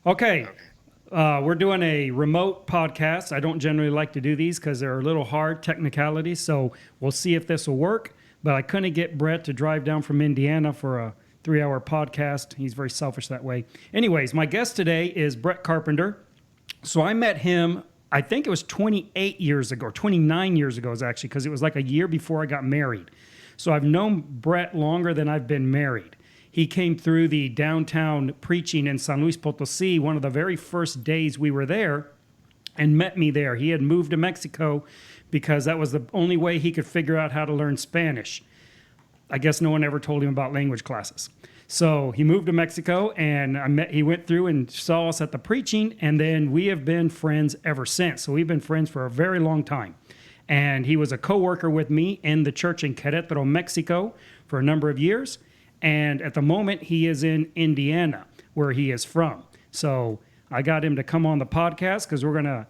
Okay. Okay. We're doing a remote podcast. I don't generally like to do these because they're a little hard technicalities. So we'll see if this will work. But I couldn't get Bret to drive down from Indiana for a 3-hour podcast. He's very selfish that way. Anyways, my guest today is Bret Carpenter. So I met him, I think it was 28 years ago, 29 years ago, actually, because it was like a year before I got married. So I've known Bret longer than I've been married. He came through the downtown preaching in San Luis Potosi one of the very first days we were there and met me there. He had moved to Mexico because that was the only way he could figure out how to learn Spanish. I guess no one ever told him about language classes. So he moved to Mexico, and he went through and saw us at the preaching, and then we have been friends ever since. So we've been friends for a very long time. And he was a co-worker with me in the church in Queretaro, Mexico for a number of years. And at the moment, he is in Indiana, where he is from. So I got him to come on the podcast because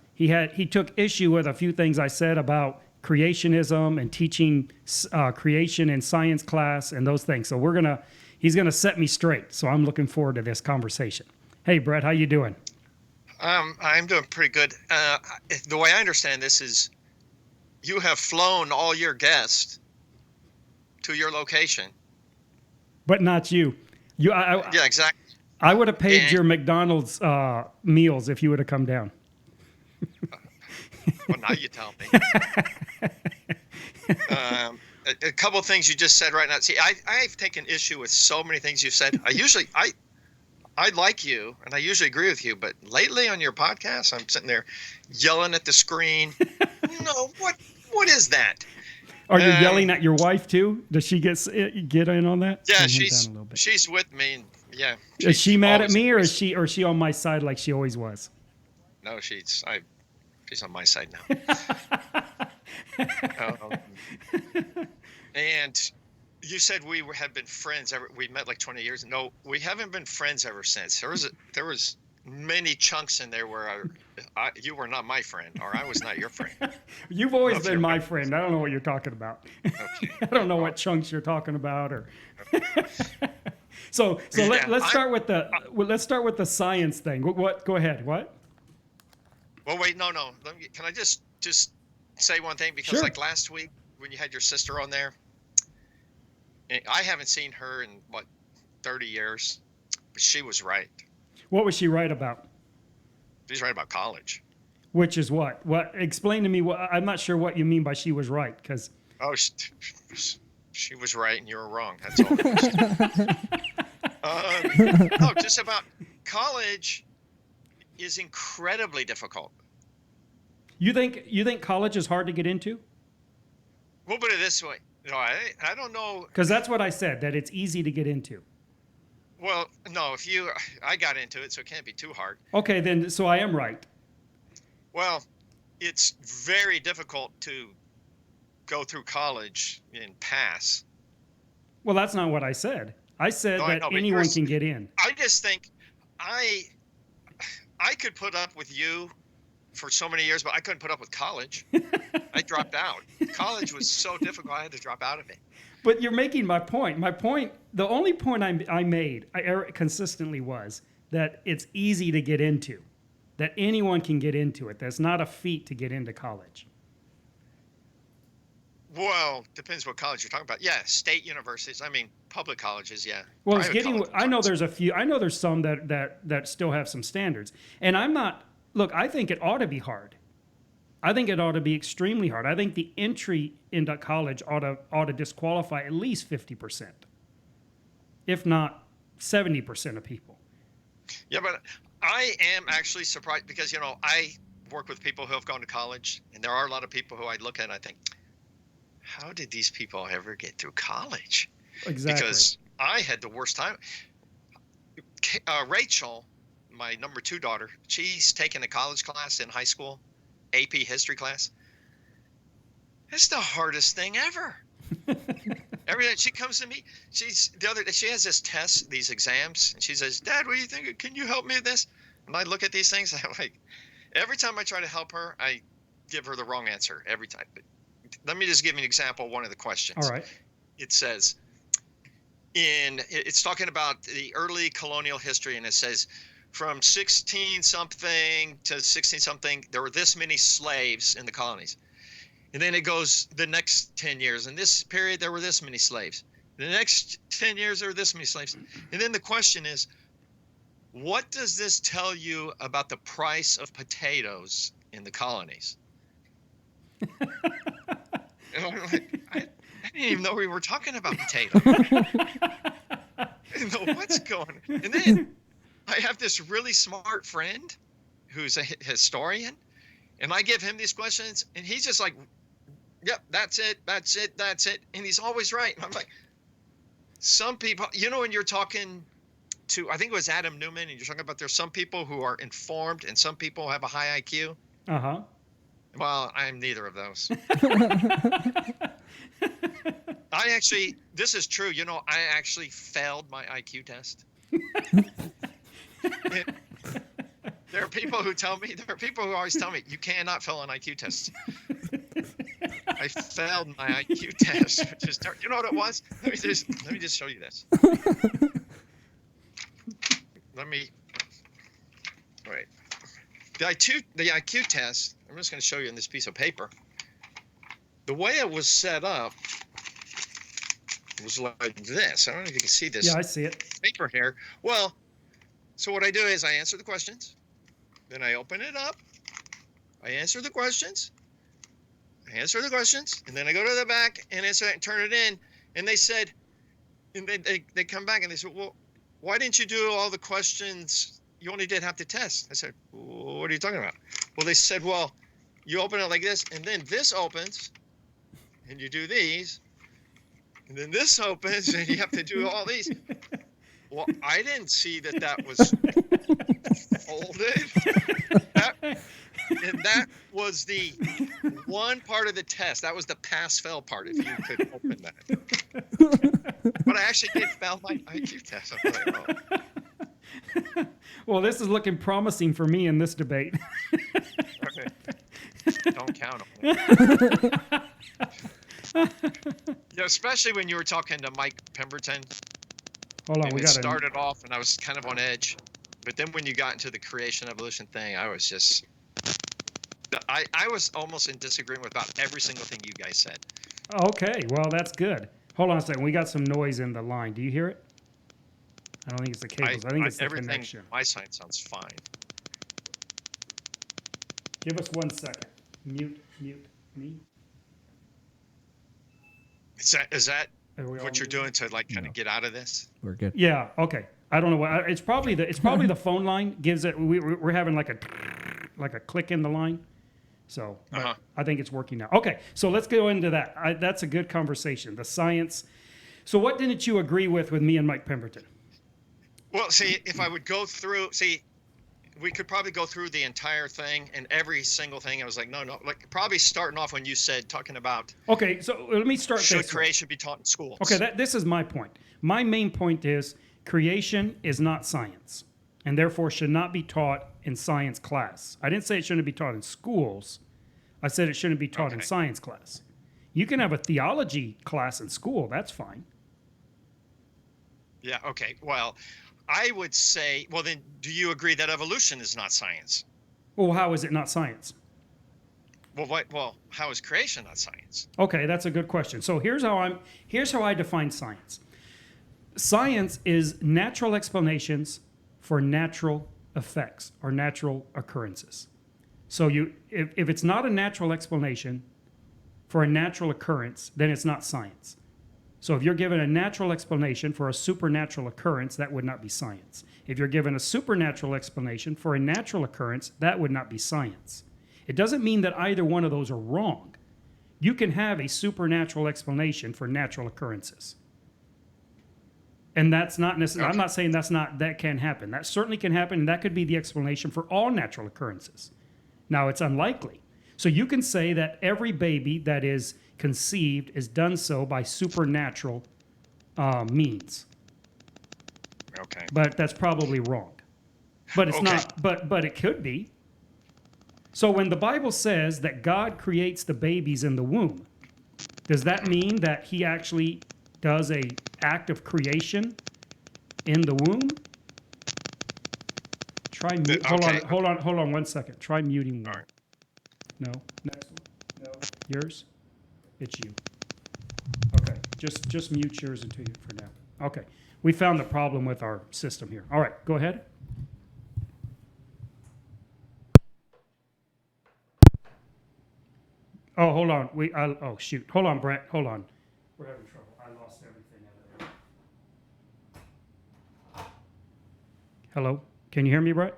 he took issue with a few things I said about creationism and teaching creation in science class and those things. So he's gonna set me straight. So I'm looking forward to this conversation. Hey, Bret, how you doing? I'm doing pretty good. The way I understand this is you have flown all your guests to your location. But not you. Yeah, exactly. I would have paid And, your McDonald's meals if you would have come down. well, now you tell me. A couple of things you just said right now. See, I've taken issue with so many things you said. I like you, and I usually agree with you, but lately on your podcast, I'm sitting there yelling at the screen. No, what is that? Are you yelling at your wife too? Does she get in on that? Yeah, Turn him down a little bit. she's with me. And yeah, Is she mad at always me, or agrees. is she on my side like she always was? No, she's on my side now. Um, and you said have been friends ever. We met like 20 years. No, we haven't been friends ever since. There was many chunks in there where you were not my friend, or I was not your friend. You've always If been you my remember. friend. I don't know what you're talking about. Okay. I don't know Well, what chunks you're talking about, or. So yeah, let's start with the science thing. What? Go ahead. What? well, wait, no. Can I just say one thing? Because Sure. like last week when you had your sister on there, and I haven't seen her in what 30 years, but she was right. What was she right about? She's right about college. Which is what? What? Explain to me. I'm not sure what you mean by she was right, because. Oh, she was right and you were wrong. That's all. No, just about college is incredibly difficult. You think college is hard to get into? We'll put it this way. No, I don't know. Because that's what I said, that it's easy to get into. Well, no, I got into it, so it can't be too hard. Okay, then, so I am right. Well, it's very difficult to go through college and pass. Well, that's not what I said. I said No, I that know, but anyone can get in. I just think I could put up with you for so many years, but I couldn't put up with college. I dropped out. College was so difficult, I had to drop out of it. But you're making my point. The only point I made consistently was that it's easy to get into, that anyone can get into it. That's not a feat to get into college. Well, depends what college you're talking about. Yeah, state universities. I mean, public colleges. Yeah. Well, it's Private getting. colleges I know aren't. there's a few. I know there's some that still have some standards, and I'm not. Look, I think it ought to be hard. I think it ought to be extremely hard. I think the entry into college ought to disqualify at least 50%, if not 70% of people. Yeah, but I am actually surprised because I work with people who have gone to college, and there are a lot of people who I look at and I think, how did these people ever get through college? Exactly. Because I had the worst time. Rachel, my number 2 daughter, she's taken a college class in high school, AP history class. It's the hardest thing ever. Every day she comes to me, she has this test, these exams, and she says, "Dad, what do you think? Can you help me with this?" And I look at these things, I'm like, every time I try to help her, I give her the wrong answer every time. But let me just give you an example of one of the questions. All right. It says, it's talking about the early colonial history, and it says, from 16 something to 16 something, there were this many slaves in the colonies. And then it goes the next 10 years. In this period, there were this many slaves. The next 10 years, there were this many slaves. And then the question is, what does this tell you about the price of potatoes in the colonies? And I'm like, I didn't even know we were talking about potatoes. I didn't know what's going on. And then I have this really smart friend who's a historian, and I give him these questions, and he's just like, yep, that's it. And he's always right. And I'm like, some people, when you're talking to, I think it was Adam Newman, and you're talking about there's some people who are informed and some people have a high IQ. Uh-huh. Well, I'm neither of those. This is true. I actually failed my IQ test. There are people who always tell me, you cannot fail an IQ test. I failed my IQ test. You know what it was? Let me just show you this. Wait. The IQ test, I'm just going to show you in this piece of paper. The way it was set up was like this. I don't know if you can see this. Yeah, I see it. Paper here. Well, so what I do is I answer the questions. Then I open it up. I answer the questions. And then I go to the back and turn it in. And they said, and they come back and they said, well, why didn't you do all the questions? You only did half the test. I said, well, what are you talking about? Well, they said, well, you open it like this, and then this opens, and you do these, and then this opens, and you have to do all these. Well, I didn't see that was folded. And that was the one part of the test. That was the pass-fail part, if you could open that. But I actually did fail my IQ test. I'm like, oh. Well, this is looking promising for me in this debate. Okay. Don't count on it. Especially when you were talking to Mike Pemberton. Hold on, and it started off, and I was kind of on edge. But then when you got into the creation evolution thing, I was just... I was almost in disagreement with about every single thing you guys said. Okay, well, that's good. Hold on a second. We got some noise in the line. Do you hear it? I don't think it's the cables. I think it's the connection. My side sounds fine. Give us 1 second. Mute me. Is that what you're doing to kind of get out of this? We're good. Yeah. Okay. I don't know what. It's probably the phone line gives it. We're having like a click in the line. So I think it's working now. Okay. So let's go into that. That's a good conversation. The science. So what didn't you agree with me and Mike Pemberton? Well, see, if I would go through, we could probably go through the entire thing and every single thing. I was like, no, like probably starting off when you said talking about. Okay, so let me start. Should creation be taught in schools? Okay, this is my point. My main point is creation is not science, and therefore should not be taught in science class. I didn't say it shouldn't be taught in schools. I said it shouldn't be taught in science class. You can have a theology class in school. That's fine. Yeah. Okay. Well, I would say, well, then do you agree that evolution is not science? Well, how is it not science? Well, how is creation not science? Okay, that's a good question. So here's how I define science. Science is natural explanations for natural effects or natural occurrences. So if it's not a natural explanation for a natural occurrence, then it's not science. So if you're given a natural explanation for a supernatural occurrence, that would not be science. If you're given a supernatural explanation for a natural occurrence, that would not be science. It doesn't mean that either one of those are wrong. You can have a supernatural explanation for natural occurrences. And that's not necessarily, I'm not saying that can happen. That certainly can happen, and that could be the explanation for all natural occurrences. Now, it's unlikely. So you can say that every baby that is conceived is done so by supernatural means. Okay. But that's probably wrong. But it's not. But it could be. So when the Bible says that God creates the babies in the womb, does that mean that He actually does a act of creation in the womb? Try mute. Hold Okay. on. Hold on 1 second. Try muting one. All right. No. Next one. No. Yours. It's you. Okay. Just mute yours until you for now. Okay. We found the problem with our system here. All right. Go ahead. Oh, hold on. Oh, shoot. Hold on, Brett. Hold on. We're having trouble. I lost everything out of there. Hello? Can you hear me, Brett?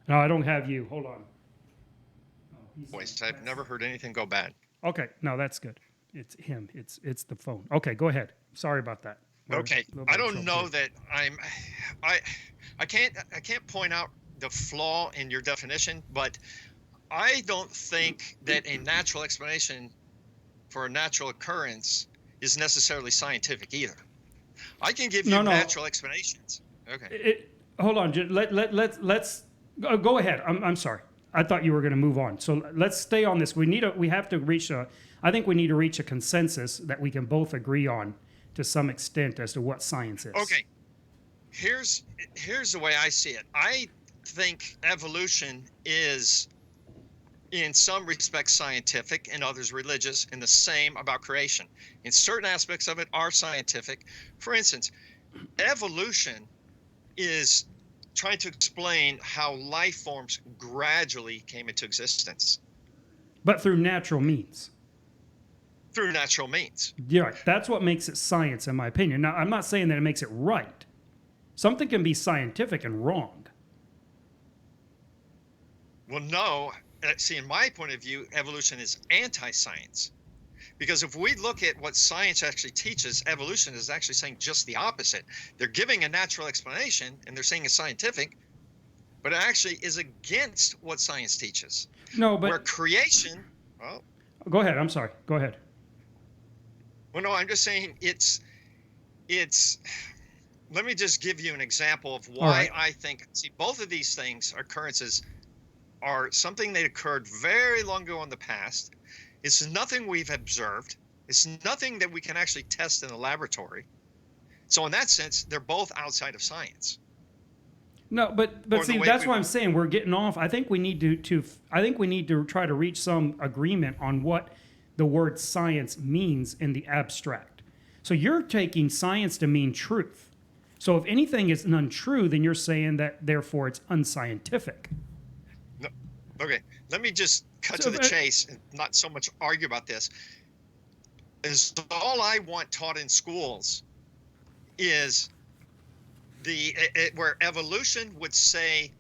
No, I don't have you. Hold on. Oh, Voice. I've never heard anything go bad. Okay. No, that's good. It's him. It's the phone. Okay, go ahead. Sorry about that. Okay. I don't know that I can't point out the flaw in your definition, but I don't think that a natural explanation for a natural occurrence is necessarily scientific either. I can give you natural explanations. Okay. Hold on. Let's go ahead. I'm sorry. I thought you were going to move on. So let's stay on this. We have to reach I think we need to reach a consensus that we can both agree on to some extent as to what science is. Okay. Here's the way I see it. I think evolution is in some respects scientific, in others religious, and the same about creation. In certain aspects of it are scientific. For instance, evolution is trying to explain how life forms gradually came into existence. But through natural means. Through natural means. Yeah, that's what makes it science, in my opinion. Now, I'm not saying that it makes it right. Something can be scientific and wrong. Well, no. See, in my point of view, evolution is anti-science. Because if we look at what science actually teaches, evolution is actually saying just the opposite. They're giving a natural explanation, and they're saying it's scientific, but it actually is against what science teaches. No, but... Where creation... Well, go ahead. I'm sorry. Go ahead. Well, no, I'm just saying it's... Let me just give you an example of why I think... See, both of these things, occurrences, are something that occurred very long ago in the past. It's nothing we've observed. It's nothing that we can actually test in a laboratory. So in that sense, they're both outside of science. No, but see, that's why I'm saying we're getting off. I think we need to try to reach some agreement on what the word science means in the abstract. So you're taking science to mean truth. So if anything is untrue, then you're saying that therefore it's unscientific. No, okay, let me just cut to the chase and not so much argue about this. Is all I want taught in schools is where evolution would say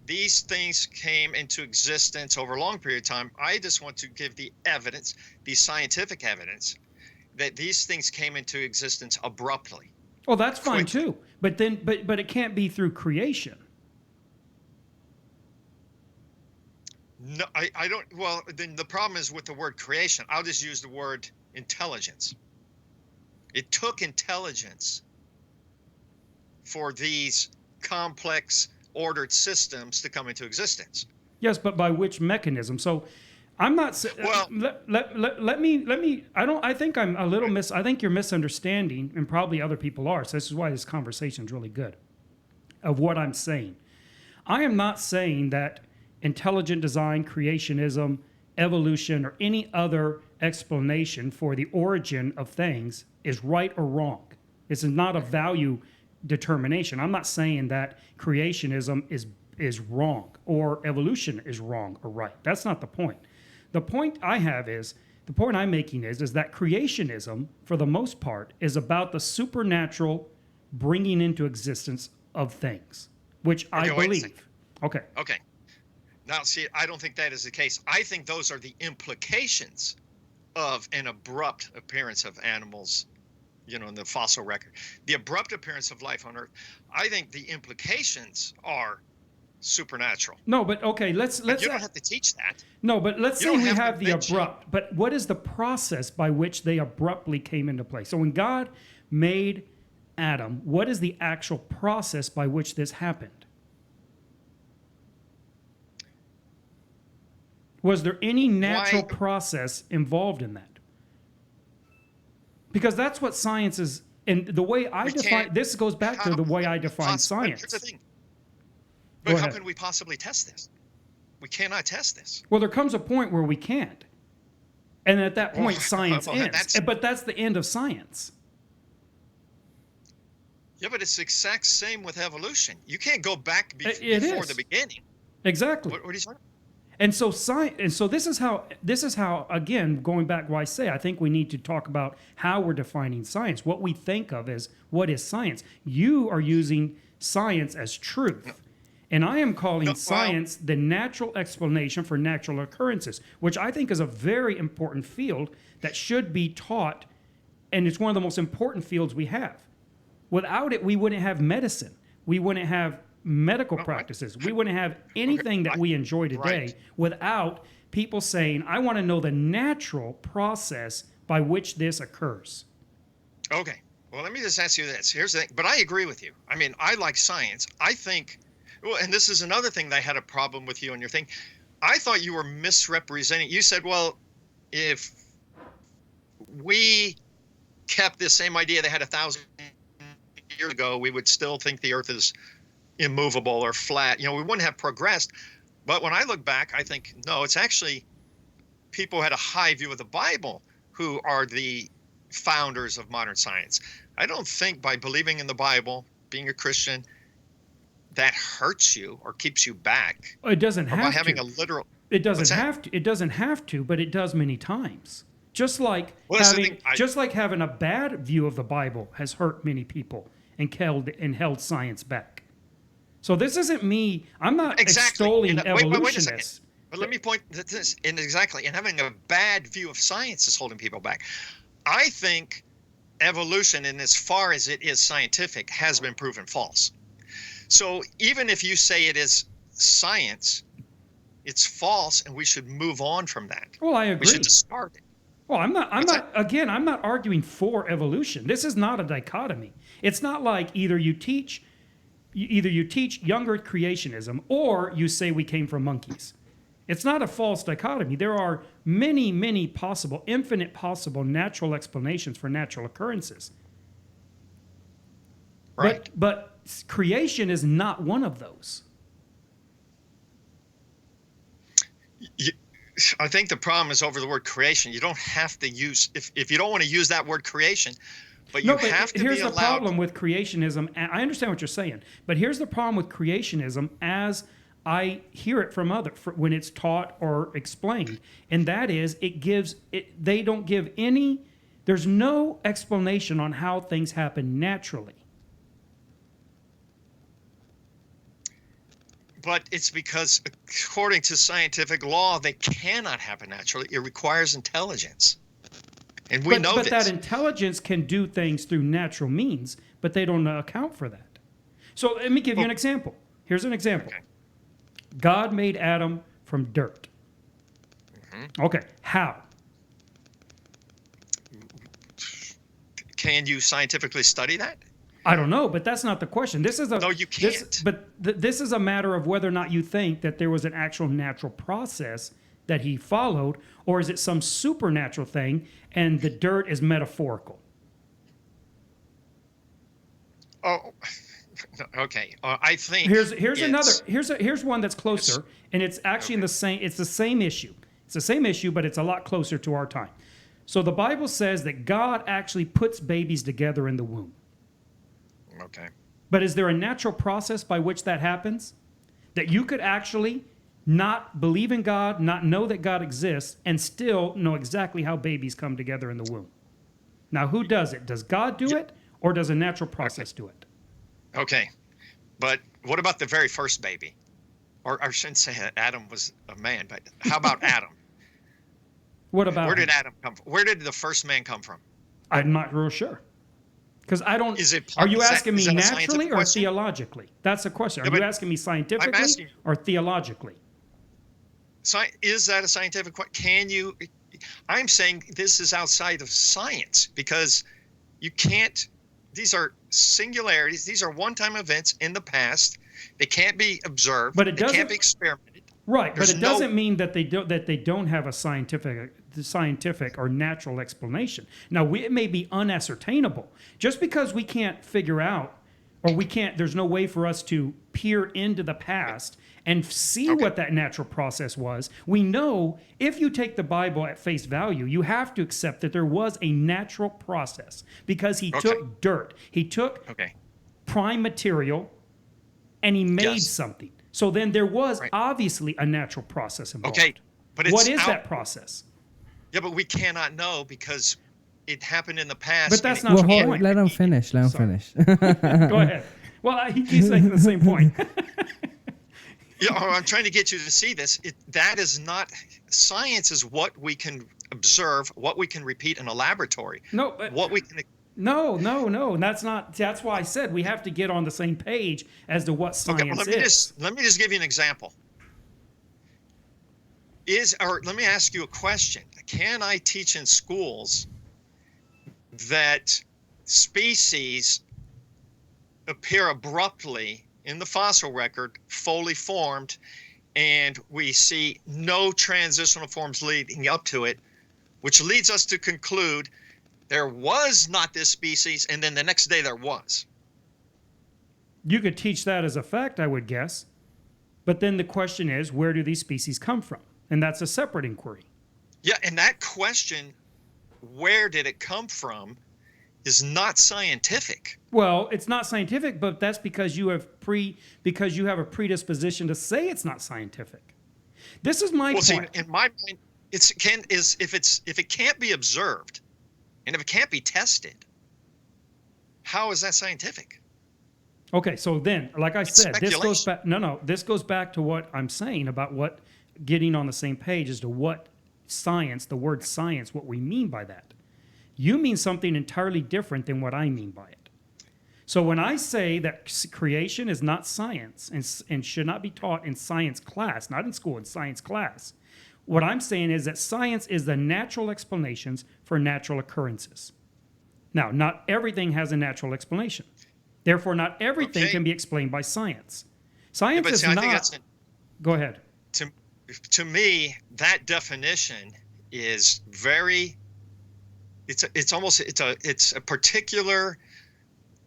these things came into existence over a long period of time. I just want to give the evidence, the scientific evidence, that these things came into existence abruptly. Well, that's fine too. But it can't be through creation. No, I don't. Well, then the problem is with the word creation. I'll just use the word intelligence. It took intelligence for these complex ordered systems to come into existence. Yes, but by which mechanism? So I'm not saying, well, let me, I think I'm a little I think you're misunderstanding, and probably other people are. So this is why this conversation is really good, of what I'm saying. I am not saying that intelligent design, creationism, evolution, or any other explanation for the origin of things is right or wrong. This is not a value determination. I'm not saying that creationism is wrong or evolution is wrong or right. That's not the point. The point I'm making is that creationism, for the most part, is about the supernatural bringing into existence of things, which I believe. Okay. Okay. Now, see, I don't think that is the case. I think those are the implications of an abrupt appearance of animals, in the fossil record. The abrupt appearance of life on Earth. I think the implications are supernatural. No, but okay, you don't have to teach that. No, but let's say we have the abrupt. But what is the process by which they abruptly came into place? So when God made Adam, what is the actual process by which this happened? Was there any natural process involved in that? Because that's what science is, and the way I define this goes back to the way I define science. Here's the thing. Go But how ahead. can we possibly test this? We cannot test this. Well, there comes a point where we can't. And at that point, Well, science well, ends. But that's the end of science. Yeah, but it's the exact same with evolution. You can't go back It before is. the beginning. Exactly. What are you saying? And so this is how again, going back why I say I think we need to talk about how we're defining science. What we think of as what is science. You are using science as truth. And I am calling science the natural explanation for natural occurrences, which I think is a very important field that should be taught, and it's one of the most important fields we have. Without it, we wouldn't have medicine. We wouldn't have medical practices. We wouldn't have anything that we enjoy today without people saying, I want to know the natural process by which this occurs. Okay. Well, let me just ask you this. Here's the thing. But I agree with you. I mean, I like science. I think, well, and this is another thing that I had a problem with you and your thing. I thought you were misrepresenting. You said, well, if we kept this same idea they had 1,000 years ago, we would still think the earth is immovable or flat. You know, we wouldn't have progressed. But when I look back, I think, no, it's actually people who had a high view of the Bible who are the founders of modern science. I don't think by believing in the Bible, being a Christian, that hurts you or keeps you back. It doesn't have by to. having a literal. It doesn't have to. It doesn't have to, but it does many times. Just like having a bad view of the Bible has hurt many people and held science back. So this isn't me. I'm not extolling evolutionists. Wait a second. But let me point to this. And having a bad view of science is holding people back. I think evolution, in as far as it is scientific, has been proven false. So even if you say it is science, it's false, and we should move on from that. Well, I agree. We should discard it. Well, I'm not arguing for evolution. This is not a dichotomy. It's not like either you teach younger creationism or you say we came from monkeys. It's not a false dichotomy. There are many, many possible, infinite possible natural explanations for natural occurrences. Right. But creation is not one of those. I think the problem is over the word creation. You don't have to use, if you don't want to use that word creation, but you have to be allowed. Here's the problem with creationism. And I understand what you're saying, but here's the problem with creationism as I hear it from when it's taught or explained, and that is they don't give any. There's no explanation on how things happen naturally. But it's because, according to scientific law, they cannot happen naturally. It requires intelligence. And we know this. But that intelligence can do things through natural means, but they don't account for that. So let me give you an example. Here's an example. Okay. God made Adam from dirt. Mm-hmm. Okay, how? Can you scientifically study that? I don't know, but that's not the question. No, you can't. This is a matter of whether or not you think that there was an actual natural process that he followed, or is it some supernatural thing and the dirt is metaphorical? Oh, okay. I think here's one that's closer, and it's actually it's the same issue. It's the same issue, but it's a lot closer to our time. So the Bible says that God actually puts babies together in the womb. Okay. But is there a natural process by which that happens? That you could actually not believe in God, not know that God exists, and still know exactly how babies come together in the womb. Now, who does it? Does God do it, or does a natural process do it? Okay. But what about the very first baby? Or I shouldn't say Adam was a man, but how about Adam? What about Where did Adam come from? Where did the first man come from? I'm not real sure. Because I don't. Are you asking me naturally or theologically? That's the question. Are you asking me scientifically or theologically? Is that a scientific question? Can you? I'm saying this is outside of science because you can't. These are singularities. These are one-time events in the past. They can't be observed. But it doesn't. They can't be experimented. Right, but it doesn't mean that they don't have a scientific or natural explanation. Now, it may be unascertainable. Just because we can't figure out or we can't, there's no way for us to peer into the past and see what that natural process was. We know if you take the Bible at face value, you have to accept that there was a natural process, because he took dirt, he took prime material, and he made something. So then there was obviously a natural process involved. Okay, but what is that process? Yeah, but we cannot know because it happened in the past. But that's not the point. Let him finish. Let him finish. Go ahead. Well, he keeps making the same point. Yeah, I'm trying to get you to see this. That is not science. Is what we can observe, what we can repeat in a laboratory. No, but what we can. No. That's not. That's why I said we have to get on the same page as to what science is. Let me just give you an example. Let me ask you a question. Can I teach in schools that species appear abruptly in the fossil record, fully formed, and we see no transitional forms leading up to it, which leads us to conclude there was not this species, and then the next day there was? You could teach that as a fact, I would guess. But then the question is, where do these species come from? And that's a separate inquiry. Yeah, and that question, where did it come from, is not scientific. Well, it's not scientific, but that's because you have a predisposition to say it's not scientific. This is my point. See, in my mind, if it can't be observed, and if it can't be tested, how is that scientific? Okay, so then, like I said, this goes back. No, this goes back to what I'm saying about what getting on the same page as to what science, the word science, what we mean by that. You mean something entirely different than what I mean by it. So when I say that creation is not science and should not be taught in science class, not in school, in science class, what I'm saying is that science is the natural explanations for natural occurrences. Now, not everything has a natural explanation. Therefore, not everything can be explained by science. Science is not... Go ahead. To me, that definition is very... It's a particular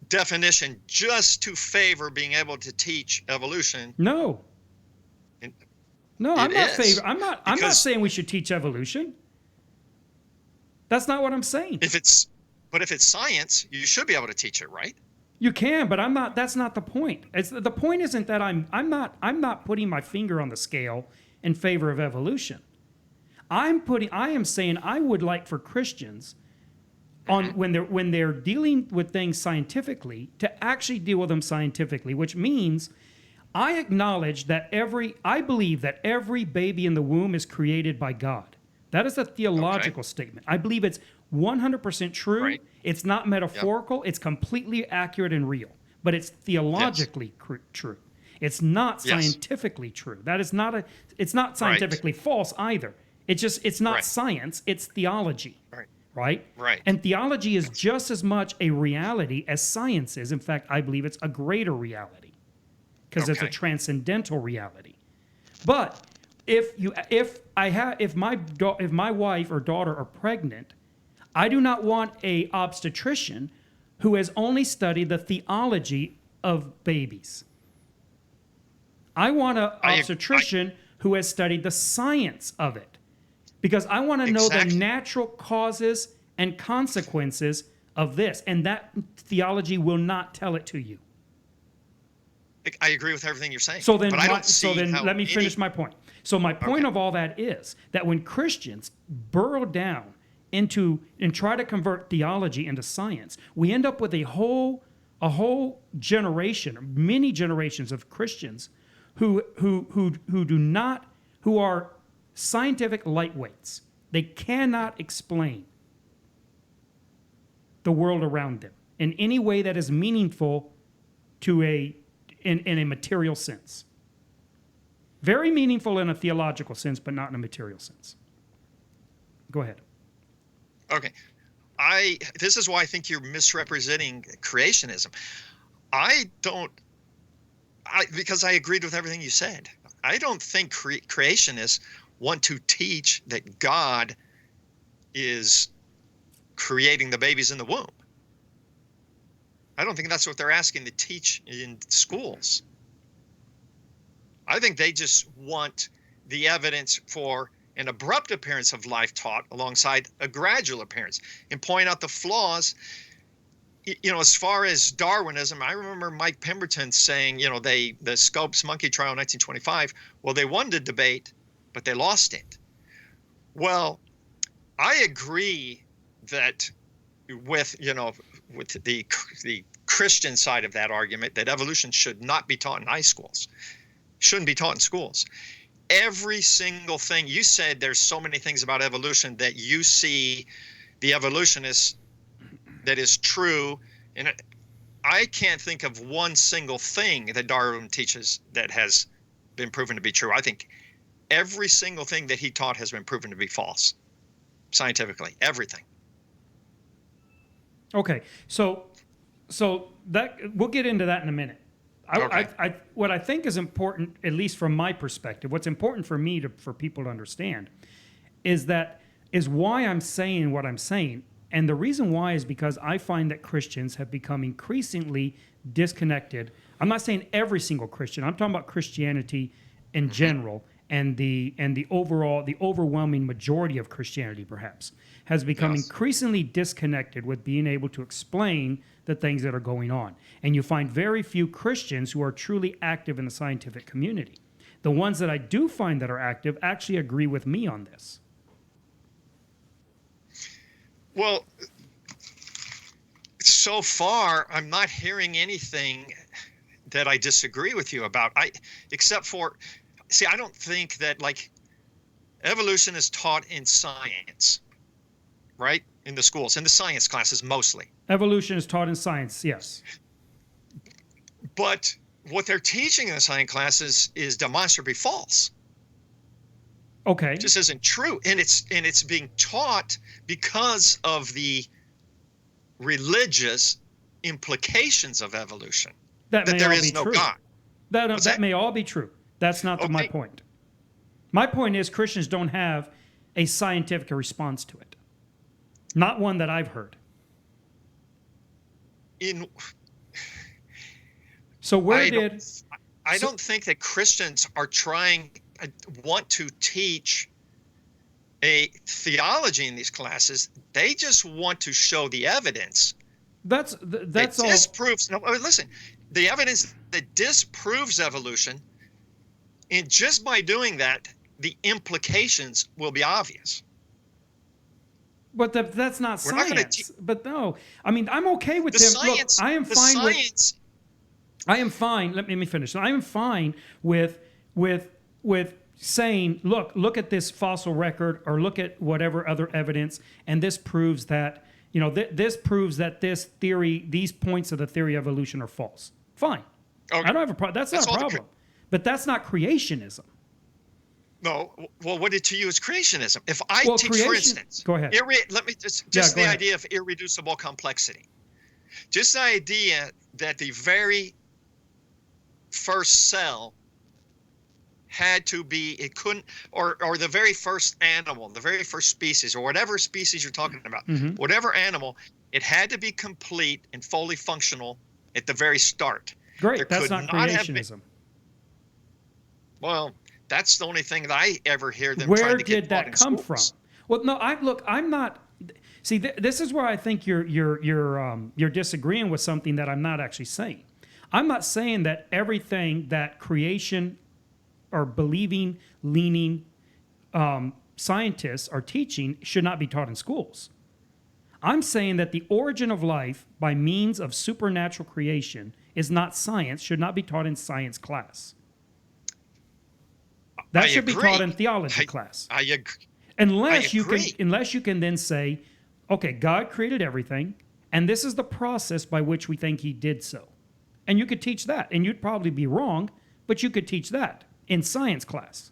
definition just to favor being able to teach evolution. No, I'm not saying we should teach evolution. That's not what I'm saying. If it's science, you should be able to teach it, right? You can, but I'm not. That's not the point. The point isn't that I'm not putting my finger on the scale in favor of evolution. I am saying I would like for Christians when they're dealing with things scientifically to actually deal with them scientifically, which means I acknowledge that I believe that every baby in the womb is created by God. That is a theological statement. I believe it's 100% true. Right. It's not metaphorical. Yep. It's completely accurate and real, but it's theologically true. It's not scientifically true. That is not it's not scientifically false either. It's not science. It's theology. Right? And theology is just as much a reality as science is. In fact, I believe it's a greater reality because it's a transcendental reality. But if my wife or daughter are pregnant, I do not want a obstetrician who has only studied the theology of babies. I want an obstetrician who has studied the science of it. Because I want to know the natural causes and consequences of this. And that theology will not tell it to you. I agree with everything you're saying. So then let me finish my point. So my point of all that is that when Christians burrow down into and try to convert theology into science, we end up with a whole generation, many generations of Christians who are scientific lightweights. They cannot explain the world around them in any way that is meaningful in a material sense. Very meaningful in a theological sense, but not in a material sense. Go ahead. Okay. This is why I think you're misrepresenting creationism. Because I agreed with everything you said. I don't think creationists want to teach that God is creating the babies in the womb. I don't think that's what they're asking to teach in schools. I think they just want the evidence for an abrupt appearance of life taught alongside a gradual appearance, and point out the flaws. As far as Darwinism, I remember Mike Pemberton saying, the Scopes monkey trial in 1925, well, they won the debate, but they lost it. Well, I agree that with the Christian side of that argument, that evolution should not be taught in high schools, shouldn't be taught in schools. Every single thing you said, there's so many things about evolution that you see the evolutionists that is true, and I can't think of one single thing that Darwin teaches that has been proven to be true. I think every single thing that he taught has been proven to be false, scientifically, everything. Okay, so that we'll get into that in a minute. What I think is important, at least from my perspective, what's important for me for people to understand, is why I'm saying what I'm saying. And the reason why is because I find that Christians have become increasingly disconnected. I'm not saying every single Christian. I'm talking about Christianity in general, and the overwhelming majority of Christianity, perhaps, has become increasingly disconnected with being able to explain the things that are going on. And you find very few Christians who are truly active in the scientific community. The ones that I do find that are active actually agree with me on this. Well, so far, I'm not hearing anything that I disagree with you about. Except for, I don't think that evolution is taught in science, right? In the schools, in the science classes mostly. Evolution is taught in science, yes. But what they're teaching in the science classes is demonstrably false. Okay. It just isn't true, and it's being taught because of the religious implications of evolution. That there is no God. That may all be true. That's not my point. My point is Christians don't have a scientific response to it. Not one that I've heard. I don't think that Christians are want to teach a theology in these classes. They just want to show the evidence. That's all. Disproves. No, listen, the evidence that disproves evolution, and just by doing that, the implications will be obvious. But that's not science. But no, I mean, I'm okay with them. Look, I am fine with. I am fine. Let me finish. I am fine with saying, look at this fossil record, or look at whatever other evidence, and this proves that this proves that these points of the theory of evolution are false. Fine. Okay. I don't have a problem. That's not a problem. But that's not creationism. No. Well, what to you is creationism? If I teach, for instance, go ahead. Let me just the idea of irreducible complexity. Just the idea that the very first cell had to be, it couldn't, or the very first animal, the very first species, or whatever species you're talking about, whatever animal, it had to be complete and fully functional at the very start. Great, that's not creationism. Well, that's the only thing that I ever hear them Where trying to get did that come from? Well, no, I'm not. See, this is where I think you're disagreeing with something that I'm not actually saying. I'm not saying that everything that creation or believing, leaning scientists are teaching should not be taught in schools. I'm saying that the origin of life by means of supernatural creation is not science, should not be taught in science class. That should be taught in theology class. I agree. Unless you can then say, okay, God created everything, and this is the process by which we think he did so. And you could teach that, and you'd probably be wrong, but you could teach that in science class.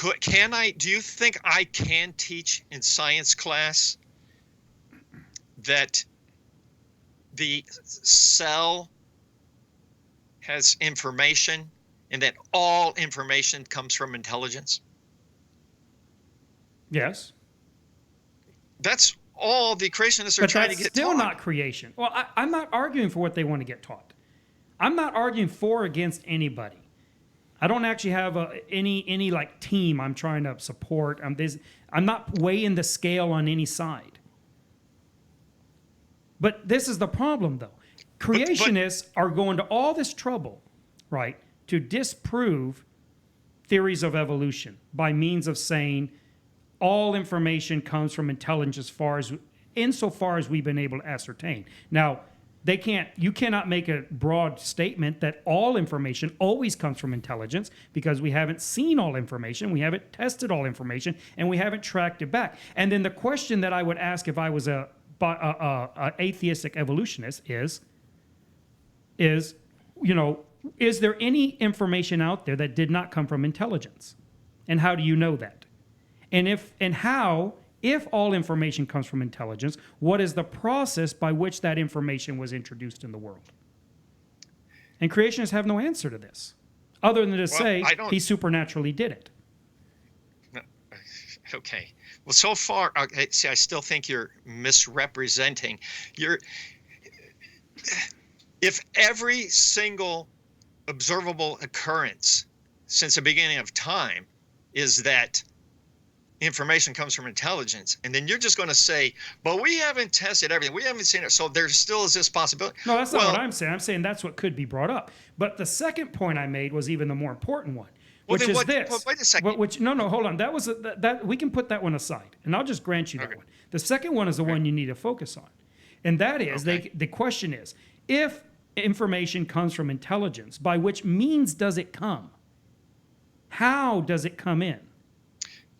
Do you think I can teach in science class that the cell has information and that all information comes from intelligence? Yes. That's all the creationists are But trying to that's get still taught. not creation. Well, I'm not arguing for what they want to get taught. I'm not arguing for or against anybody. I don't actually have any like team I'm trying to support. I'm not weighing the scale on any side. But this is the problem, though. Creationists are going to all this trouble, right, to disprove theories of evolution by means of saying all information comes from intelligence insofar as we've been able to ascertain. Now, you cannot make a broad statement that all information always comes from intelligence, because we haven't seen all information, we haven't tested all information, and we haven't tracked it back. And then the question that I would ask if I was a atheistic evolutionist is there any information out there that did not come from intelligence? And how do you know that? If all information comes from intelligence, what is the process by which that information was introduced in the world? And creationists have no answer to this, other than to say he supernaturally did it. Okay. Well, so far, see, I still think you're misrepresenting. If every single observable occurrence since the beginning of time is that information comes from intelligence, and then you're just going to say, but we haven't tested everything, we haven't seen it, so there still is this possibility. No, that's not what I'm saying. I'm saying that's what could be brought up. But the second point I made was even the more important one, which is this. Well, wait a second. No, hold on. That was that we can put that one aside, and I'll just grant you that one. The second one is the one you need to focus on, and that is the question is, if information comes from intelligence, by which means does it come? How does it come in?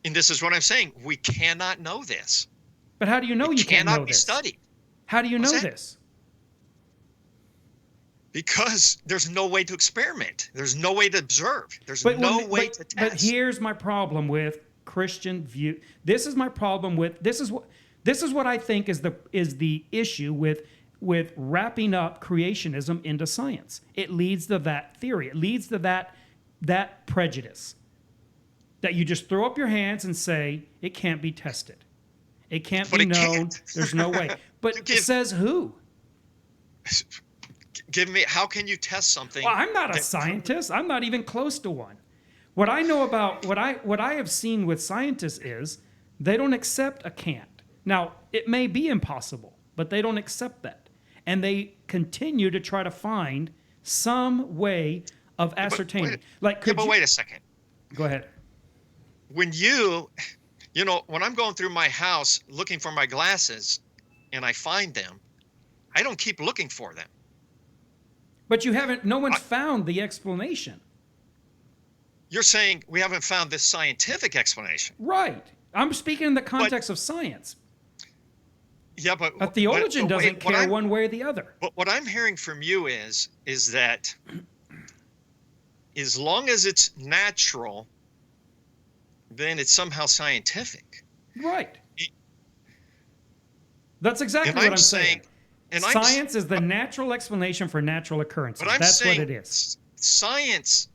And this is what I'm saying. We cannot know this. But how do you know you can't know cannot be this? studied. How do you know this? Because there's no way to experiment. There's no way to observe. There's no way to test. But here's my problem with Christian view. This is my problem with this is what I think is the issue with wrapping up creationism into science. It leads to that theory. It leads to that prejudice. That you just throw up your hands and say, it can't be tested. It can't be known. There's no way. But says who? How can you test something? Well, I'm not a scientist. I'm not even close to one. What I know about, what I have seen with scientists is they don't accept a can't. Now, it may be impossible, but they don't accept that. And they continue to try to find some way of ascertaining. Wait a second. Go ahead. When when I'm going through my house looking for my glasses and I find them, I don't keep looking for them. But no one's found the explanation. You're saying we haven't found this scientific explanation. Right. I'm speaking in the context of science. Yeah, but a theologian doesn't care one way or the other. But what I'm hearing from you is that as long as it's natural, then it's somehow scientific. Right. That's exactly what I'm saying. Science is the natural explanation for natural occurrences. That's what it is. Science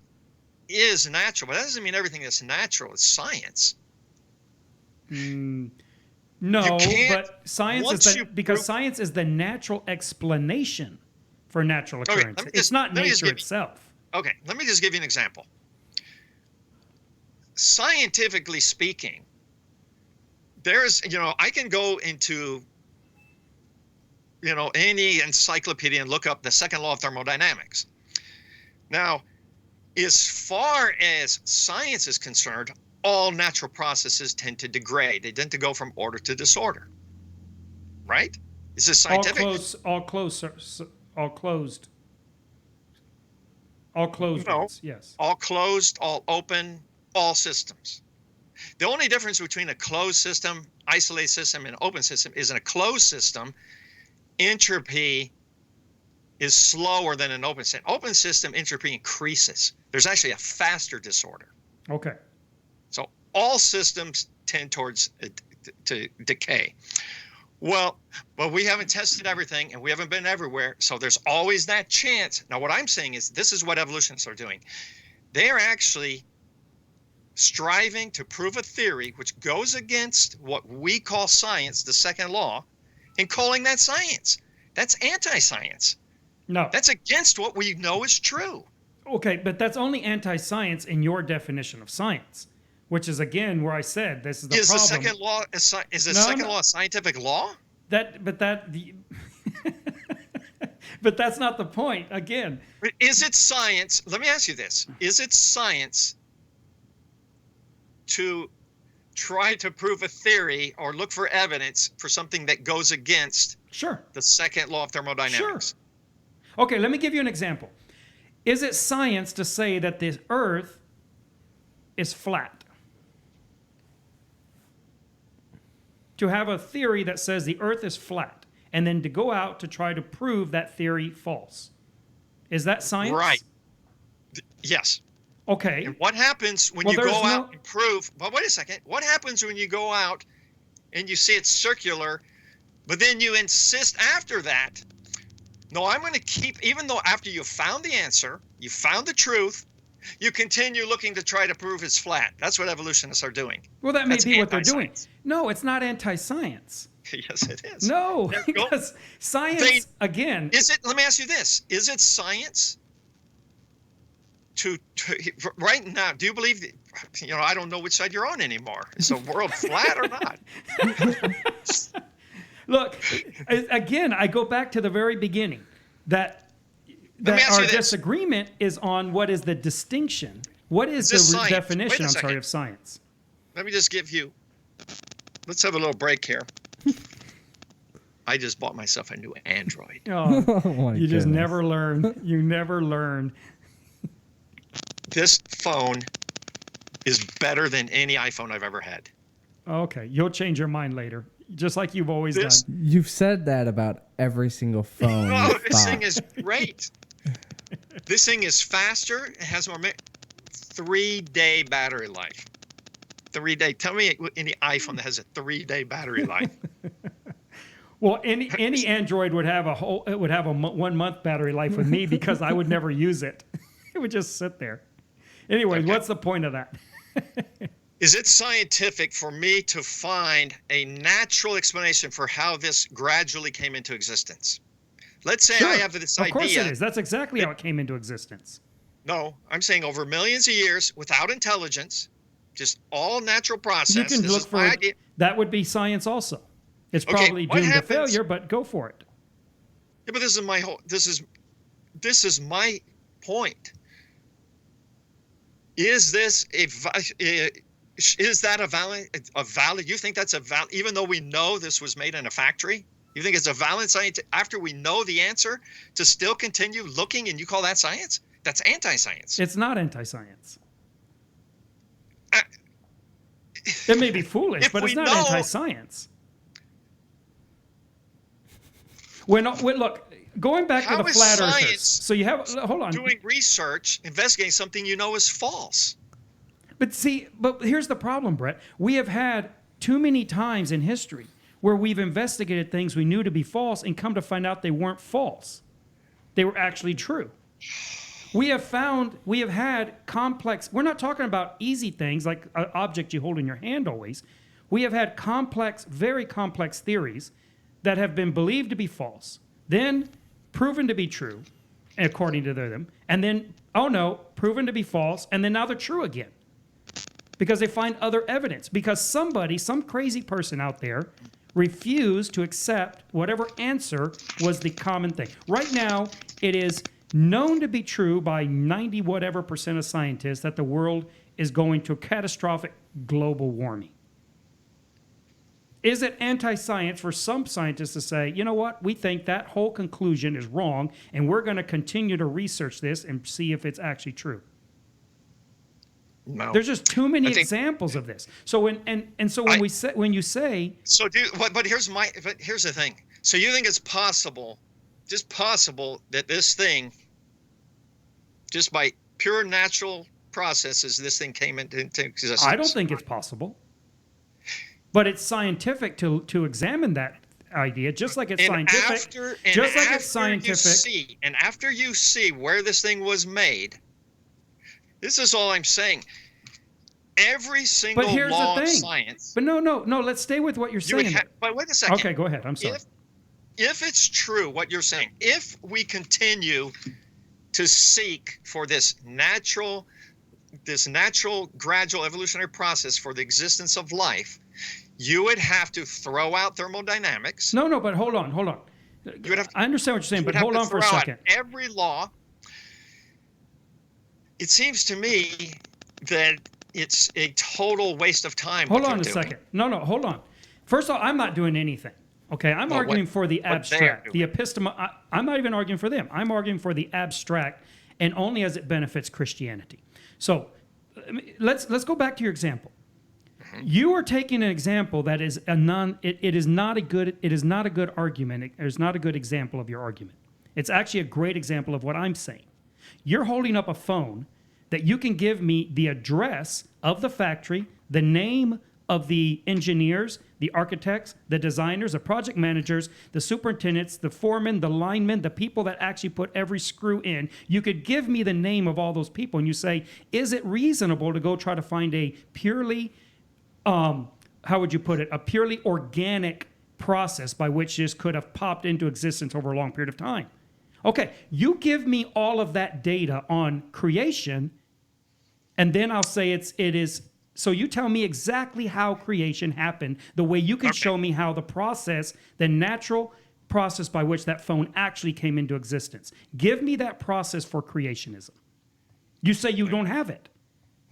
is natural, but that doesn't mean everything that's natural is science. No, but science science is the natural explanation for natural occurrences. It's not nature itself. Okay, let me just give you an example. Scientifically speaking, I can go into, any encyclopedia and look up the second law of thermodynamics. Now, as far as science is concerned, all natural processes tend to degrade. They tend to go from order to disorder. Right? Is this scientific? All closed. Yes. All closed, all open, all systems. The only difference between a closed system, isolated system, and an open system is in a closed system, entropy is slower than an open system. Open system entropy increases. There's actually a faster disorder. Okay. So all systems tend towards to decay. Well, we haven't tested everything and we haven't been everywhere, so there's always that chance. Now, what I'm saying is this is what evolutionists are doing. They are actually striving to prove a theory which goes against what we call science, the second law, and calling that science. That's anti-science. No. That's against what we know is true. Okay, but that's only anti-science in your definition of science, which is, again, where I said this is the Is problem. the second law second law a scientific law? But that's not the point. Again, Is it science? Let me ask you this. Is it science to try to prove a theory or look for evidence for something that goes against sure. the second law of thermodynamics? Sure. Okay, let me give you an example. Is it science to say that the Earth is flat? To have a theory that says the Earth is flat, and then to go out to try to prove that theory false. Is that science? Right. Yes. Okay. And what happens when you go out and prove, but wait a second, what happens when you go out and you see it's circular, but then you insist after that, no, I'm going to keep, even though after you found the answer, you found the truth, you continue looking to try to prove it's flat. That's what evolutionists are doing. Well, that may be what they're doing. No, it's not anti-science. Yes, it is. No, because science, again. Is it, let me ask you this, is it science to right now, do you believe, I don't know which side you're on anymore. Is the world flat or not? Look, again, I go back to the very beginning that our disagreement is on what is the distinction. What is the definition, of science? Let me just give you, let's have a little break here. I just bought myself a new Android. Oh, you just never learn. You never learn. This phone is better than any iPhone I've ever had. Okay, you'll change your mind later, just like you've always done. You've said that about every single phone. Oh, this thing is great. This thing is faster. It has more 3-day battery life. 3-day. Tell me any iPhone that has a 3-day battery life. Well, any Android would have a 1-month battery life with me because I would never use it. It would just sit there. Anyway, what's the point of that? Is it scientific for me to find a natural explanation for how this gradually came into existence? Let's say I have this idea. Of course it is. That's exactly how it came into existence. No, I'm saying over millions of years without intelligence, just all natural process. You can look for it. That would be science also. It's probably doomed to failure, but go for it. Yeah, but this is my point. Is that a valid? You think that's a valid, even though we know this was made in a factory? You think it's a valid science after we know the answer to still continue looking, and you call that science? That's anti-science. It's not anti-science. It may be foolish, but it's not anti-science. Look, going back to the flat earthers. So you have, hold on. Doing research, investigating something you know is false. But here's the problem, Brett. We have had too many times in history where we've investigated things we knew to be false and come to find out they weren't false. They were actually true. We have had complex, we're not talking about easy things like an object you hold in your hand always. We have had complex, very complex theories that have been believed to be false, then proven to be true, according to them, and then, oh no, proven to be false, and then now they're true again. Because they find other evidence. Because some crazy person out there refused to accept whatever answer was the common thing. Right now, it is known to be true by 90% of scientists that the world is going to catastrophic global warming. Is it anti-science for some scientists to say, you know what, we think that whole conclusion is wrong, and we're going to continue to research this and see if it's actually true? No. There's just too many examples of this. So when you say but here's the thing. So you think it's possible that this thing, just by pure natural processes, this thing came into existence? I don't think it's possible. But it's scientific to examine that idea, just like it's scientific. And after you see where this thing was made, this is all I'm saying. every single But here's law the of thing. science. But no. Let's stay with what you're You would saying. but wait a second. Okay, go ahead. I'm sorry. If it's true what you're saying, if we continue to seek for this natural gradual evolutionary process for the existence of life, you would have to throw out thermodynamics. No, but hold on. You would have to, I understand what you're saying, you would but have hold to on for a throw out second. every law. It seems to me that it's a total waste of time. Hold on a second. No, hold on. First of all, I'm not doing anything. Okay, I'm arguing for the abstract, the epistemo. I'm not even arguing for them. I'm arguing for the abstract, and only as it benefits Christianity. So let's go back to your example. You are taking an example that is it is not a good argument. It is not a good example of your argument. It's actually a great example of what I'm saying. You're holding up a phone that you can give me the address of the factory, the name of the engineers, the architects, the designers, the project managers, the superintendents, the foremen, the linemen, the people that actually put every screw in. You could give me the name of all those people and you say, is it reasonable to go try to find a purely, how would you put it, a purely organic process by which this could have popped into existence over a long period of time? Okay, you give me all of that data on creation, and then I'll say it is. So you tell me exactly how creation happened, the way you can show me how the natural process by which that phone actually came into existence. Give me that process for creationism. You say you don't have it.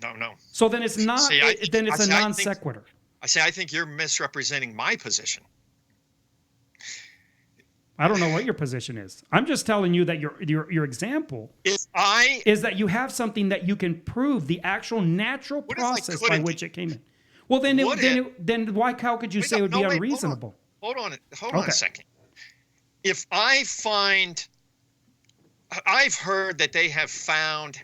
No. So then it's not. Then it's a non sequitur. I think you're misrepresenting my position. I don't know what your position is. I'm just telling you that your example is that you have something that you can prove the actual natural process by which it came in. Well, then how could you say it would be unreasonable? Hold on a second. If I've heard that they have found,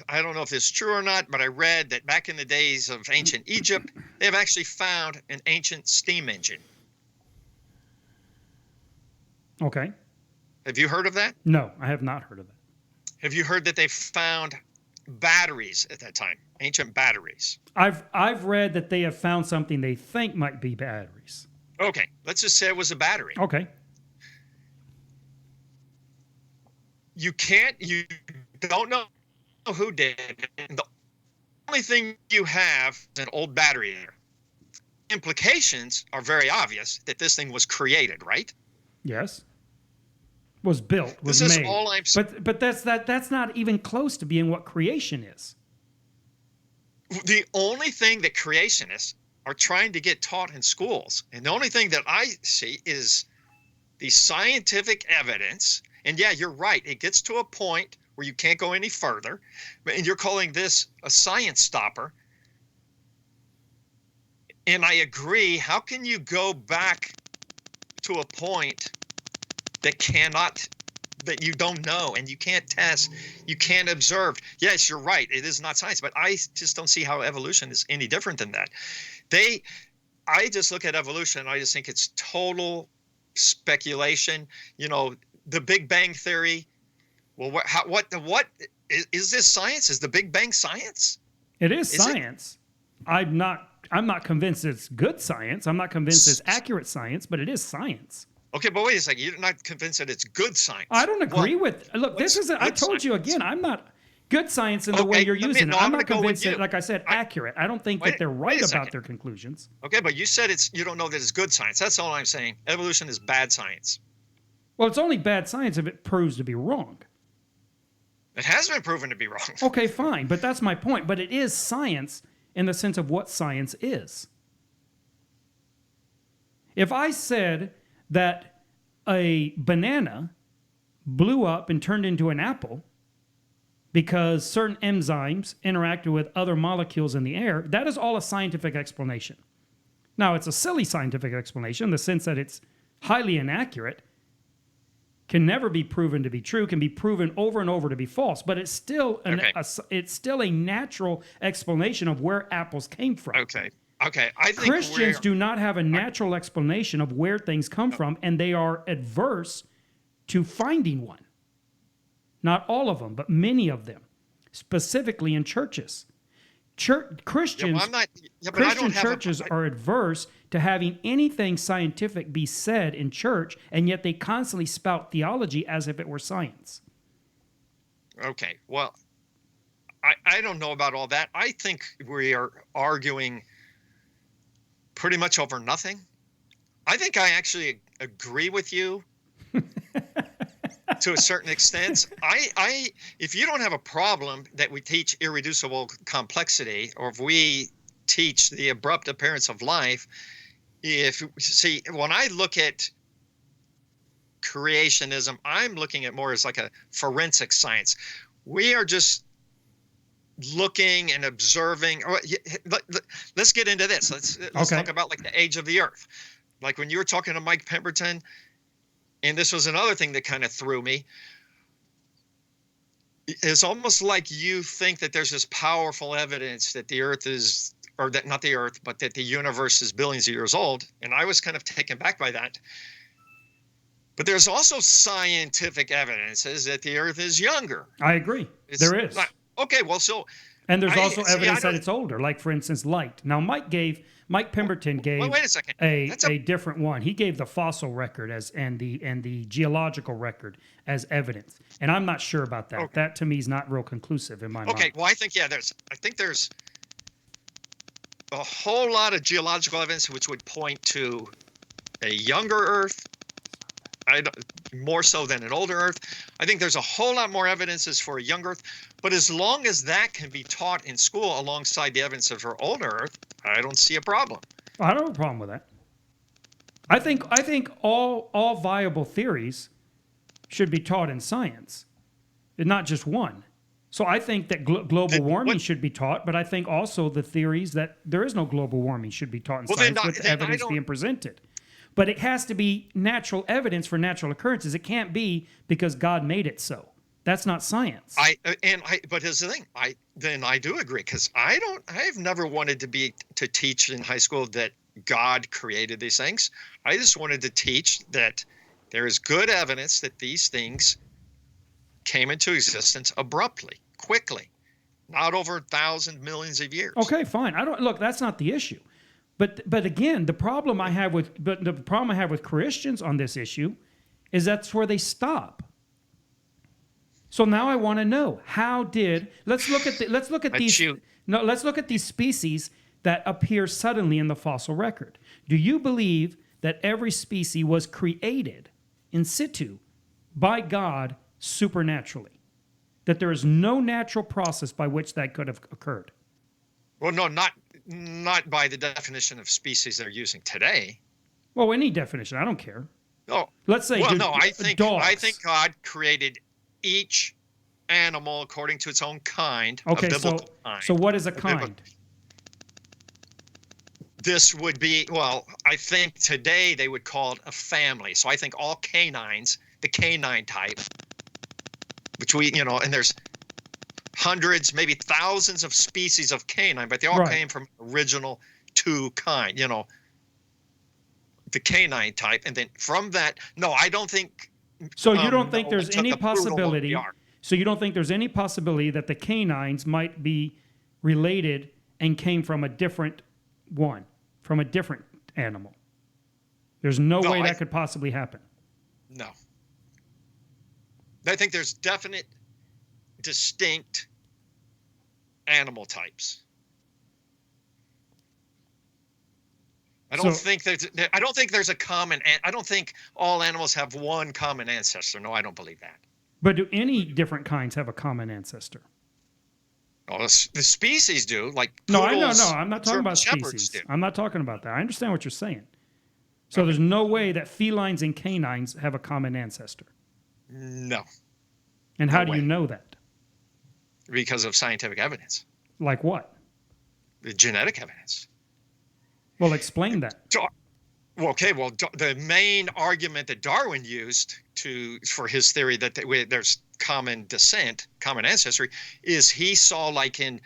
I don't know if it's true or not, but I read that back in the days of ancient Egypt, they have actually found an ancient steam engine. Okay. Have you heard of that? No, I have not heard of that. Have you heard that they found batteries at that time, ancient batteries? I've read that they have found something they think might be batteries. Okay, let's just say it was a battery. Okay. You don't know who did it. The only thing you have is an old battery there. Implications are very obvious that this thing was created, right? Yes. Was built, was made. This is all I'm saying. But that's not even close to being what creation is. The only thing that creationists are trying to get taught in schools, and the only thing that I see is the scientific evidence. And yeah, you're right. It gets to a point where you can't go any further. And you're calling this a science stopper. And I agree. How can you go back to a point that you don't know and you can't test, you can't observe? Yes, you're right. It is not science, but I just don't see how evolution is any different than that. I just look at evolution and I just think it's total speculation. You know, the Big Bang Theory. Well, what is this science? Is the Big Bang science? It is science. I'm not convinced it's good science. I'm not convinced it's accurate science, but it is science. Okay, but wait a second. You're not convinced that it's good science. I don't agree with. Look, this is. I told you again. I'm not good science in the way you're using it. I'm not convinced that, like I said, accurate. I don't think that they're right about their conclusions. Okay, but you said you don't know that it's good science. That's all I'm saying. Evolution is bad science. Well, it's only bad science if it proves to be wrong. It has been proven to be wrong. Okay, fine, but that's my point. But it is science in the sense of what science is. If I said that a banana blew up and turned into an apple because certain enzymes interacted with other molecules in the air, that is all a scientific explanation. Now, it's a silly scientific explanation in the sense that it's highly inaccurate, can never be proven to be true, can be proven over and over to be false, but it's still it's still a natural explanation of where apples came from. Okay. I think Christians do not have a natural explanation of where things come from, and they are adverse to finding one. Not all of them, but many of them, specifically in churches. Church Christians. well, I'm not. Yeah, but I Christian don't have churches are adverse to having anything scientific be said in church, and yet they constantly spout theology as if it were science. Okay, well, I don't know about all that. I think we are arguing pretty much over nothing. I think I actually agree with you to a certain extent. If you don't have a problem that we teach irreducible complexity, or if we teach the abrupt appearance of life, when I look at creationism, I'm looking at more as like a forensic science. We are just looking and observing. Let's get into this. Let's talk about like the age of the earth. Like when you were talking to Mike Pemberton, and this was another thing that kind of threw me. It's almost like you think that there's this powerful evidence that the earth is, or that not the earth, but that the universe is billions of years old. And I was kind of taken back by that. But there's also scientific evidences that the earth is younger. I agree. There is. Okay, well, and there's also evidence that it's older, like for instance, light. Now, Mike Pemberton gave wait a second. a different one. He gave the fossil record and the geological record as evidence, and I'm not sure about that. Okay. That to me is not real conclusive in my mind. Okay, well, I think there's a whole lot of geological evidence which would point to a younger Earth. More so than an older Earth. I think there's a whole lot more evidences for a young Earth, but as long as that can be taught in school alongside the evidence of her older Earth, I don't see a problem. I don't have a problem with that. I think all viable theories should be taught in science, and not just one. So I think that global warming should be taught, but I think also the theories that there is no global warming should be taught in science with evidence being presented. But it has to be natural evidence for natural occurrences. It can't be because God made it so. That's not science. But here's the thing. I do agree, because I've never wanted to teach in high school that God created these things. I just wanted to teach that there is good evidence that these things came into existence abruptly, quickly, not over 1,000 millions of years. Okay, fine. Look, that's not the issue. But again, the problem I have with Christians on this issue is that's where they stop. So now I want to know, let's look at these species that appear suddenly in the fossil record. Do you believe that every species was created in situ by God supernaturally? That there is no natural process by which that could have occurred? Well, no, not by the definition of species they're using today. Well, any definition, I don't care. Oh, let's say. Well, no, I think dogs. God created each animal according to its own kind. Okay, a biblical kind. So what is a kind? This would be, well, I think today they would call it a family. So I think all canines, the canine type, which and there's hundreds, maybe thousands of species of canine, but they all came from original two kind, the canine type. And then from that, no, I don't think. So you don't think there's any possibility. So you don't think there's any possibility that the canines might be related and came from a different animal? There's no way that could possibly happen. No. I think there's definite, distinct animal types. I don't think there's a common. I don't think all animals have one common ancestor. No, I don't believe that. But do any different kinds have a common ancestor? Oh, the species do. Like poodles, no. I'm not talking about species. Do. I'm not talking about that. I understand what you're saying. So there's no way that felines and canines have a common ancestor. No. And how do you know that? Because of scientific evidence. Like what? The genetic evidence. Well, explain that. The main argument that Darwin used for his theory that there's common descent, common ancestry, is he saw, like in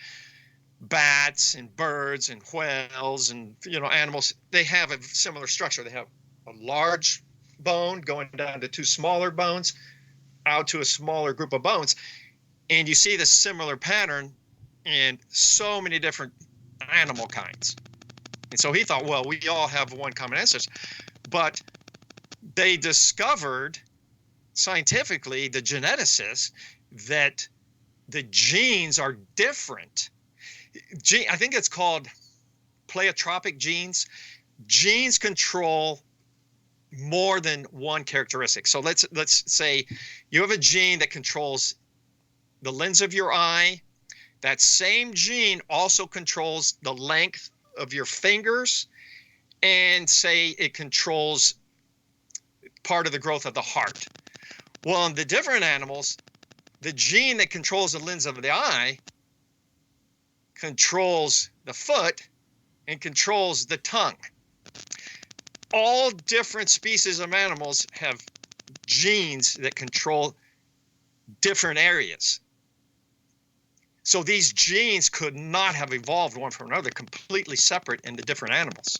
bats and birds and whales and animals, they have a similar structure. They have a large bone going down to two smaller bones, out to a smaller group of bones, and you see the similar pattern and so many different animal kinds. And so he thought, well, we all have one common ancestor. But they discovered scientifically, the geneticists, that the genes are different. I think it's called pleiotropic genes. Genes control more than one characteristic. So let's say you have a gene that controls the lens of your eye. That same gene also controls the length of your fingers, and say it controls part of the growth of the heart. Well, in the different animals, the gene that controls the lens of the eye controls the foot and controls the tongue. All different species of animals have genes that control different areas. So these genes could not have evolved one from another, completely separate in the different animals.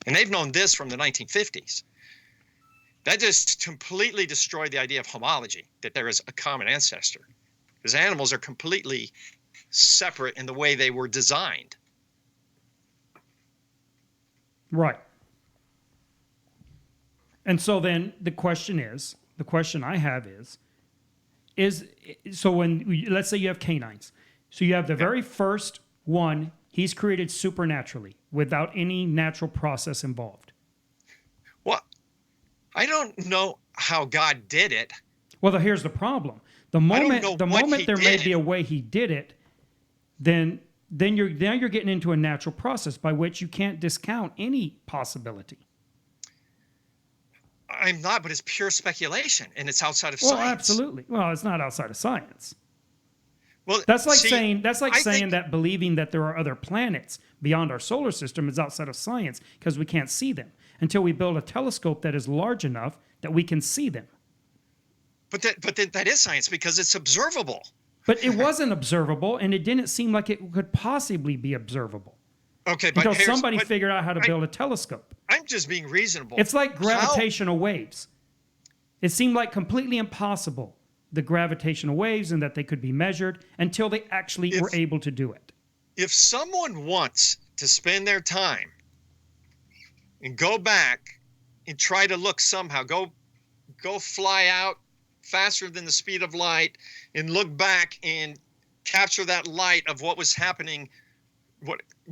And they've known this from the 1950s. That just completely destroyed the idea of homology, that there is a common ancestor, because animals are completely separate in the way they were designed. Right. And so then the question I have is so when, let's say you have canines. So you have the very first one, he's created supernaturally without any natural process involved. Well, I don't know how God did it. Well, here's the problem. The moment there may be a way he did it, then you're getting into a natural process by which you can't discount any possibility. I'm not, but it's pure speculation, and it's outside of Well, science. Absolutely. Well, it's not outside of science. Well, That's like saying that believing that there are other planets beyond our solar system is outside of science because we can't see them until we build a telescope that is large enough that we can see them. But that is science because it's observable. But it wasn't observable, and it didn't seem like it could possibly be observable. Okay, but until somebody figured out how to build a telescope. I'm just being reasonable. It's like gravitational waves. It seemed like completely impossible, the gravitational waves, and that they could be measured until they actually were able to do it. If someone wants to spend their time and go back and try to look somehow, go fly out faster than the speed of light and look back and capture that light of what was happening,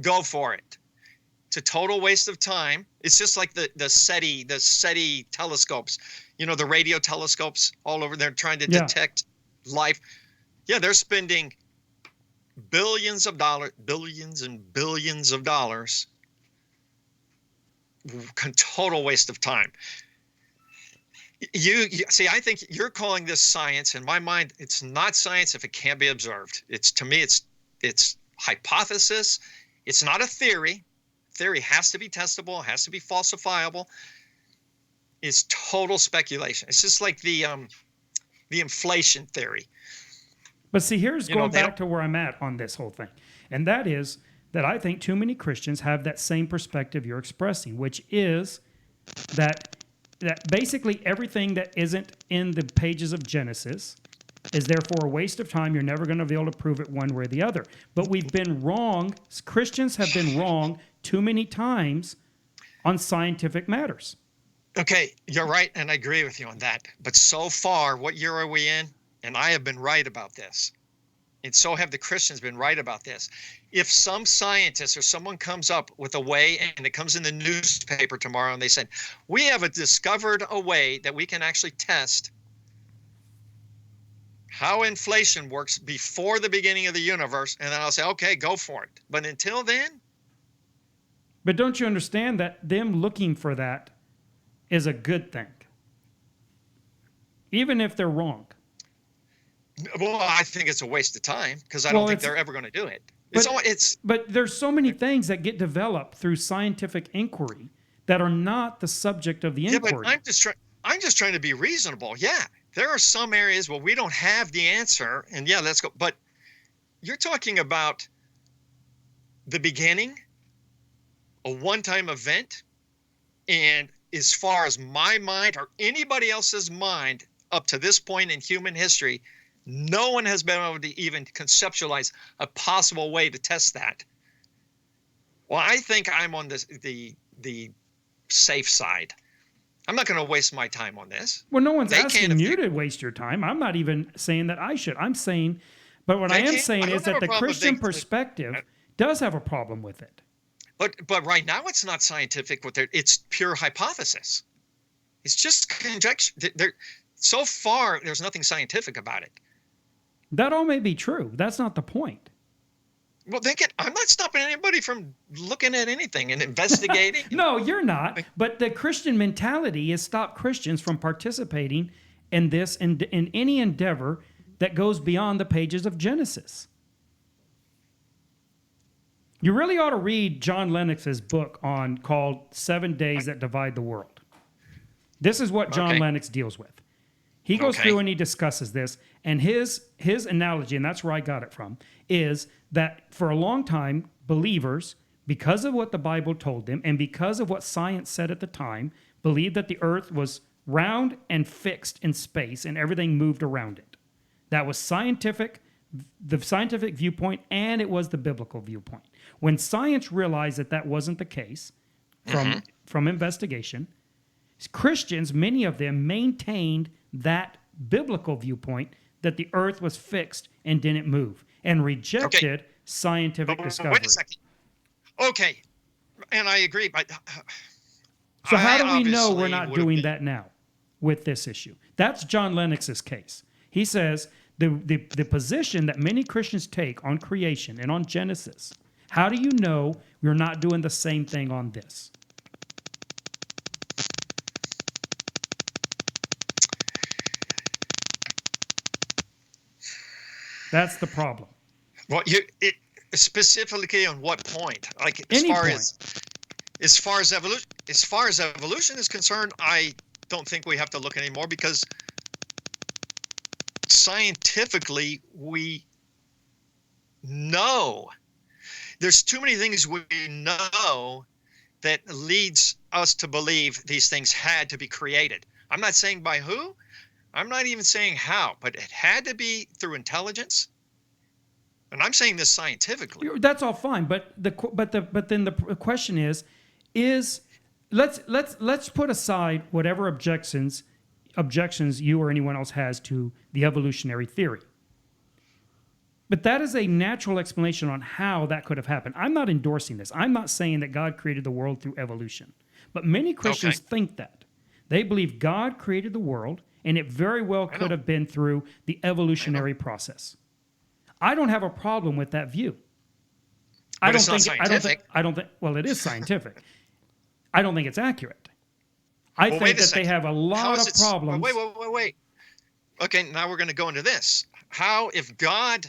go for it. It's a total waste of time. It's just like the SETI telescopes, the radio telescopes all over there trying to detect life. Yeah, they're spending billions and billions of dollars. Total waste of time. You see, I think you're calling this science. In my mind, it's not science if it can't be observed. To me, it's hypothesis. It's not a theory. Theory has to be testable, has to be falsifiable. It's total speculation. It's just like the inflation theory. But see, here's going back to where I'm at on this whole thing. And that is that I think too many Christians have that same perspective you're expressing, which is that basically everything that isn't in the pages of Genesis is therefore a waste of time. You're never going to be able to prove it one way or the other. But we've been wrong. Christians have been wrong too many times on scientific matters. Okay, you're right, and I agree with you on that. But so far, what year are we in? And I have been right about this. And so have the Christians been right about this. If some scientist or someone comes up with a way, and it comes in the newspaper tomorrow, and they said, we have discovered a way that we can actually test how inflation works before the beginning of the universe, and then I'll say, okay, go for it. But until then. But don't you understand that them looking for that is a good thing? Even if they're wrong. Well, I think it's a waste of time because I don't think they're ever going to do it. But there's so many things that get developed through scientific inquiry that are not the subject of the inquiry. Yeah, but I'm just trying to be reasonable. Yeah, there are some areas where we don't have the answer, and yeah, let's go. But you're talking about the beginning, a one-time event, and as far as my mind or anybody else's mind up to this point in human history, No one has been able to even conceptualize a possible way to test that. Well, I think I'm on the safe side. I'm not going to waste my time on this. Well, no one's They asking can if you they- to waste your time. I'm not even saying that I should. I'm saying, but what I They am can't- saying I don't is that have a the problem if Christian they- perspective does have a problem with it. But right now it's not scientific. It's pure hypothesis. It's just conjecture. So far, there's nothing scientific about it. That all may be true. That's not the point. Well, I'm not stopping anybody from looking at anything and investigating. No, you're not. But the Christian mentality has stopped Christians from participating in this and in any endeavor that goes beyond the pages of Genesis. You really ought to read John Lennox's book called 7 Days That Divide the World. This is what John Okay. Lennox deals with. He goes Okay. through and he discusses this, and his analogy, and that's where I got it from, is that for a long time, believers, because of what the Bible told them and because of what science said at the time, believed that the earth was round and fixed in space and everything moved around it. That was the scientific viewpoint, and it was the biblical viewpoint. When science realized that that wasn't the case from investigation, Christians, many of them, maintained that biblical viewpoint that the earth was fixed and didn't move, and rejected scientific discovery. Wait a second. Okay, and I agree, but So how do I we know we're obviously not would have doing been- that now with this issue? That's John Lennox's case. He says the position that many Christians take on creation and on Genesis, how do you know we're not doing the same thing on this? That's the problem. Well, specifically on what point? Like Any as far as evolution is concerned, I don't think we have to look anymore because scientifically we know there's too many things we know that leads us to believe these things had to be created. I'm not saying by who, I'm not even saying how, but it had to be through intelligence. And I'm saying this scientifically. That's all fine, but then the question is let's put aside whatever objections you or anyone else has to the evolutionary theory. But that is a natural explanation on how that could have happened. I'm not endorsing this. I'm not saying that God created the world through evolution. But many Christians think that. They believe God created the world, and it very well could have been through the evolutionary process. I don't have a problem with that view. But it's not scientific. I don't think. Well, it is scientific. I don't think it's accurate. I think that they have a lot of problems. Wait. Okay, now we're going to go into this. How, if God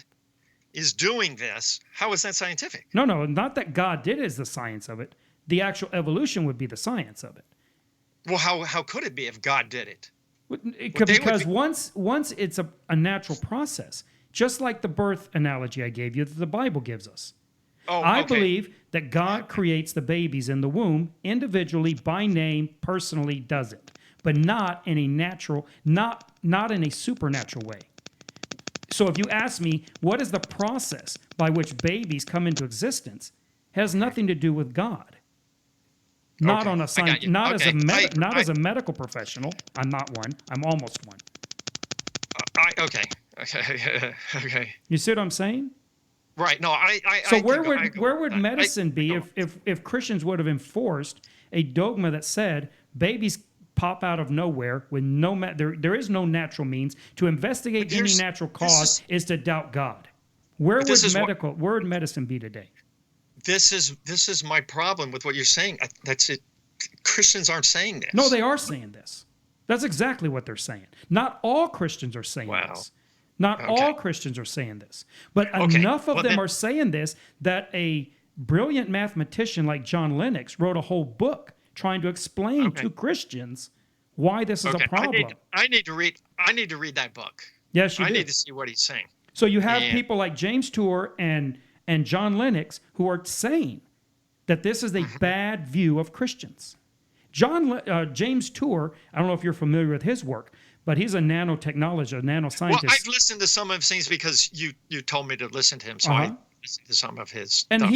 is doing this, how is that scientific? No, not that God did it is the science of it. The actual evolution would be the science of it. Well, how could it be if God did it? Because once it's a natural process, just like the birth analogy I gave you that the Bible gives us. I believe that God creates the babies in the womb individually, by name, personally does it, but not in a natural, not in a supernatural way. So if you ask me, what is the process by which babies come into existence, has nothing to do with God. Not on a science, not as a medical professional. I'm not one. I'm almost one. Okay. You see what I'm saying? Right. No, So where would medicine be if Christians would have enforced a dogma that said babies pop out of nowhere with there is no natural means to investigate any natural cause is to doubt God? Where would medicine be today? This is my problem with what you're saying. That's it. Christians aren't saying this. No, they are saying this. That's exactly what they're saying. Not all Christians are saying this. Not all Christians are saying this. But enough of them are saying this that a brilliant mathematician like John Lennox wrote a whole book trying to explain to Christians why this is a problem. I need to read that book. Yes, you do. I need to see what he's saying. So you have people like James Tour and John Lennox who are saying that this is a bad view of Christians. James Tour, I don't know if you're familiar with his work, but he's a nanotechnologist, a Well, nanoscientist. I've listened to some of his things because you told me to listen to him, so I listened to some of his And stuff.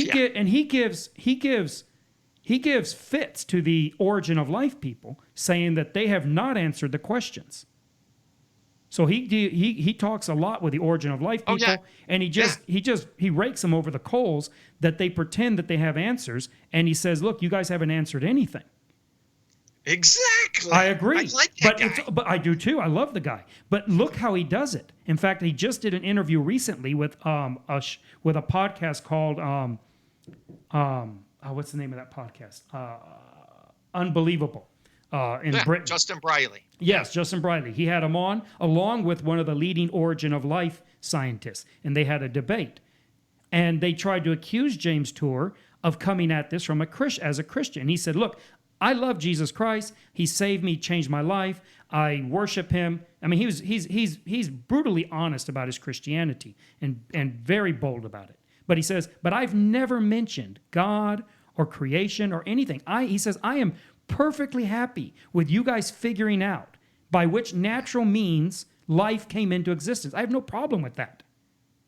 he gives fits to the origin of life people, saying that they have not answered the questions. So he talks a lot with the origin of life people, and he rakes them over the coals that they pretend that they have answers, and he says, "Look, you guys haven't answered anything." Exactly. I agree. I like that guy. But I do too. I love the guy. But look how he does it. In fact, he just did an interview recently with with a podcast called what's the name of that podcast? Unbelievable. In Britain. Justin Briley. Yes, Justin Briley. He had him on along with one of the leading origin of life scientists, and they had a debate. And they tried to accuse James Tour of coming at this from as a Christian. He said, "Look, I love Jesus Christ. He saved me, changed my life. I worship him." I mean, he's brutally honest about his Christianity and very bold about it. But he says, "But I've never mentioned God or creation or anything." He says, "I am perfectly happy with you guys figuring out by which natural means life came into existence. I have no problem with that.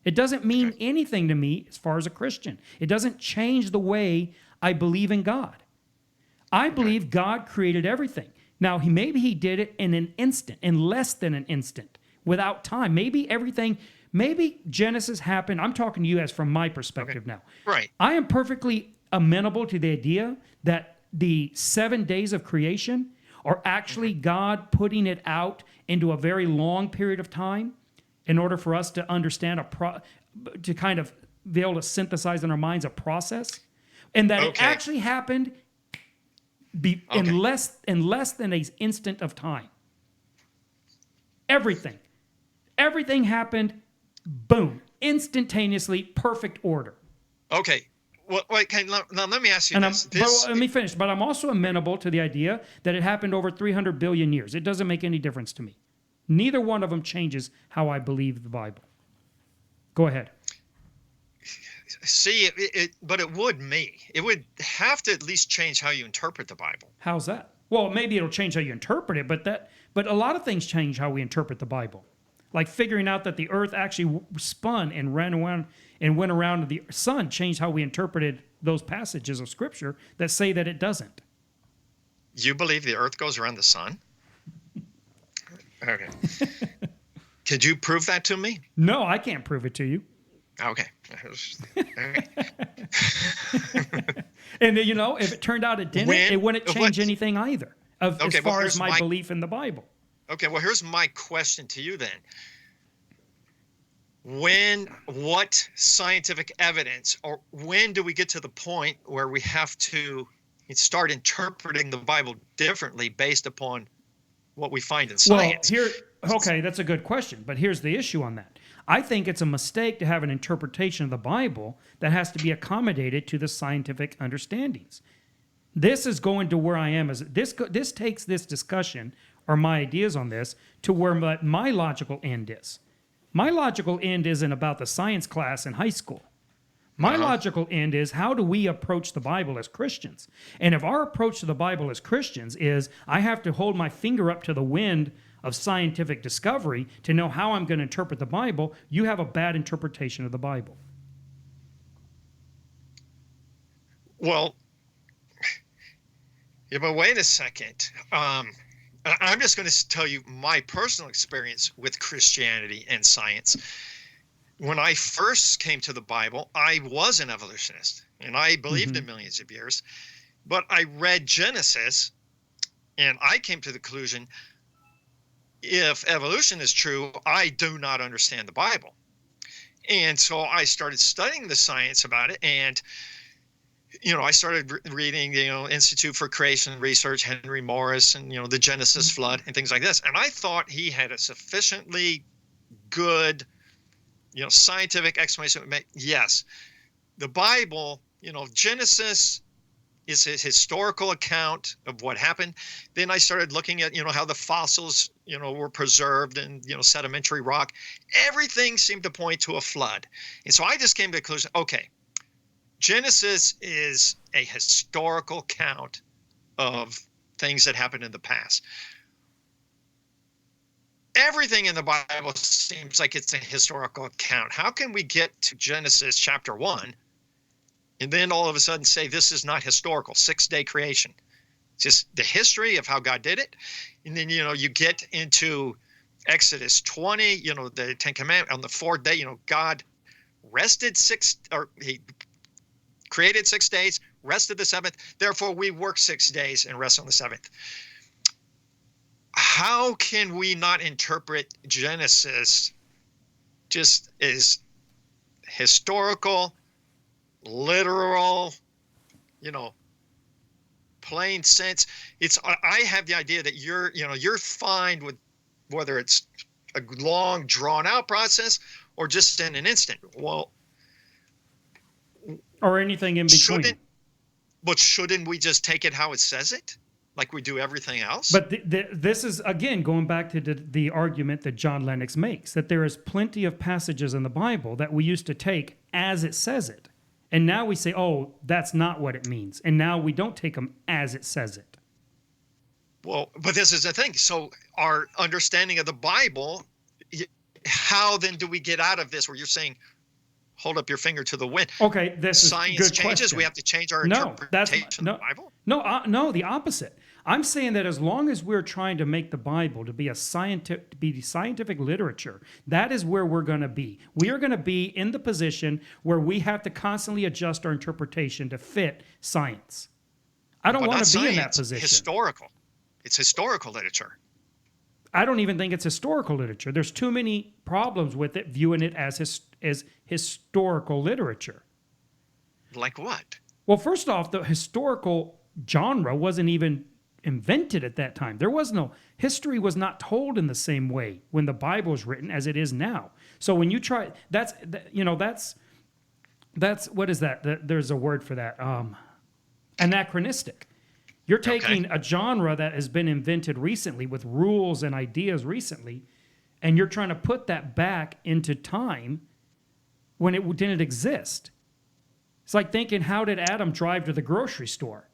It doesn't mean anything to me as far as a Christian. It doesn't change the way I believe in God. I believe God created everything. Now, maybe he did it in an instant, in less than an instant, without time. Maybe Genesis happened. I'm talking to you as from my perspective now. Right. I am perfectly amenable to the idea that the 7 days of creation are actually God putting it out into a very long period of time in order for us to understand to kind of be able to synthesize in our minds a process, and that it actually happened in less than an instant of time. Everything happened, boom, instantaneously, perfect order. Okay. Well, wait, now let me ask you this. Let me finish. But I'm also amenable to the idea that it happened over 300 billion years. It doesn't make any difference to me. Neither one of them changes how I believe the Bible. Go ahead. See, but it would me. It would have to at least change how you interpret the Bible. How's that? Well, maybe it'll change how you interpret it, but a lot of things change how we interpret the Bible. Like figuring out that the earth actually spun and ran around and went around the sun changed how we interpreted those passages of Scripture that say that it doesn't. You believe the earth goes around the sun? Okay. Could you prove that to me? No, I can't prove it to you. Okay. And if it turned out it didn't, it wouldn't change anything either as far as my belief in the Bible. Okay, well, here's my question to you then. What scientific evidence, or when do we get to the point where we have to start interpreting the Bible differently based upon what we find in science? Okay, that's a good question, but here's the issue on that. I think it's a mistake to have an interpretation of the Bible that has to be accommodated to the scientific understandings. This is going to where I am. This takes this discussion or my ideas on this to where my logical end is. My logical end isn't about the science class in high school. My logical end is, how do we approach the Bible as Christians? And if our approach to the Bible as Christians is, I have to hold my finger up to the wind of scientific discovery to know how I'm going to interpret the Bible, you have a bad interpretation of the Bible. Well, yeah, but wait a second. I'm just going to tell you my personal experience with Christianity and science. When I first came to the Bible, I was an evolutionist, and I believed in millions of years. But I read Genesis, and I came to the conclusion, if evolution is true, I do not understand the Bible. And so I started studying the science about it, and I started reading, Institute for Creation Research, Henry Morris, and, the Genesis flood and things like this. And I thought he had a sufficiently good, scientific explanation. Yes, the Bible, Genesis is a historical account of what happened. Then I started looking at, how the fossils, were preserved in, sedimentary rock. Everything seemed to point to a flood. And so I just came to the conclusion, okay, Genesis is a historical count of things that happened in the past. everything in the Bible seems like it's a historical account. How can we get to Genesis chapter 1 and then all of a sudden say this is not historical, 6-day creation? It's just the history of how God did it. And then, you get into Exodus 20, the 10 Commandments on the 4th day, God rested he created 6 days, rested the 7th. Therefore, we work 6 days and rest on the 7th. How can we not interpret Genesis just as historical, literal, plain sense? I have the idea that you're fine with whether it's a long, drawn out process or just in an instant. Well, or anything in between. Shouldn't we just take it how it says it, like we do everything else? But this is, again, going back to the argument that John Lennox makes, that there is plenty of passages in the Bible that we used to take as it says it. And now we say, oh, that's not what it means. And now we don't take them as it says it. Well, but this is the thing. So our understanding of the Bible, how then do we get out of this where you're saying, hold up your finger to the wind? Okay, this is science good changes. question. We have to change our interpretation of the Bible. No, the opposite. I'm saying that as long as we're trying to make the Bible to be scientific literature, that is where we're going to be. We are going to be in the position where we have to constantly adjust our interpretation to fit science. I don't want to be in that position. Historical. It's historical literature. I don't even think it's historical literature. There's too many problems with it, viewing it as historical literature. Like what? Well, first off, the historical genre wasn't even invented at that time. History was not told in the same way when the Bible was written as it is now. So when you try, that's what is that? There's a word for that. Anachronistic. You're taking a genre that has been invented recently with rules and ideas recently, and you're trying to put that back into time when it didn't exist. It's like thinking, how did Adam drive to the grocery store?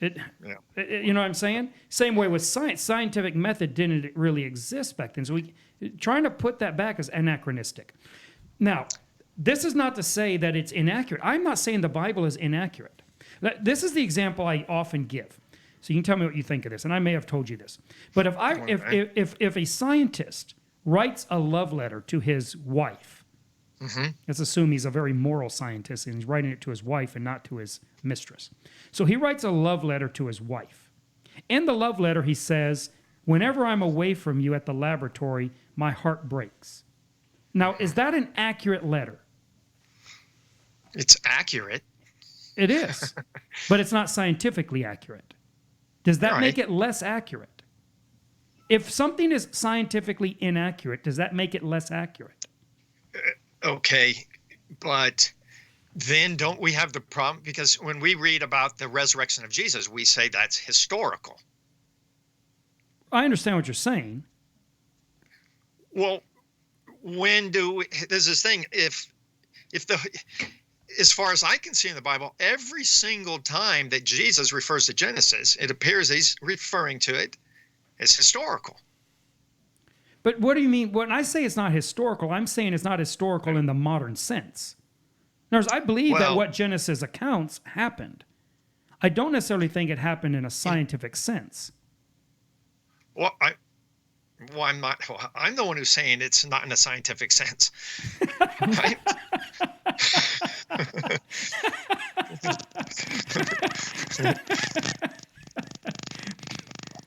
You know what I'm saying? Same way with science. Scientific method didn't really exist back then. So trying to put that back is anachronistic. Now, this is not to say that it's inaccurate. I'm not saying the Bible is inaccurate. This is the example I often give. So you can tell me what you think of this, and I may have told you this. But if a scientist writes a love letter to his wife, let's assume he's a very moral scientist and he's writing it to his wife and not to his mistress. So he writes a love letter to his wife. In the love letter, he says, "Whenever I'm away from you at the laboratory, my heart breaks." Now, is that an accurate letter? It's accurate. It is, but it's not scientifically accurate. Does that make it less accurate? If something is scientifically inaccurate, does that make it less accurate? Okay, but then don't we have the problem? Because when we read about the resurrection of Jesus, we say that's historical. I understand what you're saying. Well, there's this thing, as far as I can see in the Bible, every single time that Jesus refers to Genesis, it appears he's referring to it as historical. But what do you mean? When I say it's not historical, I'm saying it's not historical in the modern sense. In other words, I believe that what Genesis accounts happened. I don't necessarily think it happened in a scientific sense. Well, I'm not. I'm the one who's saying it's not in a scientific sense. Right?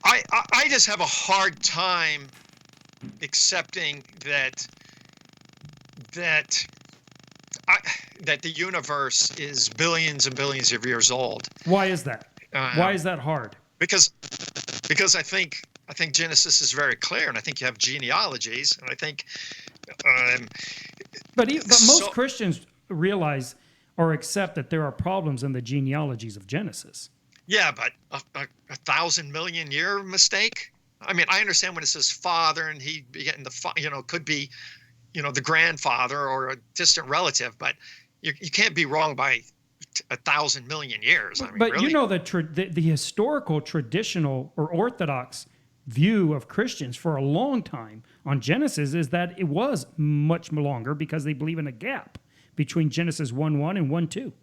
I just have a hard time accepting that the universe is billions and billions of years old. Why is that? Why is that hard? Because I think Genesis is very clear, and I think you have genealogies, and I think. But most Christians realize or accept that there are problems in the genealogies of Genesis. Yeah, but a 1,000 million year mistake. I mean, I understand when it says father, and he getting could be, the grandfather or a distant relative, but you can't be wrong by 1,000 million years. I mean, but really? the historical, traditional, or Orthodox view of Christians for a long time on Genesis is that it was much longer because they believe in a gap between Genesis 1:1 and 1:2.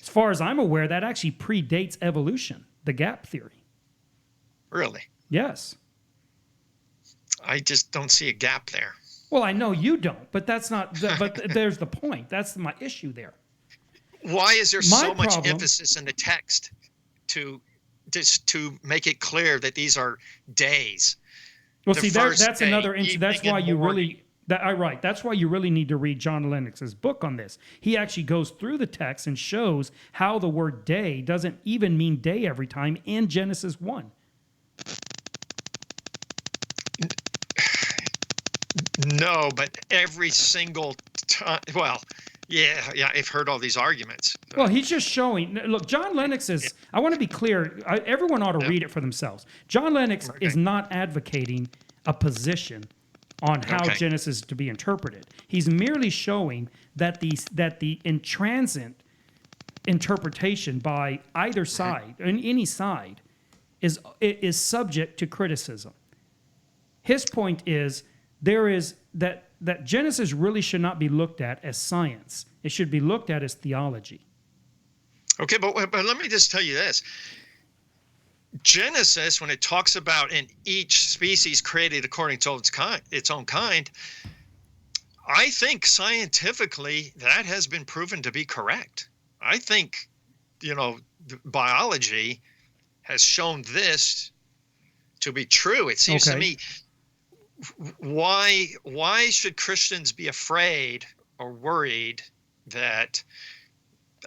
As far as I'm aware, that actually predates evolution, the gap theory. Really? Yes. I just don't see a gap there. Well, I know you don't, but that's not. But there's the point. That's my issue there. Why is there My so much problem- emphasis in the text to make it clear that these are days? Well, The see, first that's day, another. That's evening, why and you morning. really. Right. That's why you really need to read John Lennox's book on this. He actually goes through the text and shows how the word day doesn't even mean day every time in Genesis 1. No, but every single time. Well, yeah, I've heard all these arguments. Well, he's just showing. Look, John Lennox is. I want to be clear. Everyone ought to read it for themselves. John Lennox is not advocating a position on how Genesis is to be interpreted. He's merely showing that the intransigent interpretation by either side, any side, is subject to criticism. His point is that Genesis really should not be looked at as science. It should be looked at as theology. Okay, but let me just tell you this. Genesis, when it talks about in each species created according to its own kind, I think scientifically that has been proven to be correct. I think, biology has shown this to be true. It seems to me, why should Christians be afraid or worried that,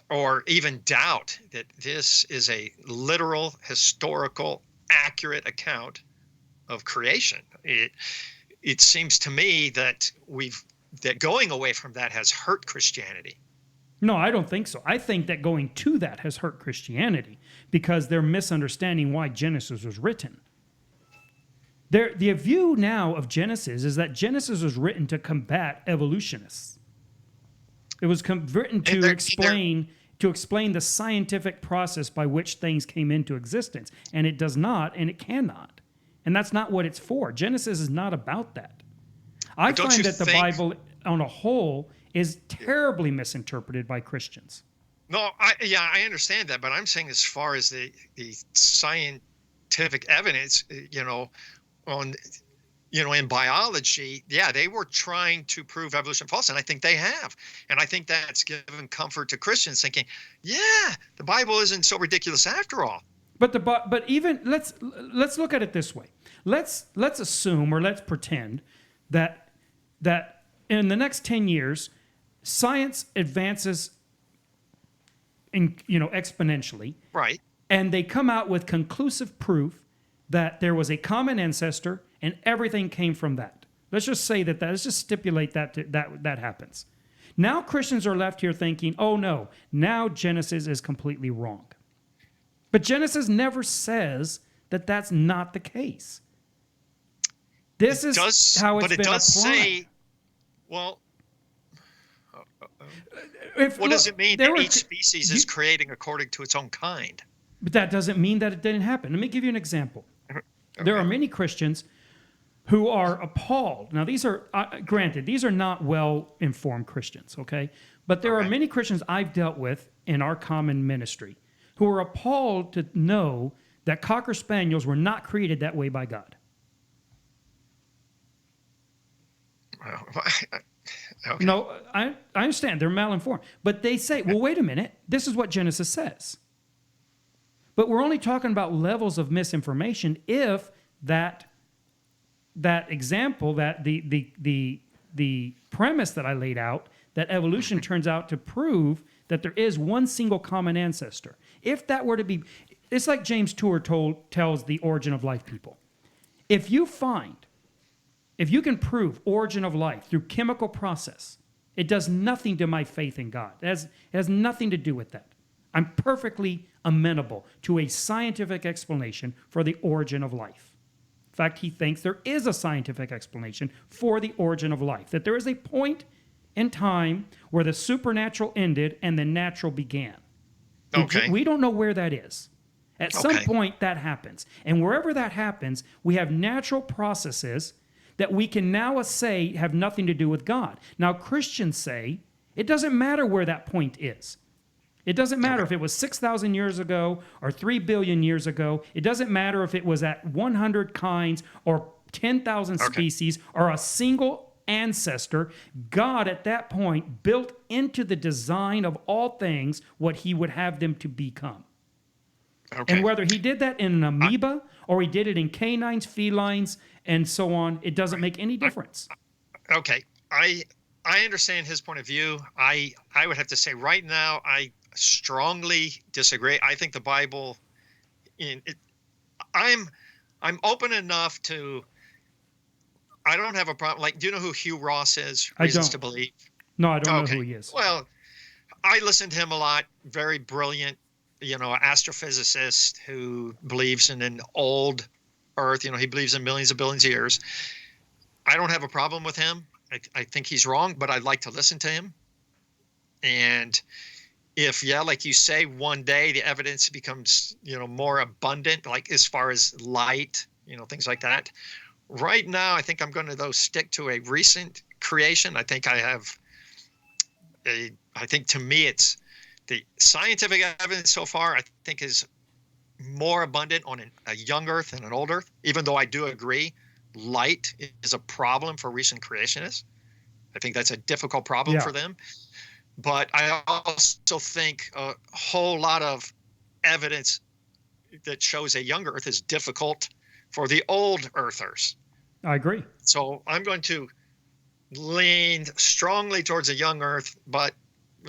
or even doubt that this is a literal, historical, accurate account of creation? It seems to me that going away from that has hurt Christianity. No, I don't think so. I think that going to that has hurt Christianity because they're misunderstanding why Genesis was written. The view now of Genesis is that Genesis was written to combat evolutionists. It was written to explain the scientific process by which things came into existence, and it does not, and it cannot, and that's not what it's for. Genesis is not about that. I find that the Bible, on a whole, is terribly misinterpreted by Christians. No, I understand that, but I'm saying as far as the scientific evidence, in biology, they were trying to prove evolution false, and I think they have. And I think that's given comfort to Christians thinking, the Bible isn't so ridiculous after all. But even let's look at it this way. Let's assume or let's pretend that in the next 10 years, science advances exponentially. Right. And they come out with conclusive proof that there was a common ancestor and everything came from that. Let's just say that. Let's just stipulate that happens. Now Christians are left here thinking, oh no, now Genesis is completely wrong. But Genesis never says that that's not the case. This is how it's been applied. But it does say, well, what does it mean that each species is creating according to its own kind? But that doesn't mean that it didn't happen. Let me give you an example. Okay. There are many Christians who are appalled. Now, these are, granted, these are not well-informed Christians, okay? But there are many Christians I've dealt with in our common ministry who are appalled to know that Cocker Spaniels were not created that way by God. Okay. No, I understand. They're malinformed. But they say, well, wait a minute. This is what Genesis says. But we're only talking about levels of misinformation if that example, that the premise that I laid out, that evolution turns out to prove that there is one single common ancestor. If that were to be, it's like James Tour tells the origin of life people. If you can prove origin of life through chemical process, it does nothing to my faith in God. It has nothing to do with that. I'm perfectly amenable to a scientific explanation for the origin of life. In fact, he thinks there is a scientific explanation for the origin of life, that there is a point in time where the supernatural ended and the natural began. Okay. We don't know where that is. At some Okay. point, that happens. And wherever that happens, we have natural processes that we can now say have nothing to do with God. Now, Christians say it doesn't matter where that point is. It doesn't matter if it was 6,000 years ago or 3 billion years ago. It doesn't matter if it was at 100 kinds or 10,000 species or a single ancestor. God, at that point, built into the design of all things what he would have them to become. Okay. And whether he did that in an amoeba or he did it in canines, felines, and so on, it doesn't make any difference. Okay. I understand his point of view. I would have to say right now, I strongly disagree. I think the Bible, I'm open enough to. I don't have a problem. Like, do you know who Hugh Ross is? I Reasons don't. to Believe. No, I don't know Okay. who he is. Well, I listen to him a lot. Very brilliant, astrophysicist who believes in an old Earth. He believes in millions of billions of years. I don't have a problem with him. I think he's wrong, but I'd like to listen to him. And if, like you say, one day the evidence becomes, more abundant, like as far as light, things like that. Right now, I think I'm going to, though, stick to a recent creation. I think to me, it's the scientific evidence so far, I think, is more abundant on a young Earth than an old Earth, even though I do agree light is a problem for recent creationists. I think that's a difficult problem for them. But I also think a whole lot of evidence that shows a young Earth is difficult for the old Earthers. I agree. So I'm going to lean strongly towards a young Earth, but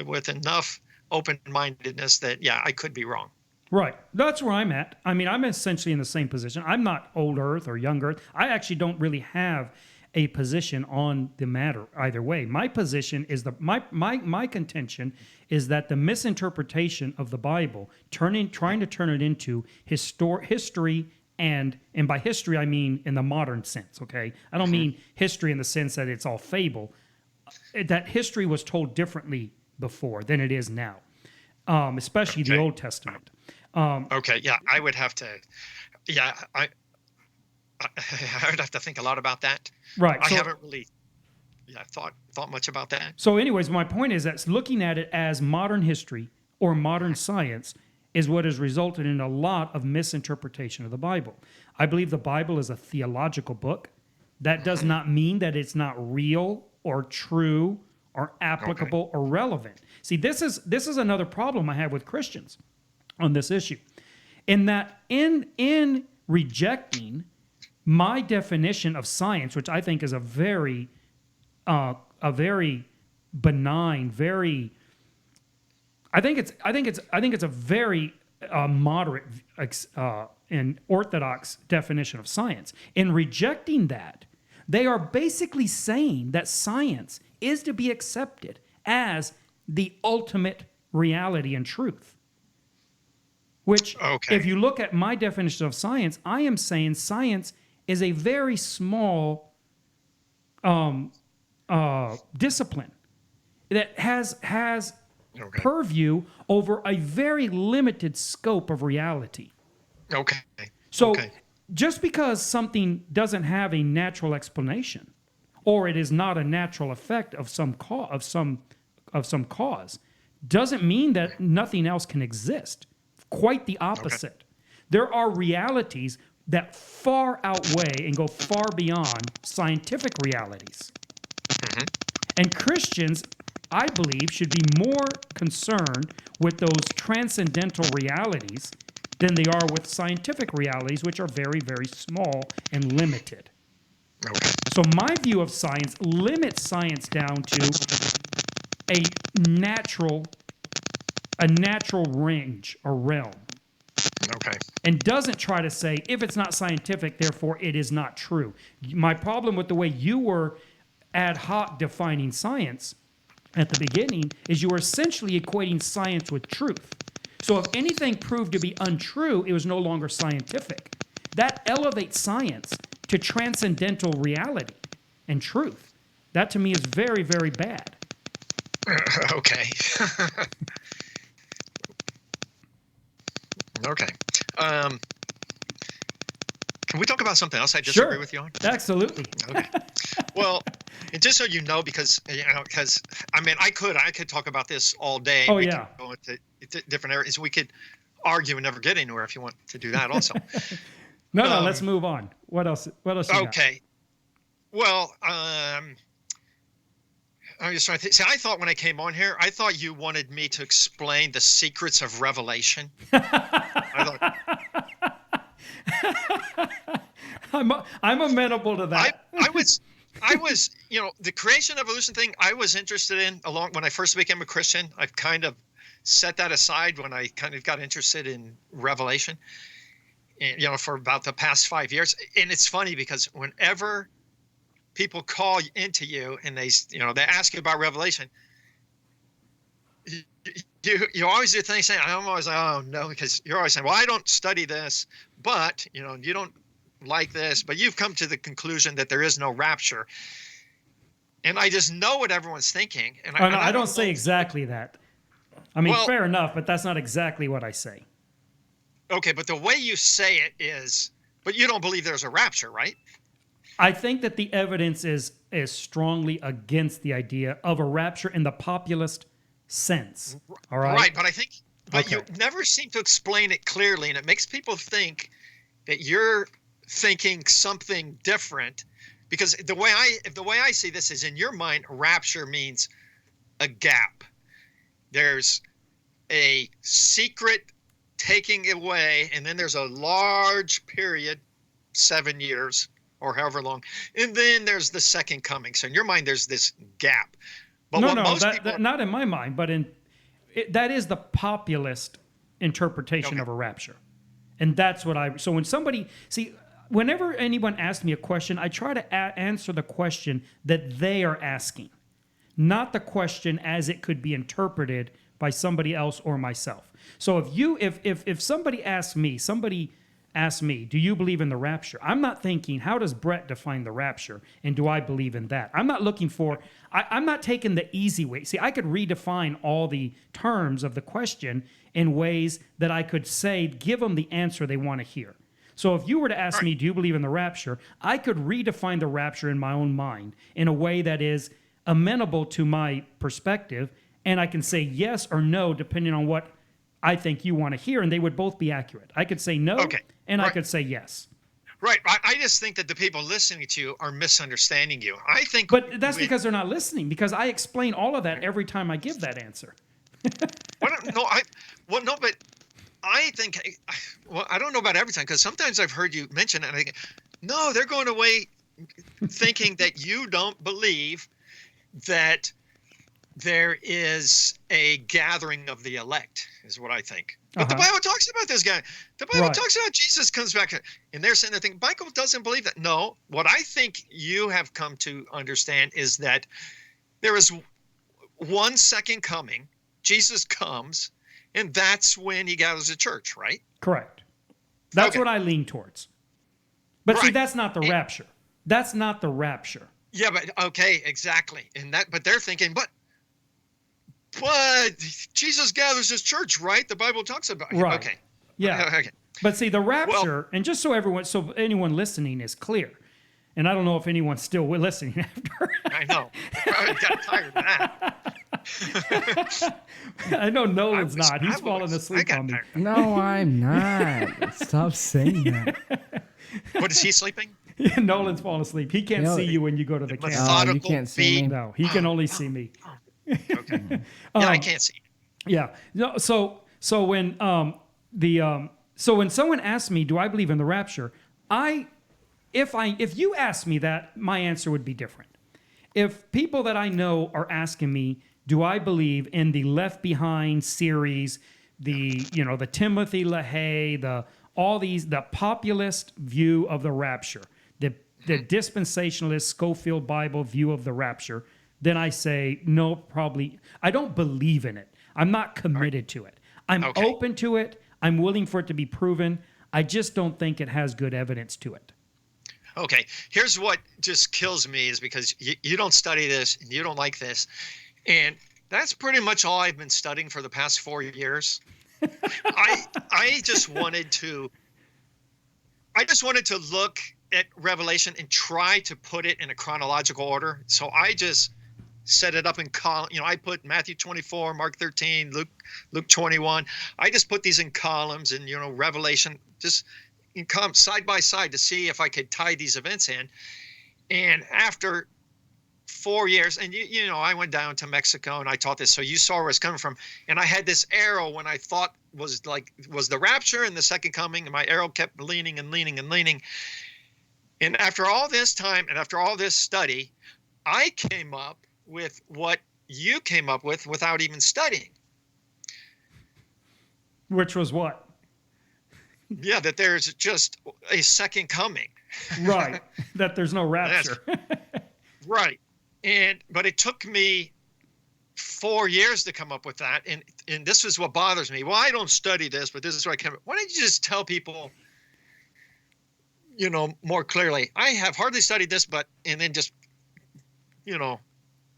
with enough open-mindedness that, I could be wrong. Right. That's where I'm at. I mean, I'm essentially in the same position. I'm not old Earth or young Earth. I actually don't really have a position on the matter either way. My position is my contention is that the misinterpretation of the Bible, trying to turn it into history, and by history I mean in the modern sense, okay? I don't mean history in the sense that it's all fable. That history was told differently before than it is now, especially the Old Testament. I would have to. I would have to think a lot I haven't really thought much about that. So anyways, my point is that looking at it as modern history or modern science is what has resulted in a lot of misinterpretation of the Bible. I believe the Bible is a theological book. That does not mean that it's not real or true or applicable or relevant. See, this is another problem I have with Christians on this issue, in that in rejecting my definition of science, which I think is a very benign, I think it's a very moderate and orthodox definition of science. In rejecting that, they are basically saying that science is to be accepted as the ultimate reality and truth. Which, if you look at my definition of science, I am saying science is a very small discipline that has purview over a very limited scope of reality. So just because something doesn't have a natural explanation, or it is not a natural effect of some cause, doesn't mean that nothing else can exist. Quite the opposite. There are realities that far outweigh and go far beyond scientific realities. And Christians, I believe, should be more concerned with those transcendental realities than they are with scientific realities, which are very, very small and limited. So my view of science limits science down to a natural range or realm. And doesn't try to say, if it's not scientific, therefore it is not true. My problem with the way you were ad hoc defining science at the beginning is you were essentially equating science with truth. So if anything proved to be untrue, it was no longer scientific. That elevates science to transcendental reality and truth. That to me is very, very bad. Um, can we talk about something else I disagree with you on? Absolutely. Okay. Well, and just so you know, because I mean, I could talk about this all day. Oh, We yeah. could go into different areas. We could argue and never get anywhere if you want to do that also. No, let's move on. What else? What else? You got? Okay. Well, I'm just trying to think. See, I thought when I came on here, I thought you wanted me to explain the secrets of Revelation. I thought I'm amenable to that. I was, the creation evolution thing I was interested in when I first became a Christian. I've kind of set that aside when I kind of got interested in Revelation, and, for about the past 5 years. And it's funny because whenever people call into you and they ask you about Revelation, you always do things saying, I'm always like, oh no, because you're always saying, well, I don't study this, but you don't like this, but you've come to the conclusion that there is no rapture. And I just know what everyone's thinking. And I don't say exactly that. I mean, fair enough, but that's not exactly what I say. Okay, but the way you say it is, but you don't believe there's a rapture, right? I think that the evidence is strongly against the idea of a rapture in the populist sense. All right. Right, but you never seem to explain it clearly, and it makes people think that you're thinking something different, because the way I see this is, in your mind, rapture means a gap. There's a secret taking away, and then there's a large period, 7 years or however long, and then there's the second coming. So in your mind, there's this gap. But not in my mind, but that is the populist interpretation of a rapture. And that's what so when somebody, whenever anyone asks me a question, I try to answer the question that they are asking, not the question as it could be interpreted by somebody else or myself. So if somebody asks me, do you believe in the rapture? I'm not thinking, how does Bret define the rapture? And do I believe in that? I'm not looking for, I'm not taking the easy way. See, I could redefine all the terms of the question in ways that I could give them the answer they want to hear. So if you were to ask me, do you believe in the rapture? I could redefine the rapture in my own mind in a way that is amenable to my perspective. And I can say yes or no, depending on what I think you want to hear. And they would both be accurate. I could say no. And I could say yes. Right. I just think that the people listening to you are misunderstanding you. But that's because they're not listening, because I explain all of that every time I give that answer. But I think, I don't know about every time, because sometimes I've heard you mention it and I think, no, they're going away thinking that you don't believe that there is a gathering of the elect, is what I think. But the Bible talks about this guy. The Bible talks about Jesus comes back, and they're saying, Michael doesn't believe that. No, what I think you have come to understand is that there is one second coming. Jesus comes, and that's when he gathers the church, right? Correct. That's what I lean towards. But see, that's not the rapture. That's not the rapture. Yeah, but exactly. But they're thinking, but Jesus gathers his church, right? The Bible talks about it. Right. Okay. Yeah. Okay. But see, the rapture, and just so anyone listening is clear, and I don't know if anyone's still listening after. I know. I got tired of that. I know Nolan's not. He's falling asleep on me. No, I'm not. Stop saying that. What, is he sleeping? Yeah, Nolan's falling asleep. He can't see you when you go to the camera. Oh, you can't see me? No, he can only see me. Okay. Yeah, I can't see. Yeah. No. So when when someone asks me, do I believe in the rapture? If you ask me that, my answer would be different. If people that I know are asking me, do I believe in the Left Behind series, the Timothy LaHaye, the populist view of the rapture, the dispensationalist Scofield Bible view of the rapture, then I say, no, probably, I don't believe in it. I'm not committed to it. I'm open to it. I'm willing for it to be proven. I just don't think it has good evidence to it. Okay. Here's what just kills me is because you don't study this and you don't like this. And that's pretty much all I've been studying for the past 4 years. I just wanted to look at Revelation and try to put it in a chronological order. So I just set it up in column. I put Matthew 24, Mark 13, Luke 21. I just put these in columns, and Revelation just in columns side by side to see if I could tie these events in. And after 4 years, and I went down to Mexico and I taught this, so you saw where it's coming from. And I had this arrow when I thought was the rapture and the second coming, and my arrow kept leaning and leaning and leaning. And after all this time and after all this study, I came up with what you came up with without even studying. Which was what? Yeah, that there's just a second coming. Right. That there's no rapture. Right. But it took me 4 years to come up with that. And this is what bothers me. Well, I don't study this, but this is what I came up. Why don't you just tell people, more clearly? I have hardly studied this, and then just,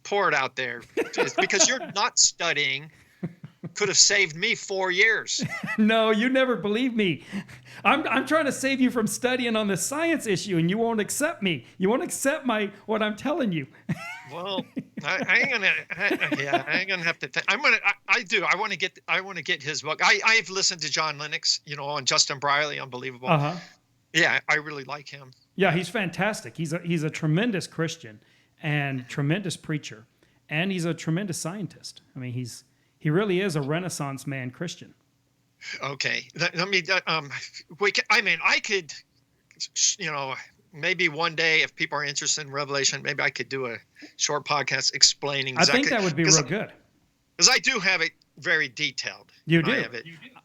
pour it out there. Just because you're not studying could have saved me 4 years. No, you never believe me. I'm trying to save you from studying on the science issue, and you won't accept me. You won't accept what I'm telling you. Well, I ain't gonna have to. I want to get his book. I've listened to John Lennox, on Justin Brierley, unbelievable. Uh-huh. Yeah, I really like him. Yeah, he's fantastic. He's a tremendous Christian and tremendous preacher, and he's a tremendous scientist. I mean, he really is a Renaissance man Christian. Okay, let me. I could, maybe one day, if people are interested in Revelation, maybe I could do a short podcast explaining. Exactly, I think that would be real good. Because I do have it very detailed. You do.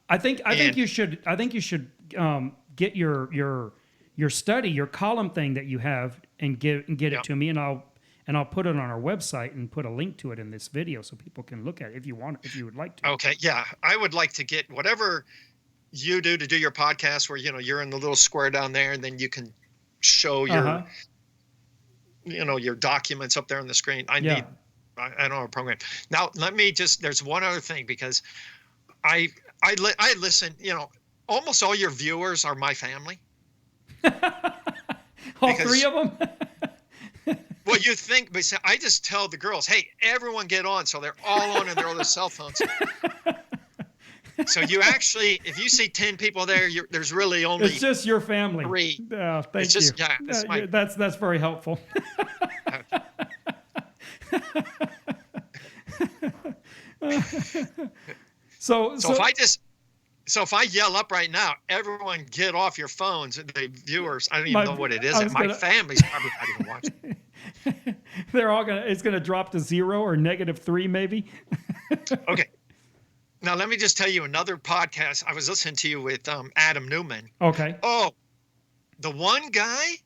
I think you should get your study, your column thing that you have, and get it to me, and I'll put it on our website and put a link to it in this video so people can look at it if you would like to. Okay, yeah, I would like to get whatever you do to do your podcast, where you're in the little square down there, and then you can show your your documents up there on the screen. I don't have a program. Now let me there's one other thing, because I listen. Almost all your viewers are my family. All three of them. Well, you think, but I just tell the girls, hey, everyone get on. So they're all on their other cell phones. So you actually, if you see 10 people there, there's really only it's just your family. 3. Thank you. Yeah, that's very helpful. So if I yell up right now, everyone get off your phones. The viewers, I don't even know what it is. My family's probably not even watching. It's gonna drop to 0 or -3 maybe. Okay. Now let me just tell you another podcast I was listening to you with Adam Newman. Okay. Oh, the one guy,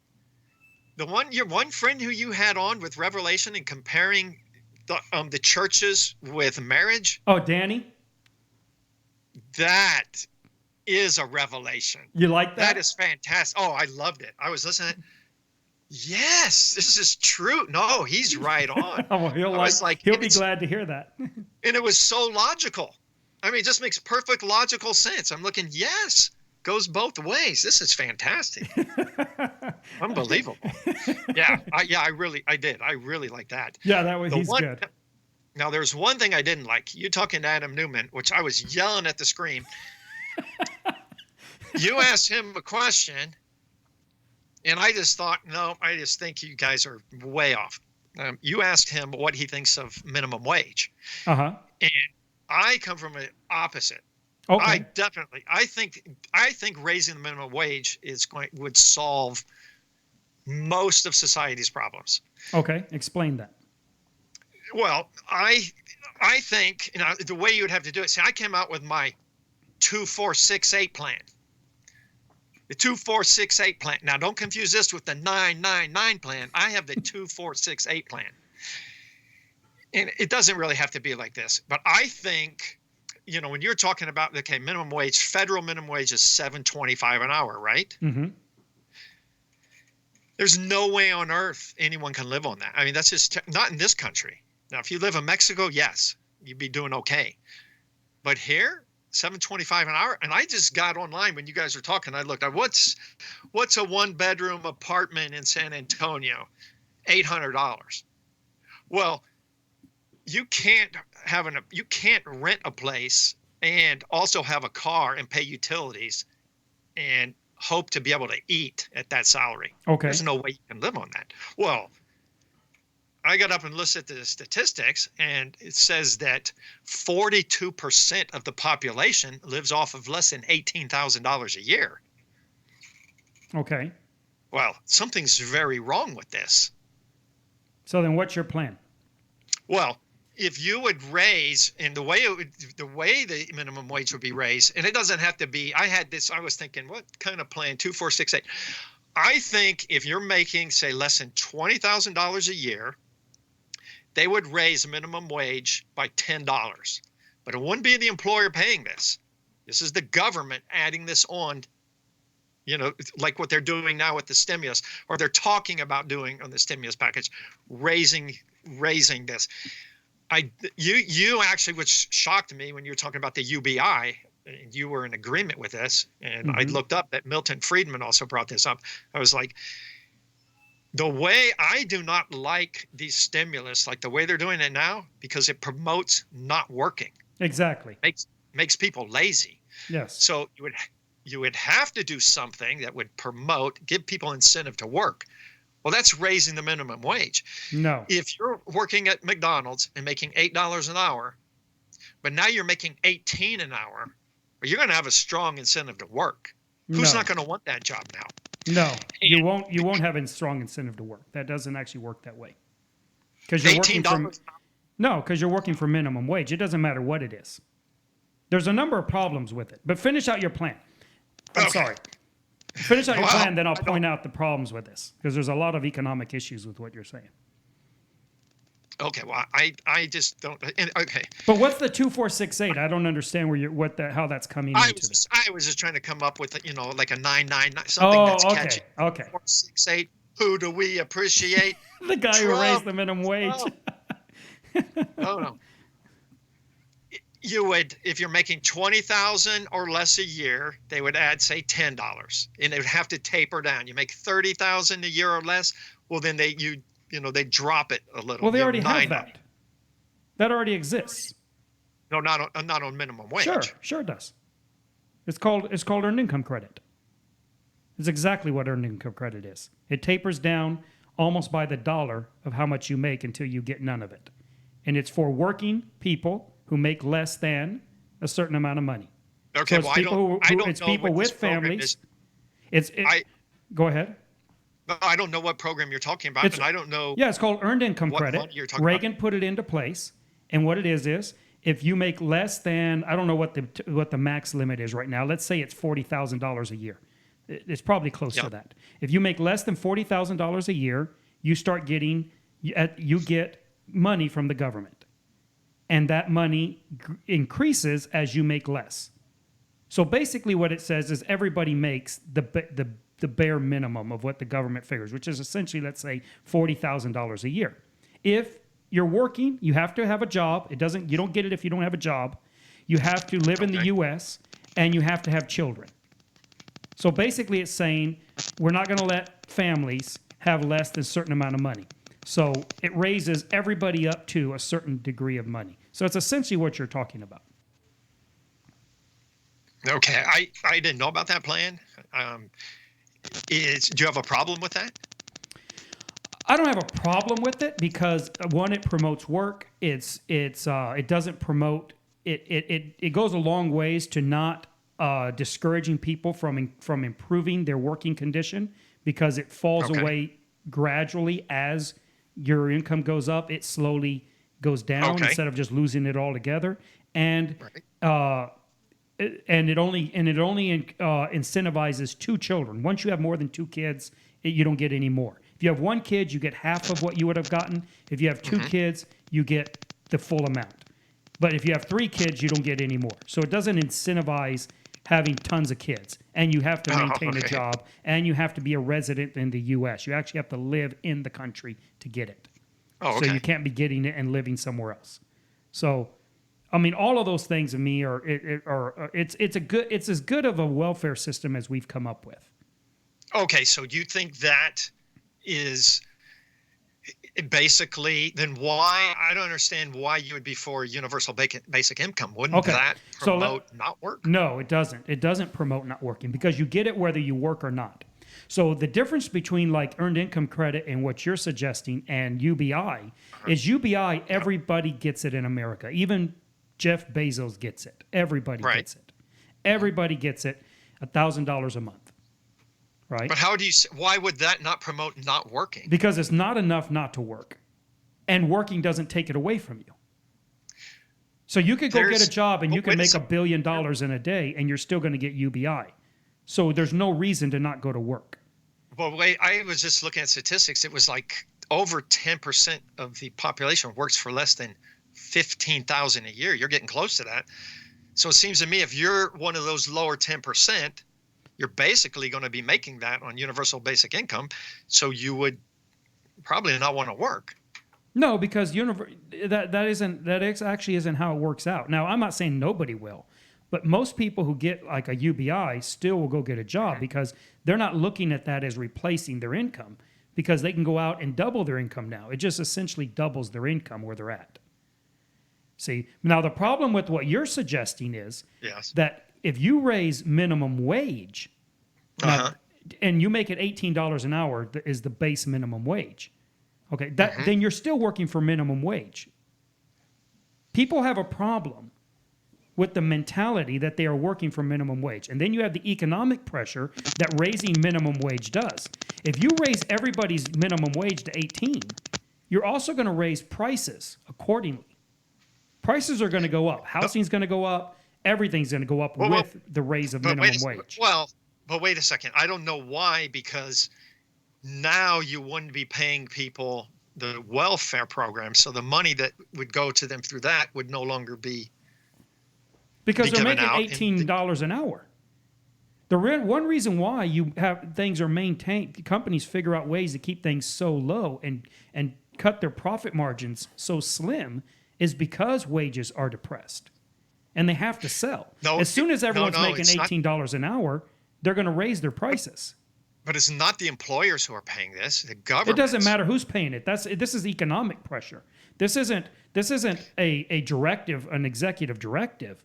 your one friend who you had on with Revelation and comparing the churches with marriage. Oh, Danny. That is a revelation. You like that? That is fantastic. Oh, I loved it. I was listening. Yes, this is true. No, he's right on. Oh, he'll be glad to hear that. And it was so logical. I mean, it just makes perfect logical sense. I'm looking, yes, goes both ways. This is fantastic. Unbelievable. Yeah, I did. I really like that. Yeah, he's good. Now, there's one thing I didn't like. You talking to Adam Newman, which I was yelling at the screen. You asked him a question, and I just thought, no, I just think you guys are way off. You asked him what he thinks of minimum wage. Uh-huh. And I come from an opposite. Okay. I think raising the minimum wage would solve most of society's problems. Okay, explain that. Well, I think the way you would have to do it. See, I came out with my 2-4-6-8 plan. The 2-4-6-8 plan. Now, don't confuse this with the 9-9-9 plan. I have the 2-4-6-8 plan, and it doesn't really have to be like this. But I think, when you're talking about minimum wage, federal minimum wage is $7.25 an hour, right? Mm-hmm. There's no way on earth anyone can live on that. I mean, that's just not in this country. Now, if you live in Mexico, yes, you'd be doing okay. But here, $7.25 an hour. And I just got online when you guys were talking. I looked at what's a 1-bedroom apartment in San Antonio, $800. Well, you can't rent a place and also have a car and pay utilities and hope to be able to eat at that salary. Okay. There's no way you can live on that. Well, I got up and looked at the statistics, and it says that 42% of the population lives off of less than $18,000 a year. Okay. Well, something's very wrong with this. So then what's your plan? Well, if you would raise, and the way the minimum wage would be raised, and it doesn't have to be, I was thinking, what kind of plan? 2, 4, 6, 8. I think if you're making, say, less than $20,000 a year, they would raise minimum wage by $10. But it wouldn't be the employer paying this. This is the government adding this on, like what they're doing now with the stimulus, or they're talking about doing on the stimulus package, raising this. You actually, which shocked me when you were talking about the UBI, and you were in agreement with this, and I looked up that Milton Friedman also brought this up. I was like, the way I do not like these stimulus, like the way they're doing it now, because it promotes not working. Exactly. Makes people lazy. Yes. So you would have to do something that would give people incentive to work. Well, that's raising the minimum wage. No. If you're working at McDonald's and making $8 an hour, but now you're making $18 an hour, well, you're going to have a strong incentive to work. Who's not going to want that job now? No, you won't have a strong incentive to work. That doesn't actually work that way. Because you're working because you're working for minimum wage. It doesn't matter what it is. There's a number of problems with it. But finish out your plan. I'm sorry. Finish out your plan, then I'll point out the problems with this. Because there's a lot of economic issues with what you're saying. Okay, well, I just don't. Okay. But what's the 2468? I don't understand how that's coming into this. I was just trying to come up with like a 999, something that's catchy. Okay. 468. Who do we appreciate? The guy who raised the minimum wage. Oh no. You would, if you're making $20,000 or less a year, they would add, say, $10, and they would have to taper down. You make $30,000 a year or less, well, then they drop it a little. Well, they already have that. That already exists. No, not on minimum wage. Sure it does. It's called earned income credit. It's exactly what earned income credit is. It tapers down almost by the dollar of how much you make until you get none of it. And it's for working people who make less than a certain amount of money. Okay, so it's people with families. Go ahead. I don't know what program you're talking about, and I don't know. Yeah, it's called earned income credit. Reagan put it into place, and what it is if you make less than, I don't know what the max limit is right now. Let's say it's $40,000 a year. It's probably close to that. If you make less than $40,000 a year, you get money from the government. And that money increases as you make less. So basically what it says is everybody makes the bare minimum of what the government figures, which is essentially, let's say, $40,000 a year. If you're working, you have to have a job. You don't get it if you don't have a job. You have to live in the U.S., and you have to have children. So basically it's saying we're not going to let families have less than a certain amount of money. So it raises everybody up to a certain degree of money. So it's essentially what you're talking about. Okay, I didn't know about that plan. Do you have a problem with that? I don't have a problem with it because one, it promotes work. It doesn't promote it goes a long ways to not discouraging people from improving their working condition because it falls away gradually as your income goes up. It slowly goes down instead of just losing it altogether. And it only incentivizes 2 children. Once you have more than 2 kids, you don't get any more. If you have 1 kid, you get half of what you would have gotten. If you have 2 kids, you get the full amount. But if you have 3 kids, you don't get any more. So it doesn't incentivize having tons of kids. And you have to maintain a job. And you have to be a resident in the U.S. You actually have to live in the country to get it. So you can't be getting it and living somewhere else. So I mean, all of those things to me it's as good of a welfare system as we've come up with. Okay, so you think that is basically, then why, I don't understand why you would be for universal basic income. Wouldn't that promote not work? No, it doesn't. It doesn't promote not working because you get it whether you work or not. So the difference between like earned income credit and what you're suggesting and UBI is UBI, everybody gets it in America. Even Jeff Bezos gets it. Everybody gets it. Everybody gets it, $1,000 a month. Right? But why would that not promote not working? Because it's not enough not to work. And working doesn't take it away from you. So you could go get a job and you can make $1 billion in a day and you're still going to get UBI. So there's no reason to not go to work. Well, wait, I was just looking at statistics. It was like over 10% of the population works for less than $15,000 a year. You're getting close to that. So it seems to me if you're one of those lower 10%, you're basically going to be making that on universal basic income. So you would probably not want to work. No, because that actually isn't how it works out. Now, I'm not saying nobody will, but most people who get like a UBI still will go get a job because they're not looking at that as replacing their income because they can go out and double their income now. It just essentially doubles their income where they're at. See, now the problem with what you're suggesting is that if you raise minimum wage, and you make it $18 an hour is the base minimum wage, okay, then you're still working for minimum wage. People have a problem with the mentality that they are working for minimum wage. And then you have the economic pressure that raising minimum wage does. If you raise everybody's minimum wage to 18, you're also going to raise prices accordingly. Prices are going to go up. Housing's going to go up. Everything's going to go up with the raise of minimum wage. But wait a second. I don't know why, because now you wouldn't be paying people the welfare program. So the money that would go to them through that would no longer be because they're making $18 an hour. One reason why you have things are maintained, companies figure out ways to keep things so low and cut their profit margins so slim is because wages are depressed. And they have to sell. As soon as everyone's making $18 an hour, they're going to raise their prices. But it's not the employers who are paying this; the government. It doesn't matter who's paying it. This is economic pressure. This isn't a directive, an executive directive.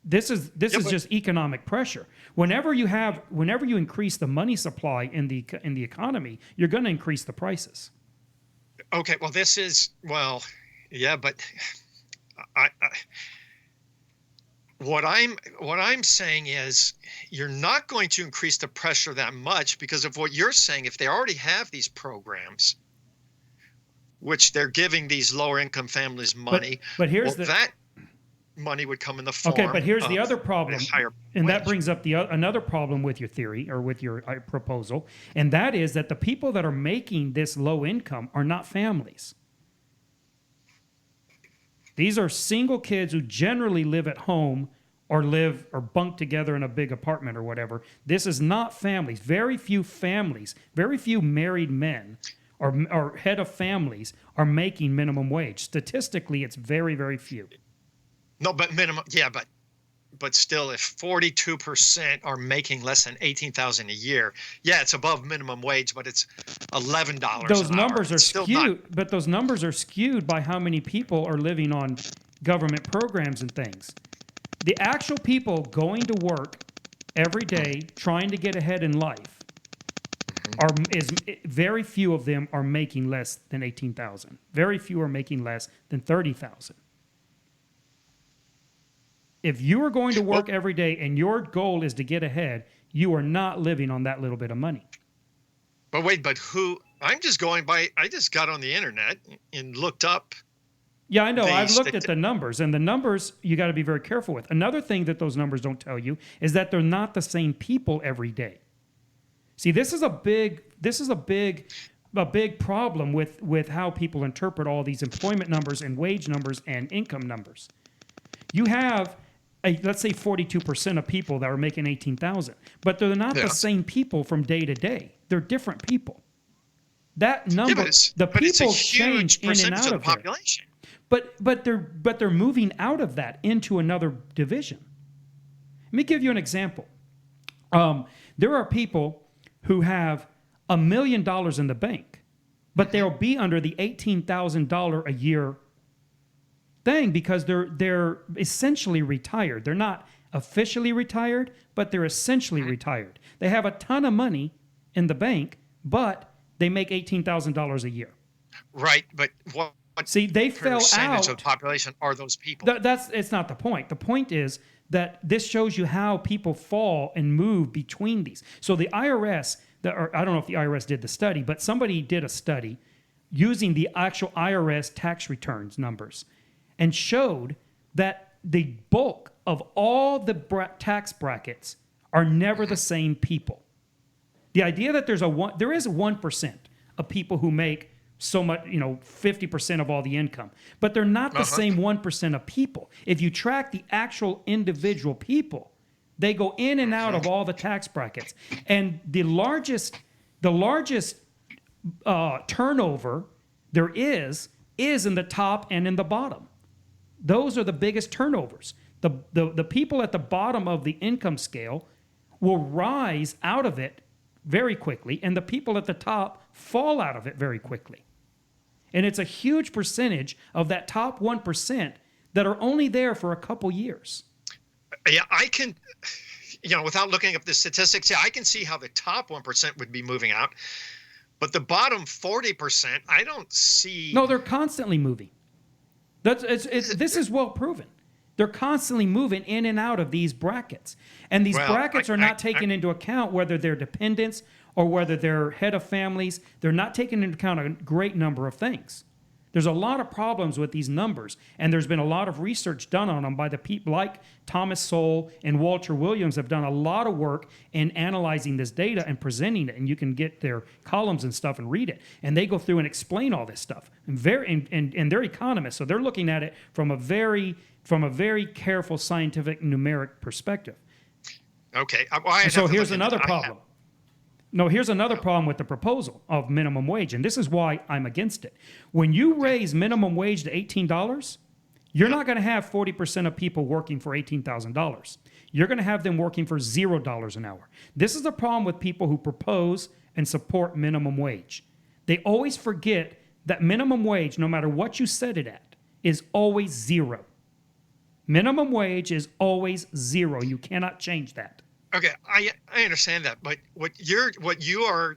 This is just economic pressure. Whenever you increase the money supply in the economy, you're going to increase the prices. Okay, well, but what I'm saying is you're not going to increase the pressure that much because of what you're saying. If they already have these programs, which they're giving these lower income families money, but here's that money would come in the form. Okay, but here's the other problem, and wage. That brings up another problem with your theory or with your proposal, and that is that the people that are making this low income are not families. These are single kids who generally live at home or bunk together in a big apartment or whatever. This is not families. Very few families, very few married men or head of families are making minimum wage. Statistically, it's very, very few. No, but minimum, but still, if 42% are making less than $18,000 a year, it's above minimum wage, but it's $11. Those numbers are skewed, but those numbers are skewed by how many people are living on government programs and things. The actual people going to work every day trying to get ahead in life very few of them are making less than $18,000. Very few are making less than $30,000. If you are going to work every day and your goal is to get ahead, you are not living on that little bit of money. But wait, I just got on the internet and looked up. Yeah, I know. I've looked at the numbers, and the numbers you got to be very careful with. Another thing that those numbers don't tell you is that they're not the same people every day. See, this is a big problem with how people interpret all these employment numbers and wage numbers and income numbers. You have let's say 42% of people that are making $18,000, but they're not the same people from day to day. They're different people. That number, the people change in and out of the population. But they're moving out of that into another division. Let me give you an example. There are people who have $1 million in the bank, but they'll be under the $18,000 a year thing because they're essentially retired. They're not officially retired, but they're essentially retired. They have a ton of money in the bank, but they make $18,000 a year. Right, but what See, they fell percentage out. of the population are those people? It's not the point. The point is that this shows you how people fall and move between these. So the IRS, I don't know if the IRS did the study, but somebody did a study using the actual IRS tax returns numbers and showed that the bulk of all the tax brackets are never the same people. The idea that there is 1% of people who make so much, 50% of all the income, but they're not the same 1% of people. If you track the actual individual people, they go in and out of all the tax brackets, and the largest turnover there is in the top and in the bottom. Those are the biggest turnovers. The people at the bottom of the income scale will rise out of it very quickly, and the people at the top fall out of it very quickly. And it's a huge percentage of that top 1% that are only there for a couple years. Yeah, I can, without looking up the statistics, I can see how the top 1% would be moving out, but the bottom 40%, I don't see. No, they're constantly moving. This is well proven. They're constantly moving in and out of these brackets. And these brackets are not taking into account whether they're dependents or whether they're head of families. They're not taking into account a great number of things. There's a lot of problems with these numbers, and there's been a lot of research done on them by the people like Thomas Sowell and Walter Williams have done a lot of work in analyzing this data and presenting it, and you can get their columns and stuff and read it. And they go through and explain all this stuff. And they're economists, so they're looking at it from a very careful scientific numeric perspective. Okay. So here's another problem. Here's another problem with the proposal of minimum wage, and this is why I'm against it. When you raise minimum wage to $18, you're not going to have 40% of people working for $18,000. You're going to have them working for $0 an hour. This is the problem with people who propose and support minimum wage. They always forget that minimum wage, no matter what you set it at, is always zero. Minimum wage is always zero. You cannot change that. Okay, I understand that, but what you are,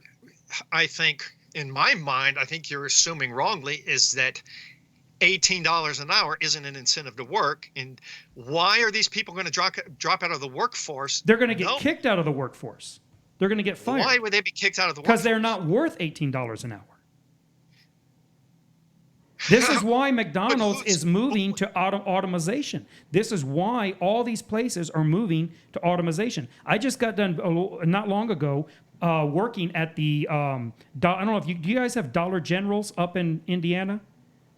I think, in my mind, I think you're assuming wrongly, is that $18 an hour isn't an incentive to work. And why are these people going to drop out of the workforce? They're going to get kicked out of the workforce. They're going to get fired. Why would they be kicked out of the workforce? Because they're not worth $18 an hour. This is why McDonald's is moving to automation. This is why all these places are moving to automation. I just got done not long ago working at the, I don't know if do you guys have Dollar Generals up in Indiana?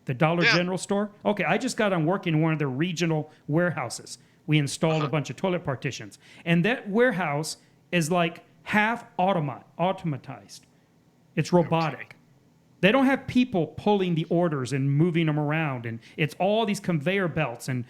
The Dollar General store? Okay, I just got done working in one of their regional warehouses. We installed a bunch of toilet partitions. And that warehouse is like half automatized. It's robotic. Okay. They don't have people pulling the orders and moving them around, and it's all these conveyor belts and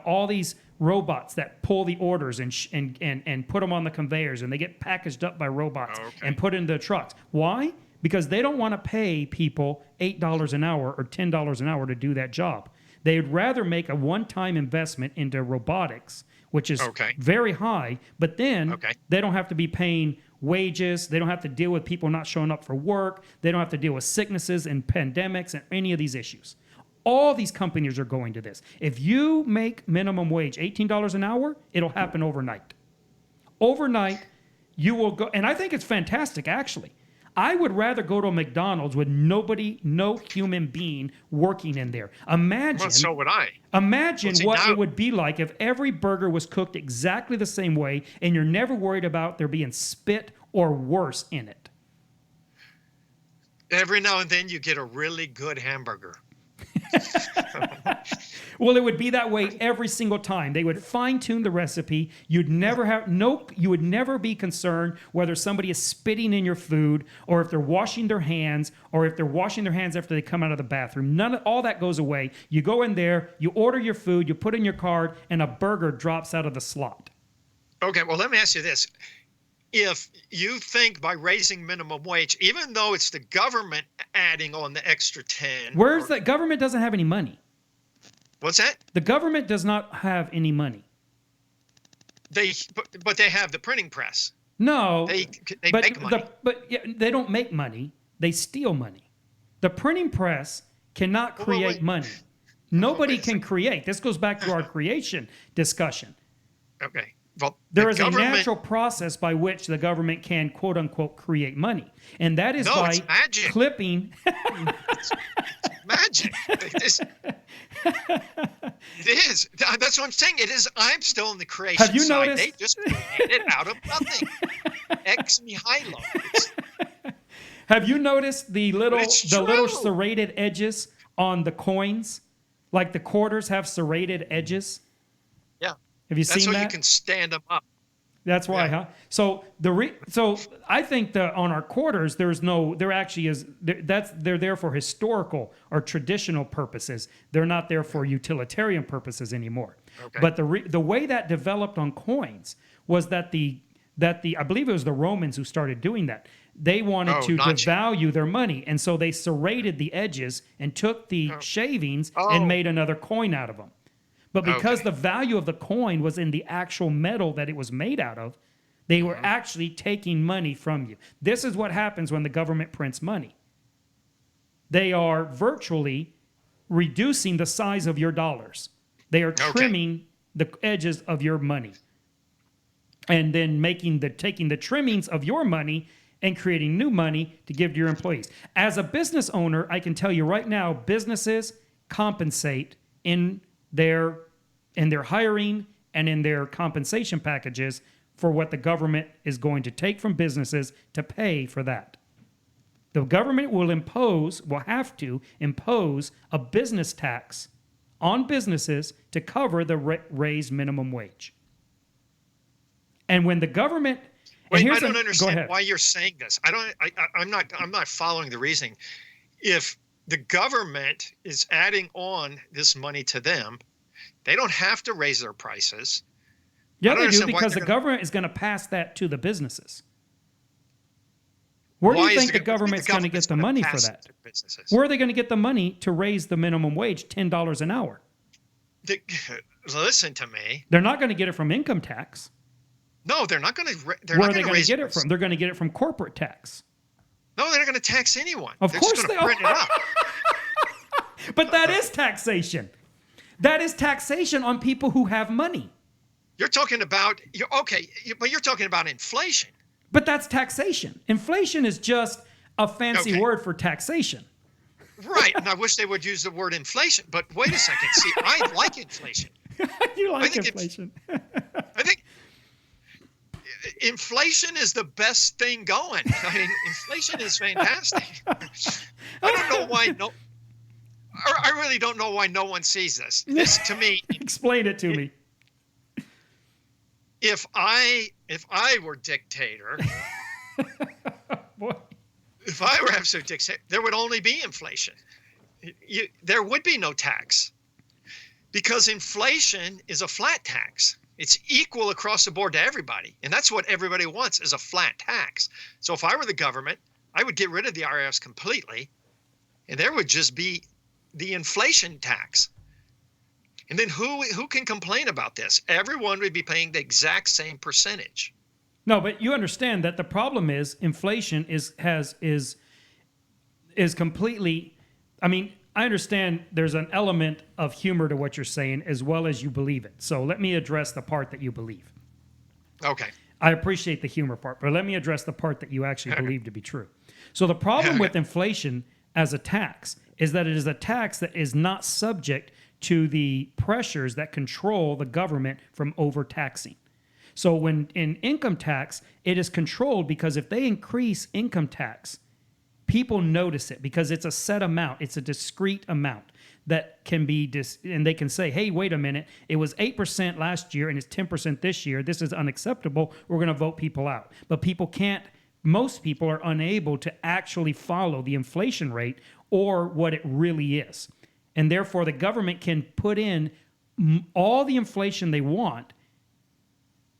all these robots that pull the orders and put them on the conveyors, and they get packaged up by robots and put in the trucks. Why? Because they don't want to pay people $8 an hour or $10 an hour to do that job. They'd rather make a one-time investment into robotics, which is very high, but then they don't have to be paying wages. They don't have to deal with people not showing up for work. They don't have to deal with sicknesses and pandemics and any of these issues. All these companies are going to this. If you make minimum wage $18 an hour, it'll happen overnight. Overnight, you will go, and I think it's fantastic, actually. I would rather go to a McDonald's with no human being working in there. Imagine. Well, so would I. Imagine what it would be like if every burger was cooked exactly the same way, and you're never worried about there being spit or worse in it. Every now and then you get a really good hamburger. Well, it would be that way every single time. They would fine-tune the recipe. You would never be concerned whether somebody is spitting in your food or if they're washing their hands or if they're washing their hands after they come out of the bathroom. All that goes away. You go in there, you order your food, you put in your card, and a burger drops out of the slot. Okay, well, let me ask you this. If you think by raising minimum wage, even though it's the government adding on the extra 10. Where's the government doesn't have any money. What's that? The government does not have any money. But they have the printing press. No. They make money. They don't make money. They steal money. The printing press cannot create money. Nobody can create. This goes back to our creation discussion. Okay. Well, there is a natural process by which the government can, quote unquote, create money. And that is by clipping. It's magic. It is. That's what I'm saying. It is. I'm still in the creation Have you side. noticed? They just created it out of nothing. Ex nihilo. Have you noticed the little serrated edges on the coins? Like the quarters have serrated edges? Yeah. Have you seen that? That's so you can stand them up. That's why, huh? So I think that on our quarters, they're there for historical or traditional purposes. They're not there for utilitarian purposes anymore. Okay. But the way that developed on coins was that I believe it was the Romans who started doing that. They wanted to devalue their money, and so they serrated the edges and took the shavings and made another coin out of them. But because the value of the coin was in the actual metal that it was made out of, they were actually taking money from you. This is what happens when the government prints money. They are virtually reducing the size of your dollars. They are trimming the edges of your money. And then taking the trimmings of your money and creating new money to give to your employees. As a business owner, I can tell you right now, businesses compensate in their hiring and in their compensation packages for what the government is going to take from businesses to pay for that. The government will have to impose a business tax on businesses to cover the raised minimum wage. And when the government... Wait, I don't understand why you're saying this. I'm not following the reasoning. If the government is adding on this money to them, they don't have to raise their prices. Yeah, they do, because the government is going to pass that to the businesses. Where do you think the government's going to get the money for that? Where are they going to get the money to raise the minimum wage $10 an hour? Listen to me. They're not going to get it from income tax. No, they're not going to. Where are they going to get it from? They're going to get it from corporate tax. No, they're not going to tax anyone. Of course they are. Print it up. But that is taxation. That is taxation on people who have money. You're talking about, but you're talking about inflation. But that's taxation. Inflation is just a fancy word for taxation. Right, and I wish they would use the word inflation. But wait a second. See, I like inflation. You like inflation. I think inflation is the best thing going. I mean, inflation is fantastic. I don't know why I really don't know why no one sees this. This, to me... Explain it to me. If I were dictator... Boy. If I were absolute dictator, there would only be inflation. There would be no tax. Because inflation is a flat tax. It's equal across the board to everybody. And that's what everybody wants, is a flat tax. So if I were the government, I would get rid of the IRS completely. And there would just be the inflation tax. And then who can complain about this? Everyone would be paying the exact same percentage. No, but you understand that the problem is inflation is completely... I mean, I understand there's an element of humor to what you're saying as well as you believe it. So let me address the part that you believe. Okay. I appreciate the humor part, but let me address the part that you actually believe to be true. So the problem with inflation as a tax is that it is a tax that is not subject to the pressures that control the government from overtaxing. So when in income tax, it is controlled because if they increase income tax, people notice it because it's a set amount. It's a discrete amount that can be, and they can say, hey, wait a minute, it was 8% last year and it's 10% this year. This is unacceptable. We're going to vote people out. But people can't, most people are unable to actually follow the inflation rate or what it really is. And therefore, the government can put in all the inflation they want,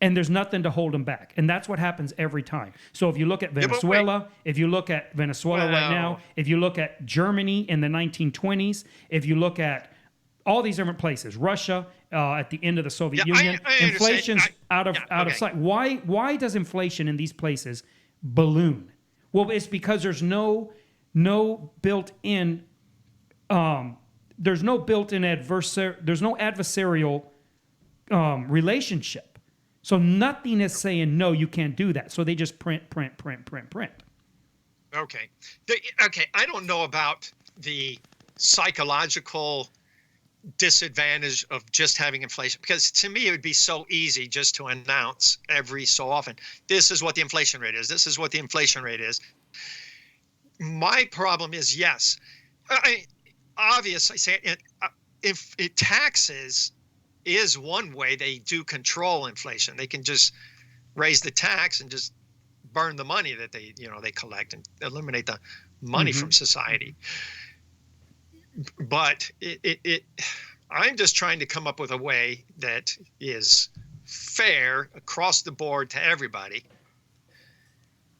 and there's nothing to hold them back. And that's what happens every time. So if you look at Venezuela, if you look at Venezuela right now, if you look at Germany in the 1920s, if you look at all these different places, Russia at the end of the Soviet Union, inflation's out of sight. Why does inflation in these places balloon? Well, it's because there's no built-in adversarial relationship. So nothing is saying, no, you can't do that. So they just print. Okay. I don't know about the psychological disadvantage of just having inflation, because to me, it would be so easy just to announce every so often, this is what the inflation rate is. This is what the inflation rate is. My problem is, yes, obviously, if taxes is one way they do control inflation. They can just raise the tax and just burn the money that they collect and eliminate the money from society. But I'm just trying to come up with a way that is fair across the board to everybody.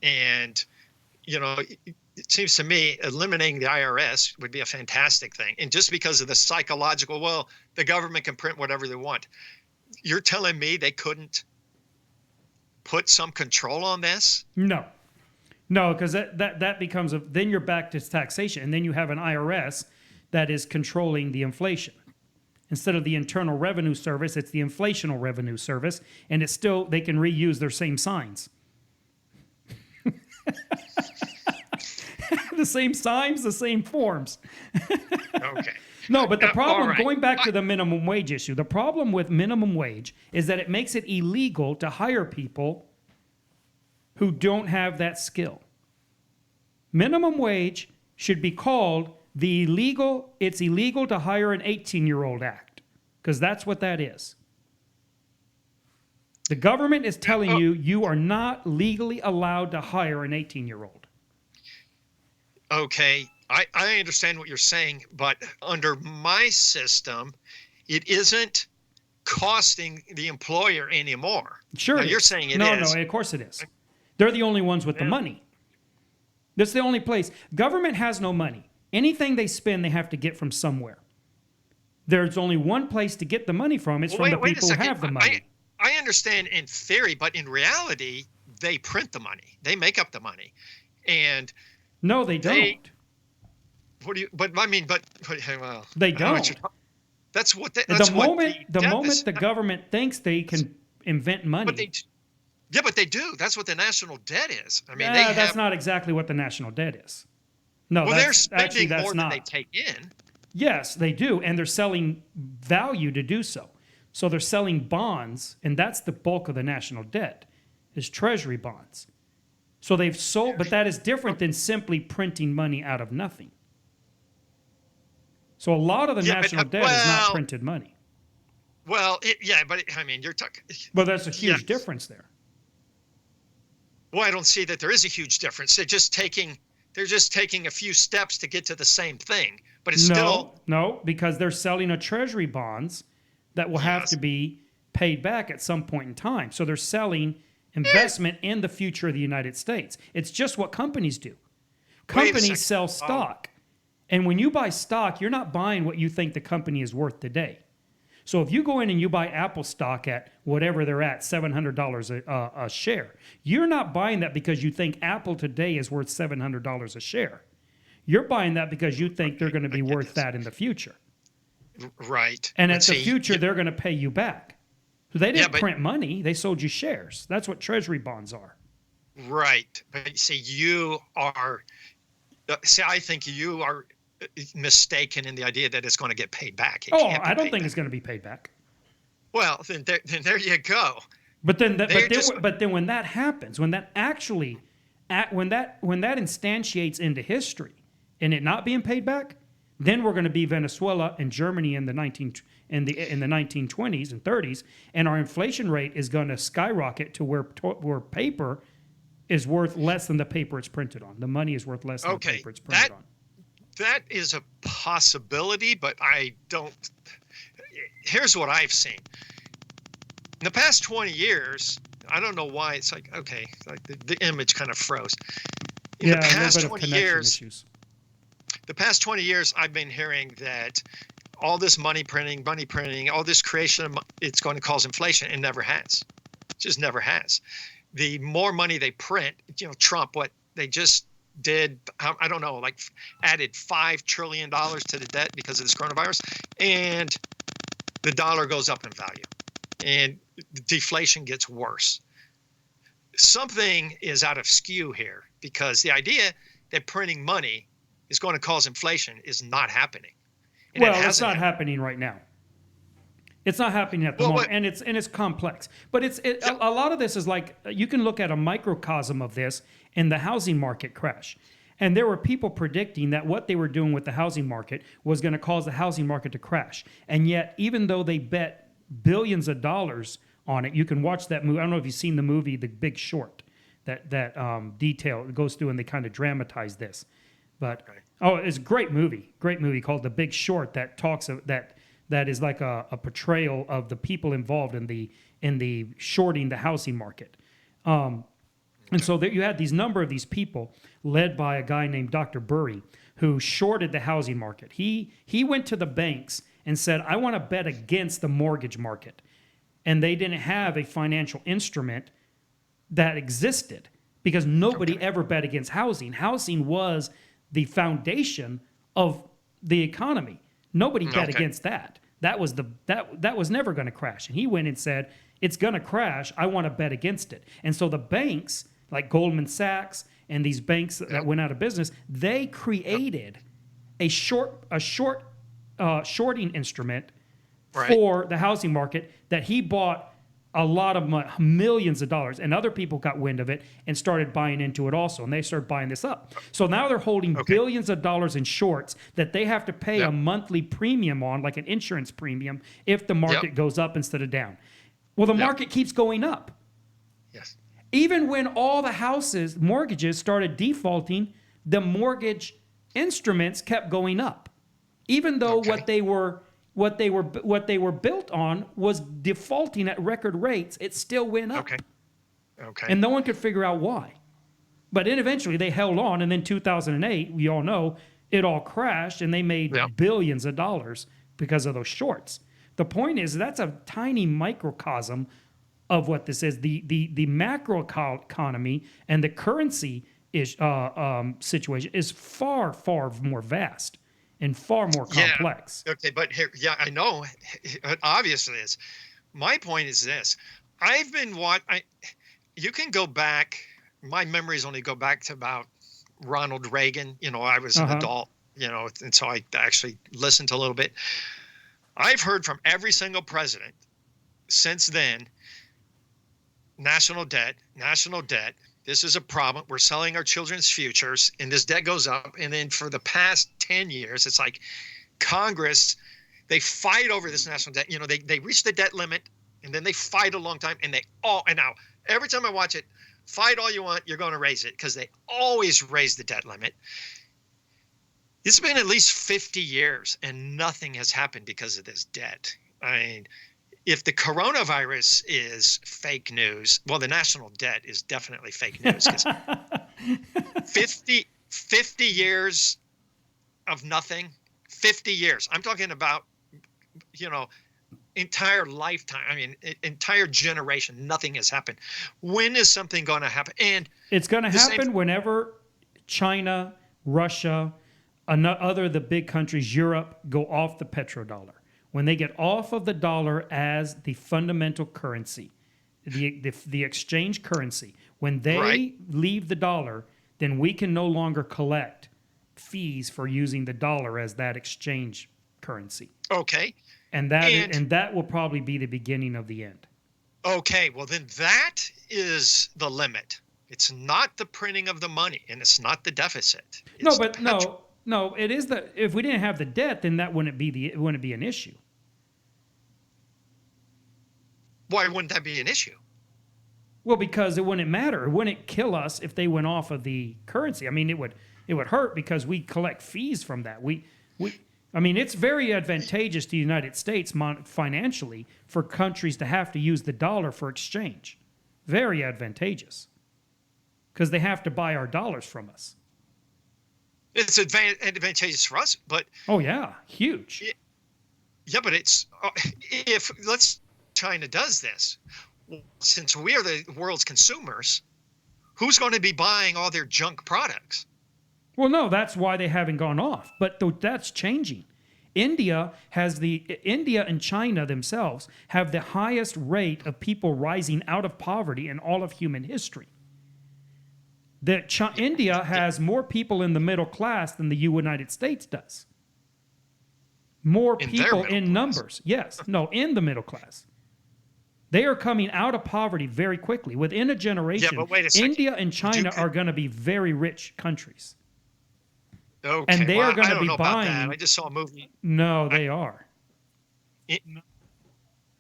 And, it seems to me eliminating the IRS would be a fantastic thing. And just because of the psychological, well, the government can print whatever they want. You're telling me they couldn't put some control on this? No, because that becomes then you're back to taxation, and then you have an IRS that is controlling the inflation. Instead of the Internal Revenue Service, it's the Inflational Revenue Service, and it's still, they can reuse their same signs. The same signs, the same forms. Okay. No, but the problem, going back to the minimum wage issue, the problem with minimum wage is that it makes it illegal to hire people who don't have that skill. Minimum wage should be called it's illegal to hire an 18-year-old act, because that's what that is. The government is telling you are not legally allowed to hire an 18-year-old. Okay, I understand what you're saying, but under my system, it isn't costing the employer anymore. Sure, now, you're saying it is. No, of course it is. They're the only ones with the money. That's the only place. Government has no money. Anything they spend, they have to get from somewhere. There's only one place to get the money from. It's from the people who have the money. I understand in theory, but in reality, they print the money. They make up the money, and no, they don't. Well, they don't. That's what the moment the government thinks they can invent money. But they do. That's what the national debt is. I mean, that's not exactly what the national debt is. No, well, they're spending that's more not. than they take in. Yes, they do, and they're selling value to do so. So they're selling bonds, and that's the bulk of the national debt, is treasury bonds. So they've sold, but that is different than simply printing money out of nothing. So a lot of the national debt is not printed money. Well, you're talking. But that's a huge difference there. Well, I don't see that there is a huge difference. They're just taking a few steps to get to the same thing. But it's no, because they're selling a treasury bonds that will have to be paid back at some point in time. So they're selling investment in the future of the United States. It's just what companies do. Companies sell stock. And when you buy stock, you're not buying what you think the company is worth today. So if you go in and you buy Apple stock at whatever they're at, $700 a share, you're not buying that because you think Apple today is worth $700 a share. You're buying that because you think they're going to be worth that in the future. Right. And at the future, they're going to pay you back. So they didn't print money. They sold you shares. That's what treasury bonds are. Right. But see, I think you are mistaken in the idea that it's going to get paid back. I don't think it's going to be paid back. Well, then there you go. But then when that happens, when that actually when that instantiates into history and it not being paid back, then we're going to be Venezuela and Germany in the 1920s and 30s, and our inflation rate is going to skyrocket to where paper is worth less than the paper it's printed on. The money is worth less than the paper it's printed on. That is a possibility, but I don't. Here's what I've seen. In the past 20 years, I don't know why it's like, okay, like the image kind of froze. In the past 20 years, issues. The past 20 years, I've been hearing that all this money printing, all this creation, it's going to cause inflation. It never has. It just never has. The more money they print, Trump, what they just did, I don't know, like added $5 trillion to the debt because of this coronavirus, and the dollar goes up in value, and deflation gets worse. Something is out of skew here, because the idea that printing money is going to cause inflation is not happening. And it's not happening right now. It's not happening at the moment, and it's complex. But a lot of this is like, you can look at a microcosm of this in the housing market crash. And there were people predicting that what they were doing with the housing market was going to cause the housing market to crash. And yet, even though they bet billions of dollars on it, you can watch that movie. I don't know if you've seen the movie The Big Short, that detail it goes through, and they kind of dramatize this. But it's a great movie called The Big Short that talks of that is like a portrayal of the people involved in the shorting the housing market. And so there you had these number of these people led by a guy named Dr. Burry, who shorted the housing market. He went to the banks and said, I want to bet against the mortgage market. And they didn't have a financial instrument that existed, because nobody ever bet against housing. Housing was the foundation of the economy. Nobody bet against that. That was never going to crash. And he went and said, it's going to crash. I want to bet against it. And so the banks, like Goldman Sachs and these banks that went out of business, they created a shorting instrument for the housing market that he bought a lot of millions of dollars, and other people got wind of it and started buying into it also, and they started buying this up. So now they're holding billions of dollars in shorts that they have to pay a monthly premium on, like an insurance premium, if the market goes up instead of down. Well, the market keeps going up. Yes. Even when all the mortgages started defaulting, the mortgage instruments kept going up, even though what they were built on was defaulting at record rates. It still went up. Okay. And no one could figure out why. But then eventually they held on, and then 2008, we all know, it all crashed, and they made billions of dollars because of those shorts. The point is, that's a tiny microcosm of what this is. The macro economy and the currency situation is far, far more vast and far more complex. Okay, but here, I know, it obviously is. My point is this: I've been you can go back. My memories only go back to about Ronald Reagan. I was an adult. And so I actually listened to a little bit. I've heard from every single president since then. National debt. This is a problem. We're selling our children's futures, and this debt goes up. And then for the past 10 years, it's like Congress, they fight over this national debt. They reach the debt limit, and then they fight a long time. And now every time I watch it, fight all you want, you're going to raise it, because they always raise the debt limit. It's been at least 50 years, and nothing has happened because of this debt. I mean, if the coronavirus is fake news, well, the national debt is definitely fake news. 50 years of nothing, 50 years. I'm talking about, entire lifetime. I mean, entire generation, nothing has happened. When is something going to happen? And it's going to happen whenever China, Russia, the big countries, Europe, go off the petrodollar. When they get off of the dollar as the fundamental currency, the exchange currency, when they leave the dollar, then we can no longer collect fees for using the dollar as that exchange currency. Okay. And that will probably be the beginning of the end. Okay, well then that is the limit. It's not the printing of the money, and it's not the deficit. No, It's the but no, it is the if we didn't have the debt, then that wouldn't be an issue. Why wouldn't that be an issue? Well, because it wouldn't matter. It wouldn't kill us if they went off of the currency. I mean, it would hurt because we collect fees from that. I mean, it's very advantageous to the United States financially for countries to have to use the dollar for exchange. Very advantageous. Because they have to buy our dollars from us. It's advantageous for us, but oh yeah, huge. Yeah, but it's if China does this, since we are the world's consumers, who's going to be buying all their junk products? Well, no, that's why they haven't gone off. But that's changing. India and China themselves have the highest rate of people rising out of poverty in all of human history. India has more people in the middle class than the United States does. More people in numbers. Yes. No, in the middle class. They are coming out of poverty very quickly. Within a generation, but wait a second. India and China are going to be very rich countries. Okay, and they are going to be buying. About that. I just saw a movie. No, they are.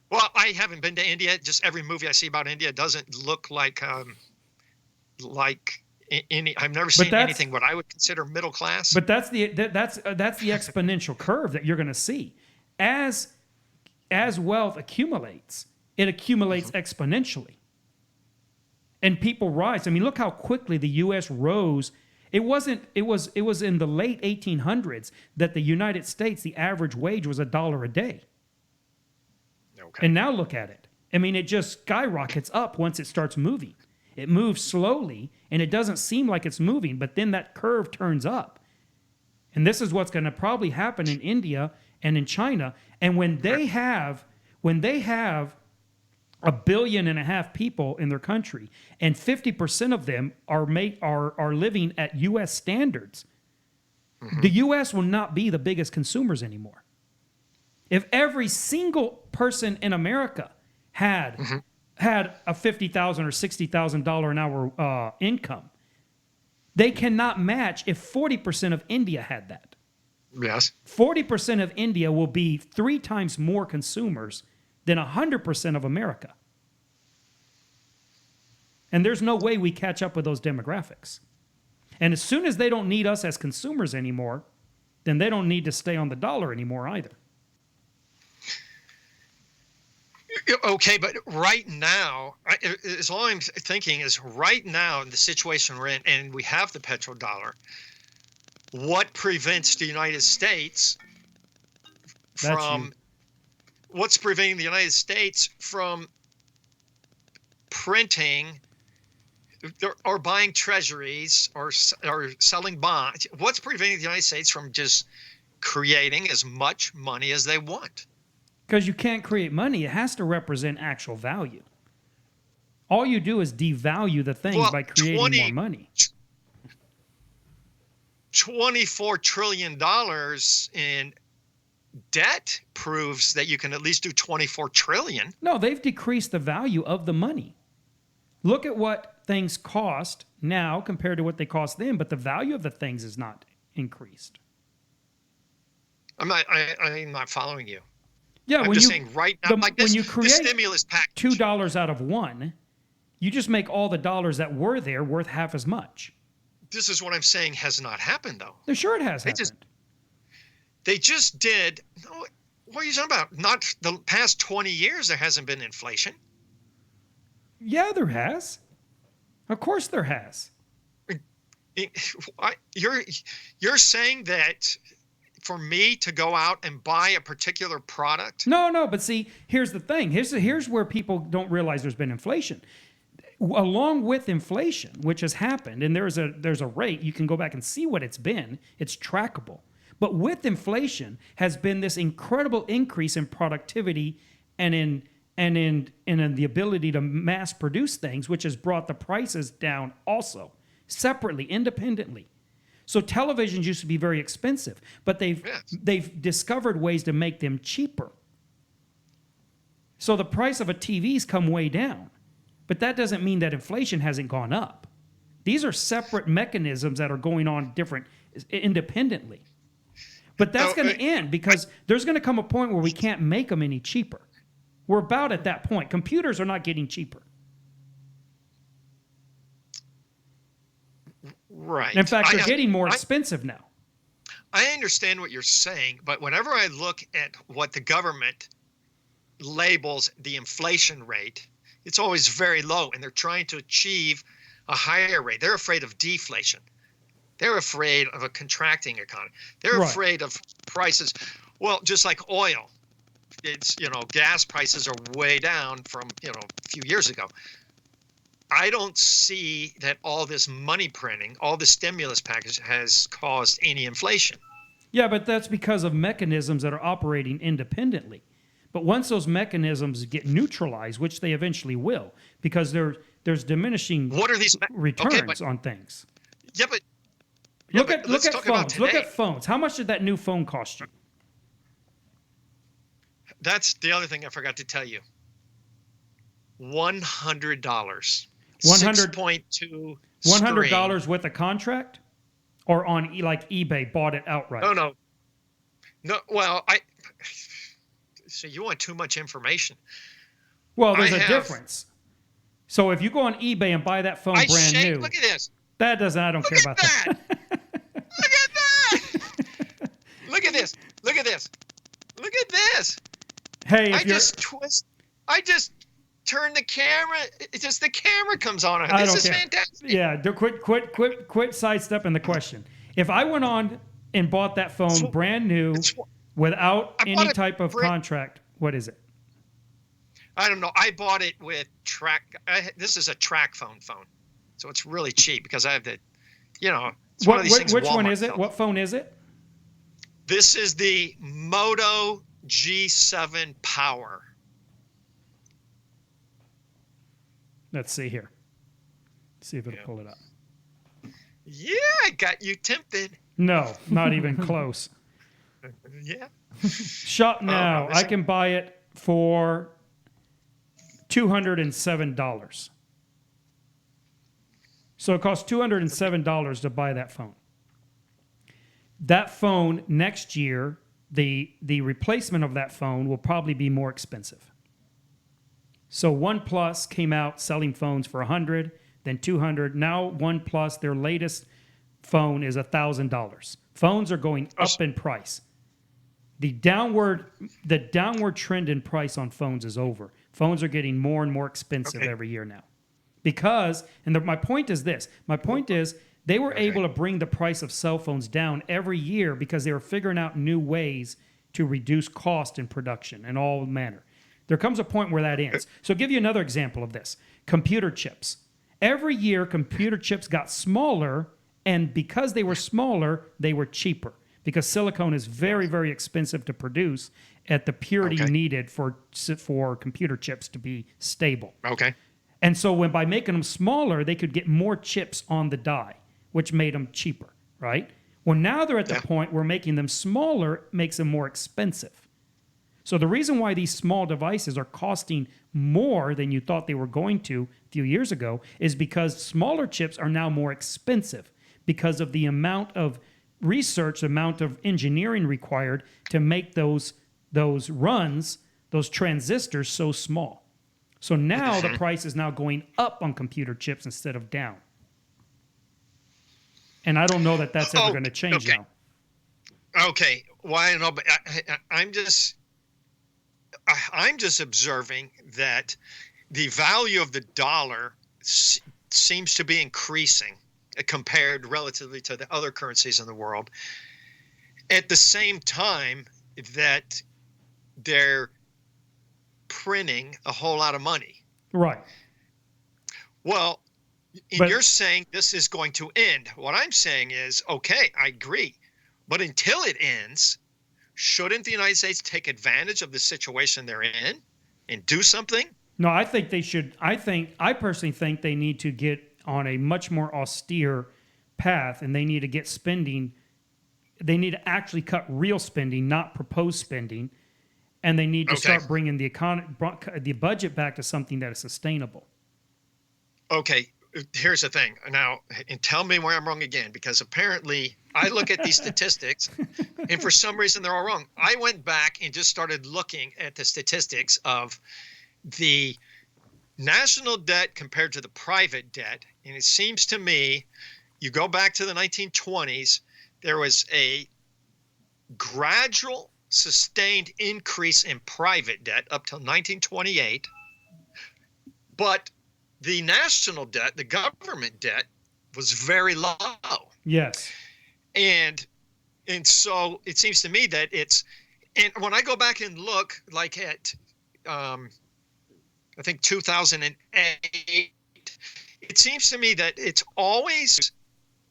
Well, I haven't been to India. Just every movie I see about India doesn't look like any. I've never seen anything what I would consider middle class. But that's the exponential curve that you're going to see as wealth accumulates. It accumulates exponentially, and people rise. I mean, look how quickly the U.S. rose. It was in the late 1800s that the United States, the average wage was $1 a day. Okay. And now look at it. I mean, it just skyrockets up once it starts moving. It moves slowly, and it doesn't seem like it's moving, but then that curve turns up. And this is what's going to probably happen in India and in China. And when they have 1.5 billion people in their country, and 50% of them are living at U.S. standards, the U.S. will not be the biggest consumers anymore. If every single person in America had a $50,000 or $60,000 an hour income, they cannot match if 40% of India had that. Yes. 40% of India will be 3 times more consumers than 100% of America. And there's no way we catch up with those demographics. And as soon as they don't need us as consumers anymore, then they don't need to stay on the dollar anymore either. Okay, but right now, all I'm thinking is right now in the situation we're in, and we have the petrodollar, what prevents the United States from... What's preventing the United States from printing or buying treasuries or selling bonds? What's preventing the United States from just creating as much money as they want? Because you can't create money. It has to represent actual value. All you do is devalue the things by creating more money. $24 trillion in debt proves that you can at least do 24 trillion. No, they've decreased the value of the money. Look at what things cost now compared to what they cost then, but the value of the things is not increased. I'm not following you. Yeah, I'm just saying right now, when you create the stimulus package, $2 out of one, you just make all the dollars that were there worth half as much. This is what I'm saying has not happened, though. They're sure it has happened. They just did. What are you talking about? Not the past 20 years, there hasn't been inflation. Yeah, there has. Of course there has. You're saying that for me to go out and buy a particular product? No, but see, here's the thing. Here's where people don't realize there's been inflation. Along with inflation, which has happened, and there's a rate, you can go back and see what it's been. It's trackable. But with inflation has been this incredible increase in productivity and in the ability to mass produce things, which has brought the prices down also, separately, independently. So televisions used to be very expensive, but they've discovered ways to make them cheaper. So the price of a TV's come way down, but that doesn't mean that inflation hasn't gone up. These are separate mechanisms that are going on different independently. But that's going to end because there's going to come a point where we can't make them any cheaper. We're about at that point. Computers are not getting cheaper. Right. In fact, they're getting more expensive now. I understand what you're saying, but whenever I look at what the government labels the inflation rate, it's always very low, and they're trying to achieve a higher rate. They're afraid of deflation. They're afraid of a contracting economy. They're afraid of prices. Well, just like oil, it's, gas prices are way down from, a few years ago. I don't see that all this money printing, all the stimulus package has caused any inflation. Yeah, but that's because of mechanisms that are operating independently. But once those mechanisms get neutralized, which they eventually will, because there's diminishing what are these returns on things. Yeah, but look at phones. Look at phones. How much did that new phone cost you? That's the other thing I forgot to tell you. $100. $6.2. $100 with a contract, or on like eBay bought it outright? No. Well, so you want too much information. Well, there's a difference. So if you go on eBay and buy that phone brand new, look at this. I don't care about that. Look at that. Look at this. Look at this. Look at this. Hey, I just turn the camera. It's just the camera comes on. This is fantastic. Yeah, quit sidestepping the question. If I went on and bought that phone brand new without any type of contract, what is it? I don't know. I bought it with this is a track phone, so it's really cheap because I have the, it's one of these things. Which one is it? What phone is it? This is the Moto G7 Power. Let's see here. See if it'll pull it up. Yeah, I got you tempted. No, not even close. Yeah. Shop now. I can buy it for $207. So it costs $207 to buy that phone. That phone next year, the replacement of that phone will probably be more expensive. So OnePlus came out selling phones for $100, then $200. Now OnePlus, their latest phone is $1,000. Phones are going up in price. The downward trend in price on phones is over. Phones are getting more and more expensive every year now. Because, my point is this. My point is they were able to bring the price of cell phones down every year because they were figuring out new ways to reduce cost in production in all manner. There comes a point where that ends. So I'll give you another example of this. Computer chips. Every year, computer chips got smaller, and because they were smaller, they were cheaper. Because silicone is very, very expensive to produce at the purity needed for computer chips to be stable. Okay. And so by making them smaller, they could get more chips on the die, which made them cheaper, right? Well, now they're at the point where making them smaller makes them more expensive. So the reason why these small devices are costing more than you thought they were going to a few years ago is because smaller chips are now more expensive because of the amount of research, the amount of engineering required to make those runs, those transistors so small. So now the price is now going up on computer chips instead of down. And I don't know that that's ever going to change now. Okay. Well, I don't know, but I'm just observing that the value of the dollar seems to be increasing compared relatively to the other currencies in the world. At the same time that they're printing a whole lot of money. Right. Well, you're saying this is going to end. What I'm saying is, okay, I agree. But until it ends, shouldn't the United States take advantage of the situation they're in and do something? No, I think they should. I personally think they need to get on a much more austere path, and they need to get spending. They need to actually cut real spending, not proposed spending, and they need to start bringing the budget back to something that is sustainable. Okay, here's the thing now, and tell me where I'm wrong again, because apparently I look at these statistics and for some reason they're all wrong. I went back and just started looking at the statistics of the national debt compared to the private debt. And it seems to me, you go back to the 1920s, there was a gradual, sustained increase in private debt up till 1928. But the national debt, the government debt, was very low. Yes. And so it seems to me that and when I go back and look like at, I think 2008, it seems to me that it's always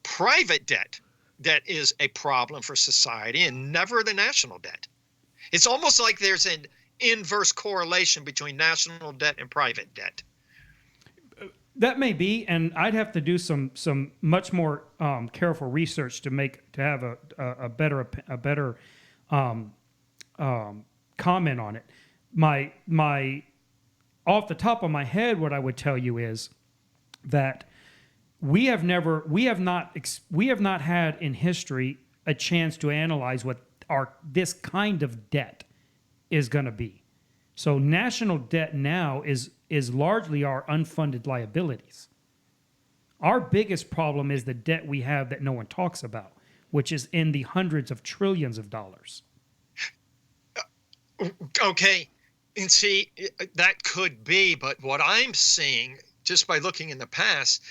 private debt that is a problem for society and never the national debt. It's almost like there's an inverse correlation between national debt and private debt. That may be, and I'd have to do some much more careful research to have a better comment on it. My off the top of my head, what I would tell you is that we have not had in history a chance to analyze what this kind of debt is going to be. So national debt now is largely our unfunded liabilities. Our biggest problem is the debt we have that no one talks about, which is in the hundreds of trillions of dollars. Okay. And see, that could be, but what I'm seeing just by looking in the past,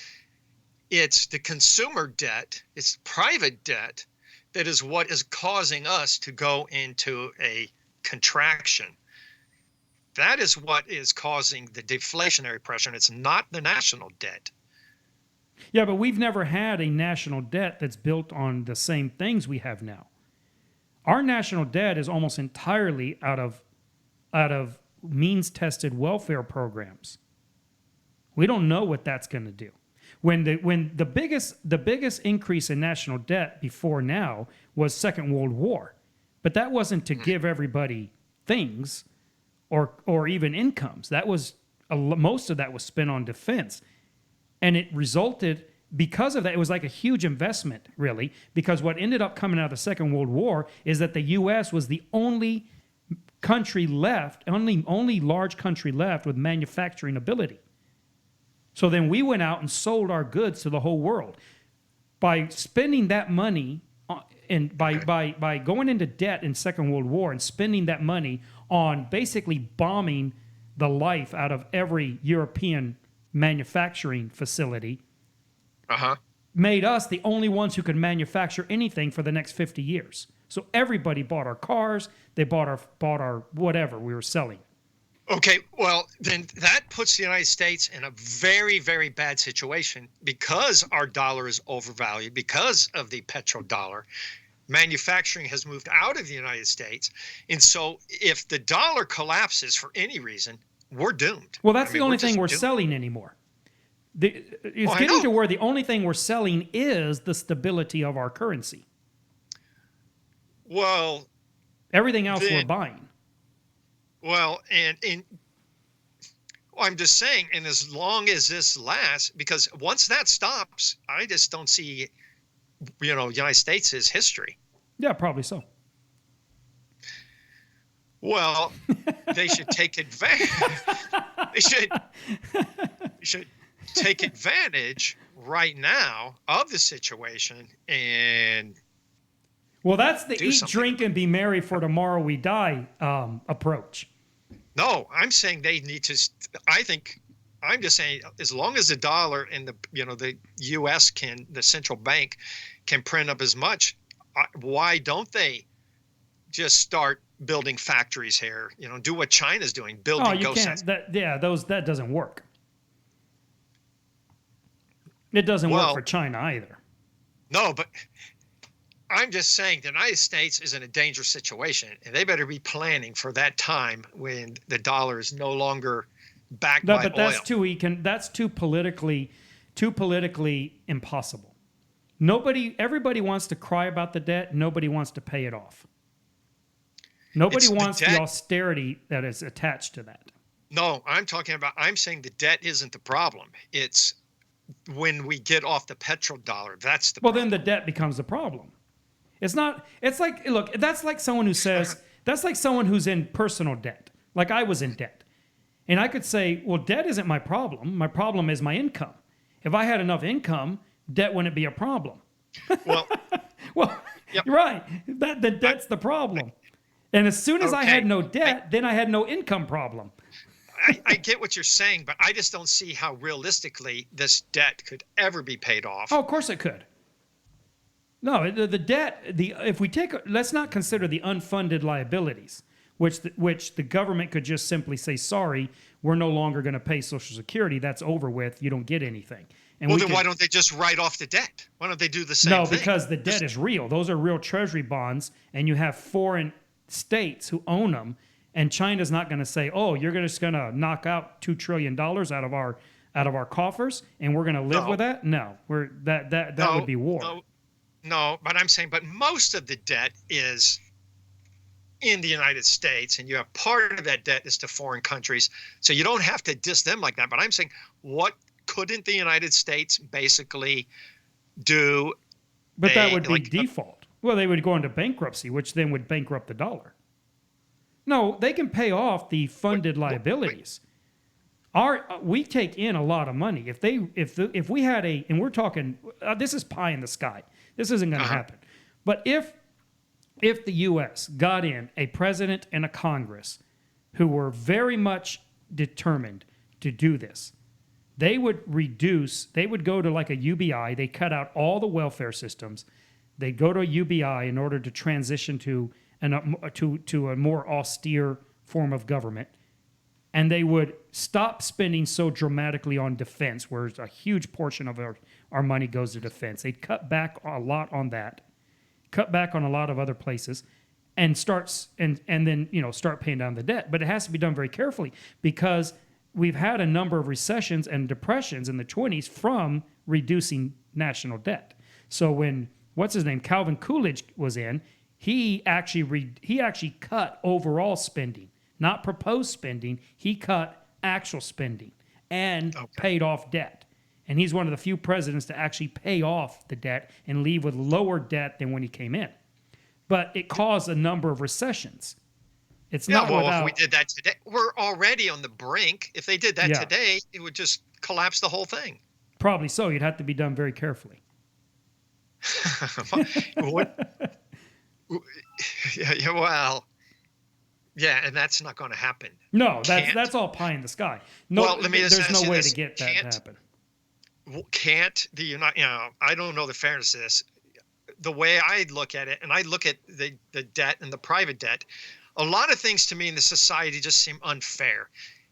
it's the consumer debt, it's private debt that is what is causing us to go into a contraction. That is what is causing the deflationary pressure, and it's not the national debt. Yeah, but we've never had a national debt that's built on the same things we have now. Our national debt is almost entirely out of means-tested welfare programs. We don't know what that's going to do. When the biggest increase in national debt before now was Second World War, but that wasn't to give everybody things or even incomes. That was most of that was spent on defense, and it resulted because of that. It was like a huge investment, really, because what ended up coming out of the Second World War is that the U.S. was the only country left, only large country left with manufacturing ability. So then we went out and sold our goods to the whole world. By spending that money and by going into debt in Second World War and spending that money on basically bombing the life out of every European manufacturing facility, made us the only ones who could manufacture anything for the next 50 years. So everybody bought our cars, they bought our whatever we were selling. Okay, well, then that puts the United States in a very, very bad situation because our dollar is overvalued because of the petrodollar. Manufacturing has moved out of the United States. And so if the dollar collapses for any reason, we're doomed. Well, that's the only thing we're selling anymore. It's getting to where the only thing we're selling is the stability of our currency. Well, everything else we're buying. Well, I'm just saying, and as long as this lasts, because once that stops, I just don't see, United States is history. Yeah, probably so. Well, they should take advantage. They should take advantage right now of the situation and. Well, that's the eat, drink, and be merry for tomorrow we die approach. No, I'm saying they need to. I'm just saying, as long as the dollar and the U.S. the central bank can print up as much, why don't they just start building factories here? Do what China's doing, building. Oh, you can't. That doesn't work. It doesn't work for China either. No, but. I'm just saying the United States is in a dangerous situation, and they better be planning for that time when the dollar is no longer backed by oil. But that's too politically impossible. Everybody wants to cry about the debt. Nobody wants to pay it off. Nobody wants the austerity that is attached to that. No, I'm saying the debt isn't the problem. It's when we get off the petrodollar. That's the Well, problem. then the debt becomes the problem. It's not, it's like, look, that's like someone who says, that's like someone who's in personal debt. Like I was in debt. And I could say, well, debt isn't my problem. My problem is my income. If I had enough income, debt wouldn't be a problem. Well, Well, Yep. you're right. The debt's the problem. And as soon as I Okay. had no debt, then I had no income problem. I get what you're saying, but I just don't see how realistically this debt could ever be paid off. Oh, of course it could. No, the debt, if we take, let's not consider the unfunded liabilities, which the government could just simply say, sorry, we're no longer going to pay Social Security. That's over with. You don't get anything. And Well, we then could- why don't they just write off the debt? Why don't they do the same No, thing? because the debt is real. Those are real treasury bonds, and you have foreign states who own them. And China's not going to say, "Oh, you're just going to knock out $2 trillion out of our coffers, and we're going to live No. with that." No, that No, would be war. No, but I'm saying, but most of the debt is in the United States, and you have part of that debt is to foreign countries. So you don't have to diss them like that. But I'm saying, what couldn't the United States basically do? But that would be like, default. Well, they would go into bankruptcy, which then would bankrupt the dollar. No, they can pay off the funded liabilities. We take in a lot of money. If we had and we're talking, this is pie in the sky. This isn't going to happen. But if the U.S. got in a president and a Congress who were very much determined to do this, they would go to like a UBI. They cut out all the welfare systems. They go to a UBI in order to transition to a more austere form of government. And they would stop spending so dramatically on defense, where a huge portion of our money goes to defense. They'd cut back a lot on that, cut back on a lot of other places, and then start paying down the debt. But it has to be done very carefully, because we've had a number of recessions and depressions in the 20s from reducing national debt. So when Calvin Coolidge was in, he actually cut overall spending. Not proposed spending, he cut actual spending and paid off debt. And he's one of the few presidents to actually pay off the debt and leave with lower debt than when he came in. But it caused a number of recessions. It's not if we did that today, we're already on the brink. If they did that Yeah. today, it would just collapse the whole thing. Probably so. You'd have to be done very carefully. Yeah, and that's not going to happen. No, Can't. that's all pie in the sky. No, Well, let me just there's ask no you way this. to get that to Can't- happen. Can't the United? I don't know the fairness of this. The way I look at it, and I look at the debt and the private debt, a lot of things to me in the society just seem unfair.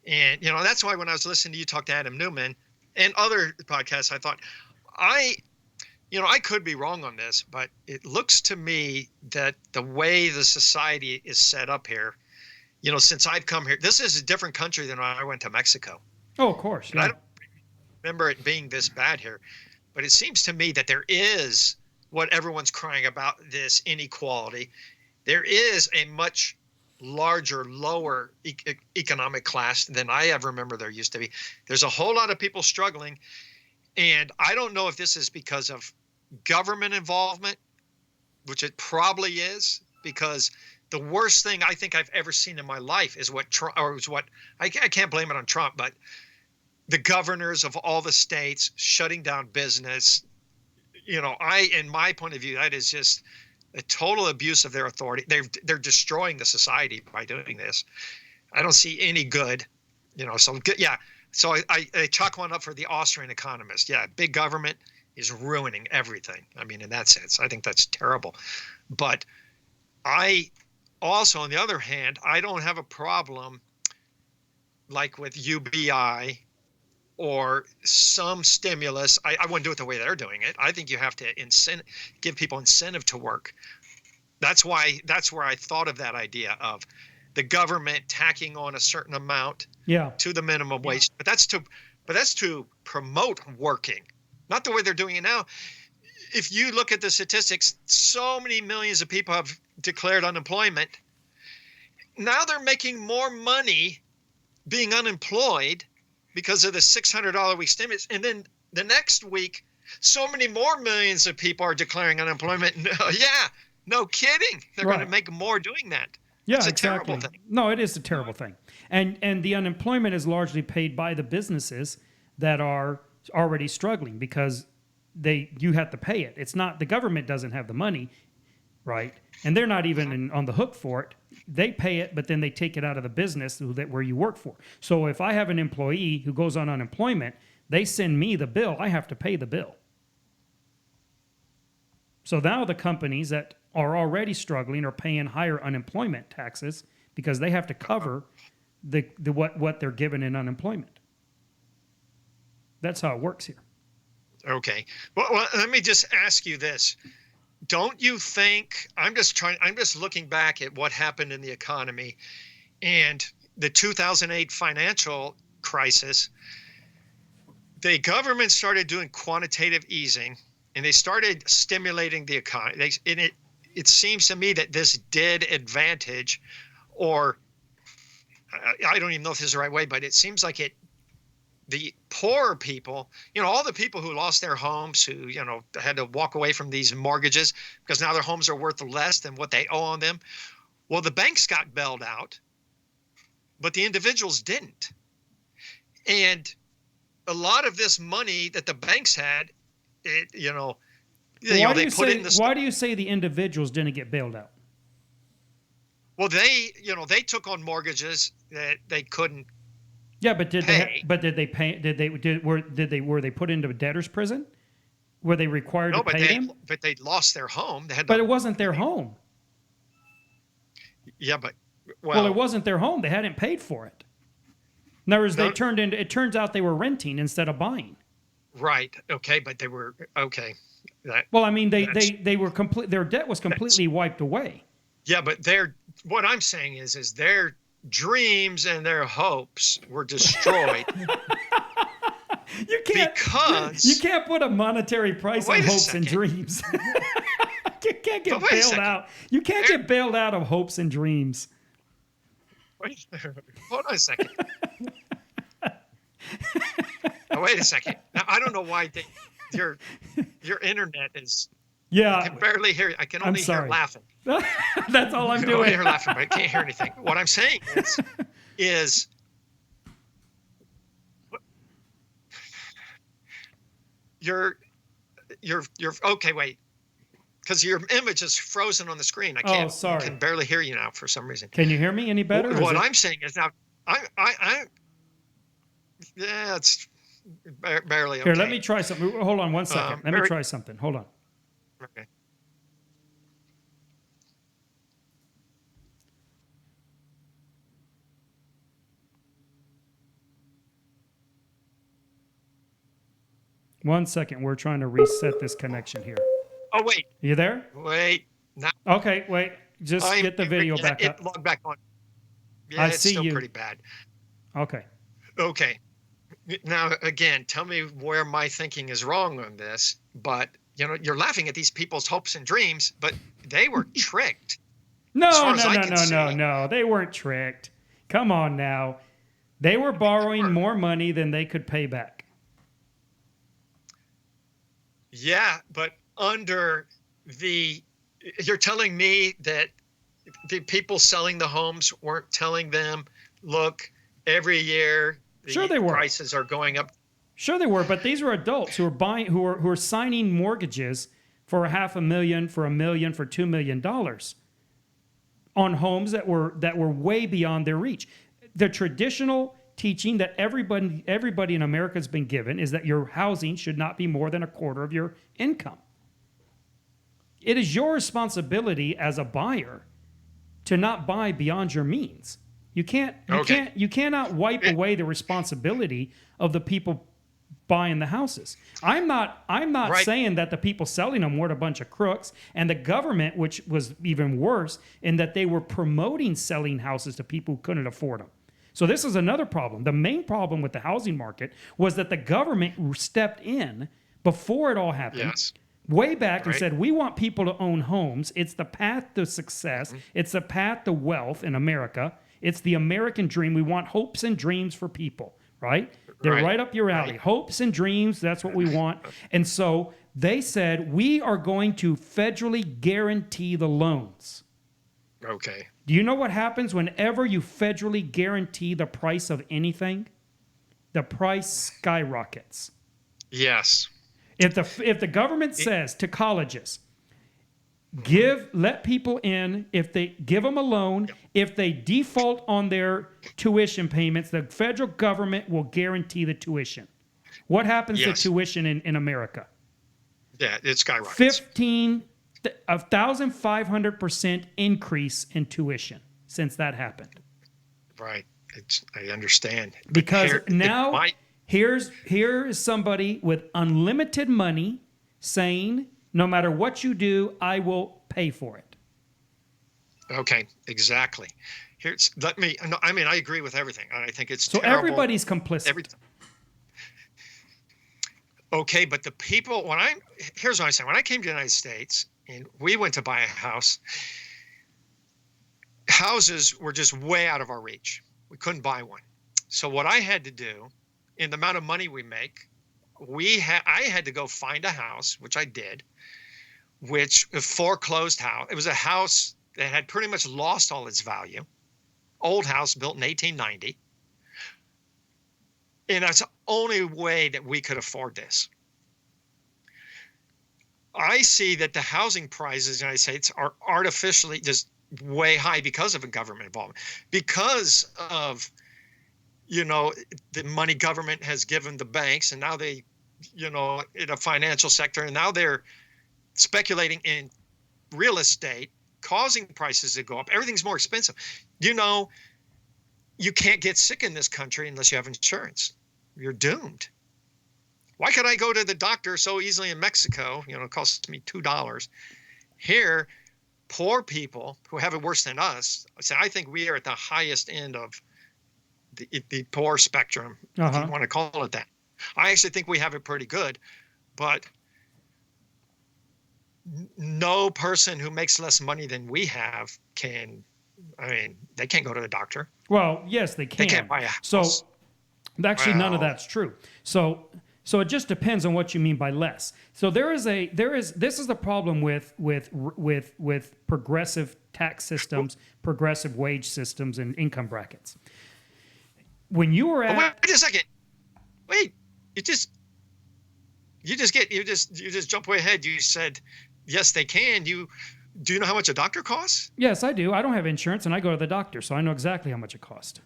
And that's why when I was listening to you talk to Adam Newman and other podcasts, I thought I could be wrong on this, but it looks to me that the way the society is set up here, since I've come here, this is a different country than when I went to Mexico. Oh, of course. And I don't remember it being this bad here, but it seems to me that there is what everyone's crying about, this inequality. There is a much larger, lower economic class than I ever remember there used to be. There's a whole lot of people struggling. And I don't know if this is because of government involvement, which it probably is, because the worst thing I think I've ever seen in my life is I can't blame it on Trump, but the governors of all the states shutting down business. In my point of view, that is just a total abuse of their authority. They're destroying the society by doing this. I don't see any good, so good. Yeah. So I chalk one up for the Austrian economist. Yeah. Big government is ruining everything. I mean, in that sense, I think that's terrible. But I also, on the other hand, I don't have a problem like with UBI or some stimulus. I wouldn't do it the way they're doing it. I think you have to give people incentive to work. That's where I thought of that idea of the government tacking on a certain amount to the minimum wage. But that's to promote working, not the way they're doing it now. If you look at the statistics, so many millions of people have declared unemployment. Now they're making more money being unemployed because of the $600 a week stimulus. And then the next week, so many more millions of people are declaring unemployment. No kidding. They're going to make more doing that. Yeah, it's a exactly. terrible thing. No, it is a terrible thing. And the unemployment is largely paid by the businesses that are already struggling because you have to pay it. It's not, the government doesn't have the money, right? And they're not even on the hook for it. They pay it, but then they take it out of the business where you work for. So if I have an employee who goes on unemployment, they send me the bill. I have to pay the bill. So now the companies that are already struggling are paying higher unemployment taxes because they have to cover what they're given in unemployment. That's how it works here. Okay. Well, let me just ask you this. Don't you think, I'm just looking back at what happened in the economy and the 2008 financial crisis. The government started doing quantitative easing and they started stimulating the economy. It seems to me that this did advantage, or I don't even know if this is the right way, but it seems like the poorer people, all the people who lost their homes, who, had to walk away from these mortgages because now their homes are worth less than what they owe on them. Well, the banks got bailed out, but the individuals didn't. And a lot of this money that the banks had, why do you say the individuals didn't get bailed out? Well, they took on mortgages that they couldn't. Yeah, but did they pay? Were they put into a debtor's prison? Were they required to pay them? But they lost their home. But it wasn't their home. Yeah, but well, it wasn't their home. They hadn't paid for it. In other words, it turns out they were renting instead of buying. Right. Okay, but they were okay. Well, I mean, they were complete. Their debt was completely wiped away. Yeah, but what I'm saying is their dreams and their hopes were destroyed. You can't put a monetary price on hopes and dreams. You can't get bailed out. You can't get bailed out of hopes and dreams. Wait, hold on a second. Now, wait a second. Now, I don't know why your internet is. Yeah, I can barely hear you. I can only hear laughing. That's all I'm doing. I only hear laughing, but I can't hear anything. What I'm saying is you're okay. Wait, because your image is frozen on the screen. I can't. Oh, sorry. I can barely hear you now for some reason. Can you hear me any better? What I'm saying is now, yeah, it's barely okay. Here, let me try something. Hold on one second. Let me try something. Hold on. Okay. One second. We're trying to reset this connection here. Oh, wait. You there? Wait. No. Okay, wait. Just get the video back up. Log back on. Yeah, I it's see still you. pretty bad. Okay. Okay. Now, again, tell me where my thinking is wrong on this, but you're laughing at these people's hopes and dreams, but they were tricked. No. They weren't tricked. Come on now. They were borrowing more money than they could pay back. Yeah, but you're telling me that the people selling the homes weren't telling them, look, every year the prices are going up. Sure they were, but these were adults who were signing mortgages for $500,000, for $1 million, for $2 million on homes that were way beyond their reach. The traditional teaching that everybody in America has been given is that your housing should not be more than a quarter of your income. It is your responsibility as a buyer to not buy beyond your means. You cannot wipe away the responsibility of the people buying the houses. I'm not saying that the people selling them weren't a bunch of crooks, and the government, which was even worse, in that they were promoting selling houses to people who couldn't afford them. So this is another problem. The main problem with the housing market was that the government stepped in before it all happened. Yes. Way back and said, we want people to own homes. It's the path to success. It's the path to wealth in America. It's the American dream. We want hopes and dreams for people, right? They're Right. right up your alley. Right. Hopes and dreams, that's what we want. And so they said, we are going to federally guarantee the loans. Okay. Do you know what happens whenever you federally guarantee the price of anything? The price skyrockets. Yes. If the government says to colleges, let people in, if they give them a loan, if they default on their tuition payments, the federal government will guarantee the tuition. What happens Yes. to tuition in America? Yeah, it skyrockets. 1,500% increase in tuition since that happened. Right. I understand. But Because now here is somebody with unlimited money saying, no matter what you do, I will pay for it. Okay, exactly. I agree with everything. I think it's So terrible. everybody's complicit. Okay, but the people, here's what I'm saying. When I came to the United States and we went to buy a house, houses were just way out of our reach. We couldn't buy one. So what I had to do, in the amount of money we make, I had to go find a house, which I did, which a foreclosed house. It was a house that had pretty much lost all its value. Old house built in 1890. And that's the only way that we could afford this. I see that the housing prices in the United States are artificially just way high because of a government involvement, because of, the money government has given the banks, and now they, in a financial sector, and now they're speculating in real estate, causing prices to go up. Everything's more expensive. You can't get sick in this country unless you have insurance. You're doomed. Why could I go to the doctor so easily in Mexico? It costs me $2. Here, poor people who have it worse than us, I think we are at the highest end of the poor spectrum, if you want to call it that. I actually think we have it pretty good, but no person who makes less money than we have they can't go to the doctor. Well, yes, they can. They can't buy a house. So actually, none of that's true. So it just depends on what you mean by less. So this is the problem with progressive tax systems, progressive wage systems, and income brackets. When you were at wait a second. Wait, you just jump way ahead. You said yes, they can. Do you know how much a doctor costs? Yes, I do. I don't have insurance, and I go to the doctor, so I know exactly how much it costs.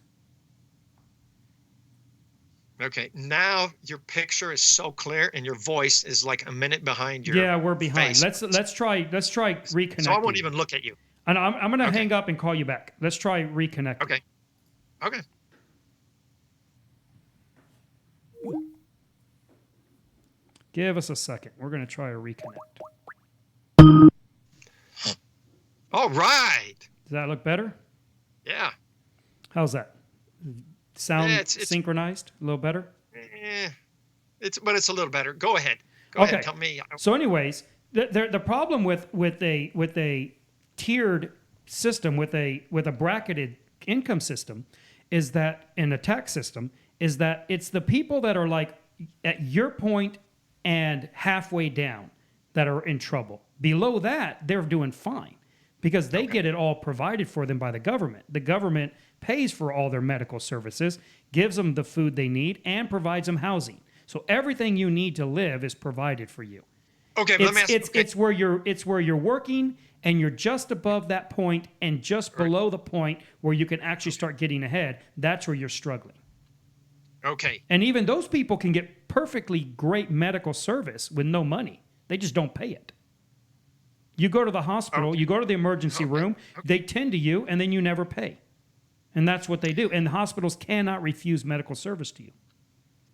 Okay, now your picture is so clear, and your voice is like a minute behind your. Yeah, we're behind. Face. Let's try reconnecting. So I won't even look at you. And I'm going to hang up and call you back. Let's try reconnecting. Okay. Give us a second. We're going to try a reconnect. All right. Does that look better? Yeah. How's that? Sound it's synchronized? A little better? It's a little better. Go ahead. Go ahead. Tell me. So, anyways, the problem with a tiered system, with a bracketed income system, is that in a tax system, is that it's the people that are like at your point and halfway down that are in trouble. Below that, they're doing fine because they get it all provided for them by the government. The government pays for all their medical services, gives them the food they need, and provides them housing. So everything you need to live is provided for you. Okay, but let me ask. It's where you're working and you're just above that point and just below the point where you can actually start getting ahead. That's where you're struggling. Okay. And even those people can get perfectly great medical service with no money. They just don't pay it. You go to the hospital, you go to the emergency room, they tend to you, and then you never pay. And that's what they do. And the hospitals cannot refuse medical service to you.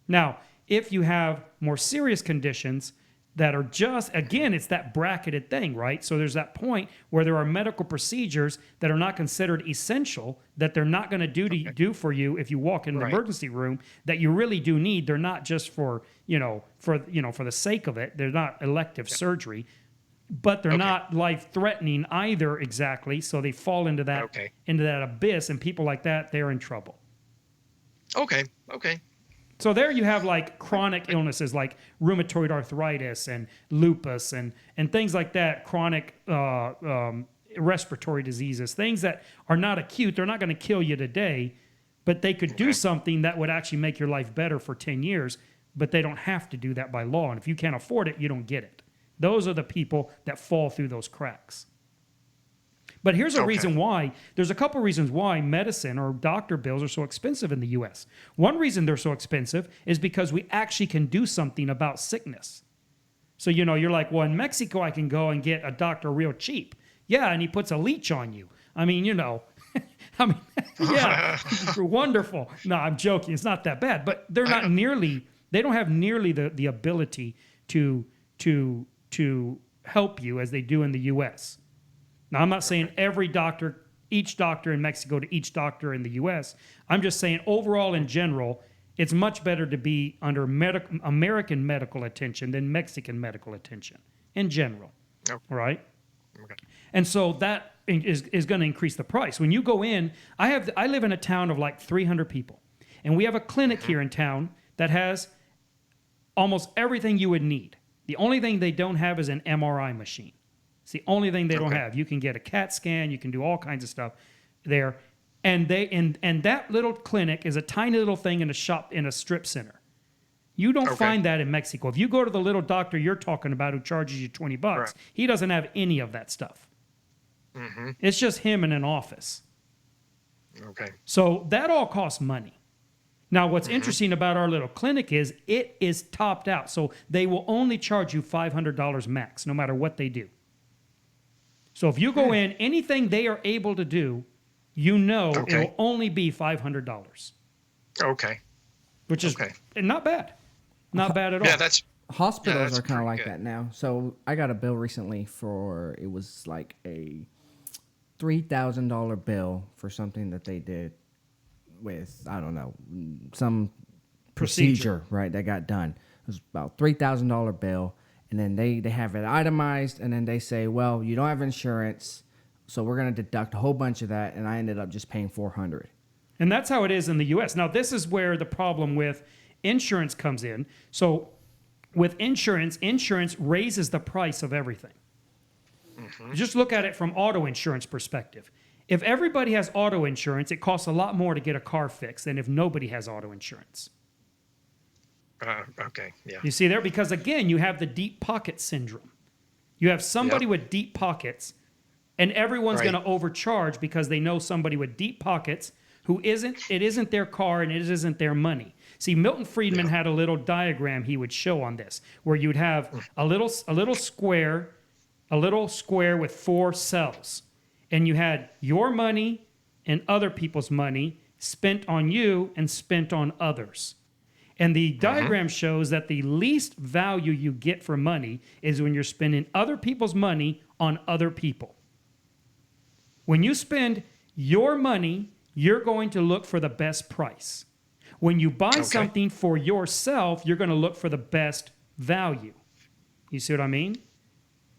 Now, if you have more serious conditions that are just, again, it's that bracketed thing, right? So there's that point where there are medical procedures that are not considered essential, that they're not going to do for you if you walk in the emergency room, that you really do need. They're not just for the sake of it. They're not elective surgery, but they're not life-threatening either exactly. So they fall into that abyss, and people like that, they're in trouble. Okay. So there you have like chronic illnesses like rheumatoid arthritis and lupus and things like that, chronic respiratory diseases, things that are not acute. They're not going to kill you today, but they could do something that would actually make your life better for 10 years, but they don't have to do that by law. And if you can't afford it, you don't get it. Those are the people that fall through those cracks. But here's a reason why. There's a couple reasons why medicine or doctor bills are so expensive in the U.S. One reason they're so expensive is because we actually can do something about sickness. So, you know, you're like, well, in Mexico, I can go and get a doctor real cheap. Yeah, and he puts a leech on you. I mean, you know, yeah, wonderful. No, I'm joking. It's not that bad. But they're not nearly, they don't have nearly the ability to help you as they do in the U.S. Now, I'm not saying each doctor in Mexico to each doctor in the U.S. I'm just saying overall in general, it's much better to be under American medical attention than Mexican medical attention in general, right? Okay. And so that is going to increase the price. When you go in, I live in a town of like 300 people, and we have a clinic here in town that has almost everything you would need. The only thing they don't have is an MRI machine. It's the only thing they don't have. You can get a CAT scan. You can do all kinds of stuff there. And that little clinic is a tiny little thing in a shop in a strip center. You don't find that in Mexico. If you go to the little doctor you're talking about who charges you $20, he doesn't have any of that stuff. Mm-hmm. It's just him in an office. Okay. So that all costs money. Now, what's interesting about our little clinic is it is topped out. So they will only charge you $500 max, no matter what they do. So if you go in, anything they are able to do, you know it will only be $500. Okay. Which is not bad. Not bad at all. Yeah, that's... Hospitals are kind of like that now. So I got a bill recently for, it was like a $3,000 bill for something that they did with, I don't know, some procedure, right, that got done. It was about $3,000 bill. And then they have it itemized, and then they say, well, you don't have insurance, so we're going to deduct a whole bunch of that, and I ended up just paying $400. And that's how it is in the U.S. Now, this is where the problem with insurance comes in. So with insurance raises the price of everything. Mm-hmm. Just look at it from auto insurance perspective. If everybody has auto insurance, it costs a lot more to get a car fixed than if nobody has auto insurance. Yeah. You see there? Because again, you have the deep pocket syndrome. You have somebody with deep pockets, and everyone's going to overcharge because they know somebody with deep pockets it isn't their car and it isn't their money. See, Milton Friedman had a little diagram he would show on this, where you'd have a little square with 4 cells, and you had your money and other people's money spent on you and spent on others. And the diagram shows that the least value you get for money is when you're spending other people's money on other people. When you spend your money, you're going to look for the best price. When you buy something for yourself, you're going to look for the best value. You see what I mean?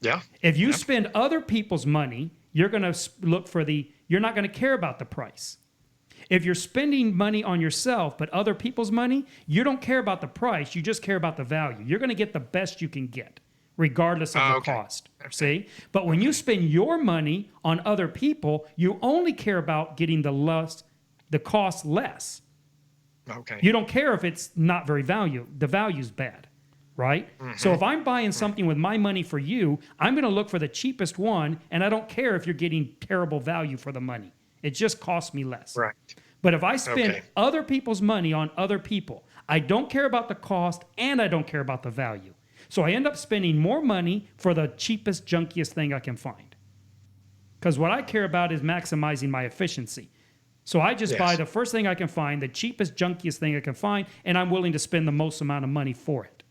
Yeah. If you spend other people's money, you're going to look for you're not going to care about the price. If you're spending money on yourself, but other people's money, you don't care about the price. You just care about the value. You're going to get the best you can get, regardless of the cost. See? But when you spend your money on other people, you only care about getting the cost less. Okay. You don't care if it's not very the value's bad, right? Mm-hmm. So if I'm buying something with my money for you, I'm going to look for the cheapest one, and I don't care if you're getting terrible value for the money. It just costs me less. Right. But if I spend other people's money on other people, I don't care about the cost and I don't care about the value. So I end up spending more money for the cheapest, junkiest thing I can find. Because what I care about is maximizing my efficiency. So I just buy the first thing I can find, the cheapest, junkiest thing I can find, and I'm willing to spend the most amount of money for it.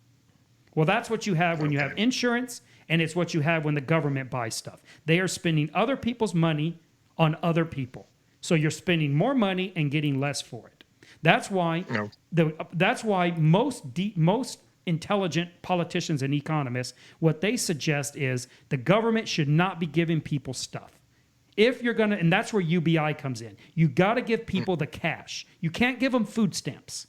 Well, that's what you have when you have insurance, and it's what you have when the government buys stuff. They are spending other people's money on other people. So you're spending more money and getting less for it. That's why most intelligent politicians and economists, what they suggest is the government should not be giving people stuff. If you're going to, and that's where UBI comes in. You got to give people the cash. You can't give them food stamps.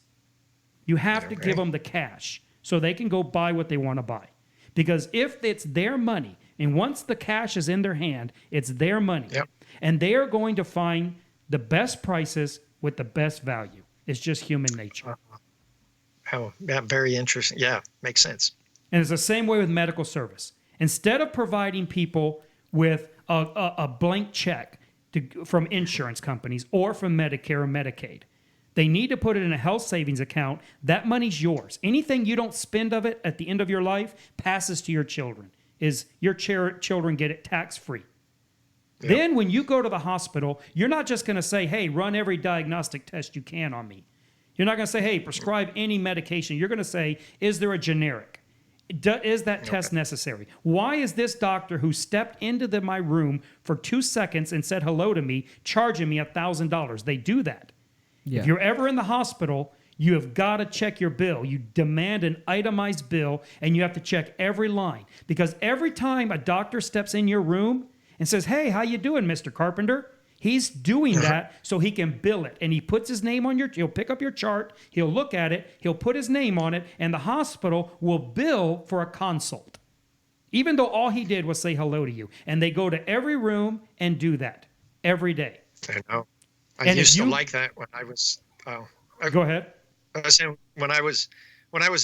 You have to give them the cash so they can go buy what they want to buy. Because if it's their money, and once the cash is in their hand, it's their money. Yep. And they are going to find the best prices with the best value. It's just human nature. Oh, yeah, very interesting. Yeah, makes sense. And it's the same way with medical service. Instead of providing people with a blank check from insurance companies or from Medicare or Medicaid, they need to put it in a health savings account. That money's yours. Anything you don't spend of it at the end of your life passes to your children. Your children get it tax-free. Yep. Then when you go to the hospital, you're not just going to say, hey, run every diagnostic test you can on me. You're not going to say, hey, prescribe any medication. You're going to say, is there a generic? Is that test necessary? Why is this doctor who stepped into my room for 2 seconds and said hello to me charging me $1,000? They do that. Yeah. If you're ever in the hospital, you have got to check your bill. You demand an itemized bill, and you have to check every line. Because every time a doctor steps in your room and says, hey, how you doing, Mr. Carpenter? He's doing that so he can bill it. And he puts his name on he'll pick up your chart, he'll look at it, he'll put his name on it, and the hospital will bill for a consult. Even though all he did was say hello to you. And they go to every room and do that every day. I know. I used to like that when I was... Go ahead. I was saying when I was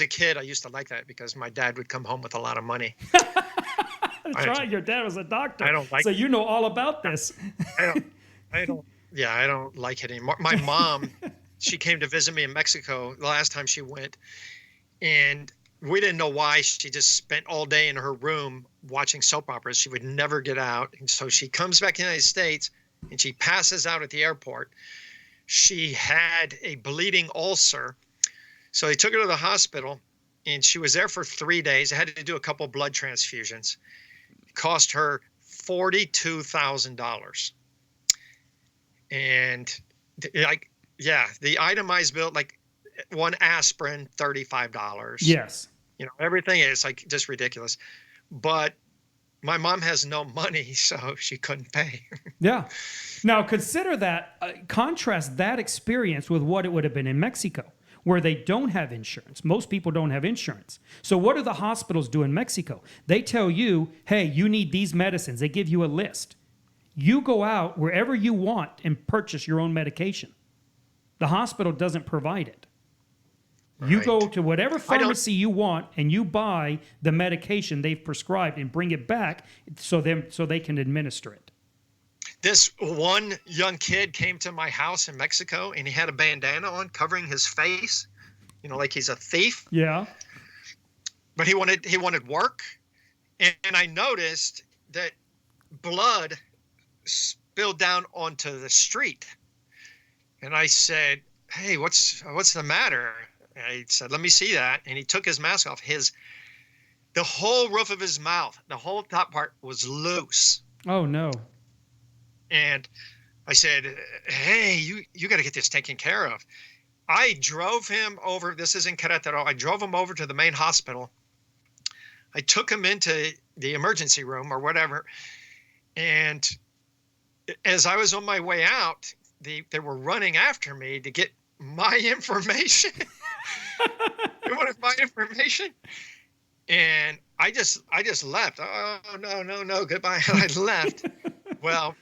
a kid, I used to like that because my dad would come home with a lot of money. That's right. Your dad was a doctor. I don't like so you know all about this. I don't like it anymore. My mom, she came to visit me in Mexico the last time she went, and we didn't know why. She just spent all day in her room watching soap operas. She would never get out. And so she comes back to the United States and she passes out at the airport. She had a bleeding ulcer. So they took her to the hospital and she was there for 3 days. I had to do a couple blood transfusions. It cost her $42,000. And the itemized bill, like one aspirin, $35. Yes. Everything is like just ridiculous. But my mom has no money, so she couldn't pay. Yeah. Now consider that, contrast that experience with what it would have been in Mexico, where they don't have insurance. Most people don't have insurance. So what do the hospitals do in Mexico? They tell you, hey, you need these medicines. They give you a list. You go out wherever you want and purchase your own medication. The hospital doesn't provide it. Right. You go to whatever pharmacy you want and you buy the medication they've prescribed and bring it back so they can administer it. This one young kid came to my house in Mexico and he had a bandana on covering his face, like he's a thief. Yeah. But he wanted work. And I noticed that blood spilled down onto the street. And I said, hey, what's the matter? And I said, let me see that. And he took his mask off. The whole roof of his mouth, the whole top part was loose. Oh, no. And I said, hey, you got to get this taken care of. I drove him over. This is in Queretaro. I drove him over to the main hospital. I took him into the emergency room or whatever. And as I was on my way out, they were running after me to get my information. They wanted my information. And I just left. Oh, no, goodbye. And I left. Well,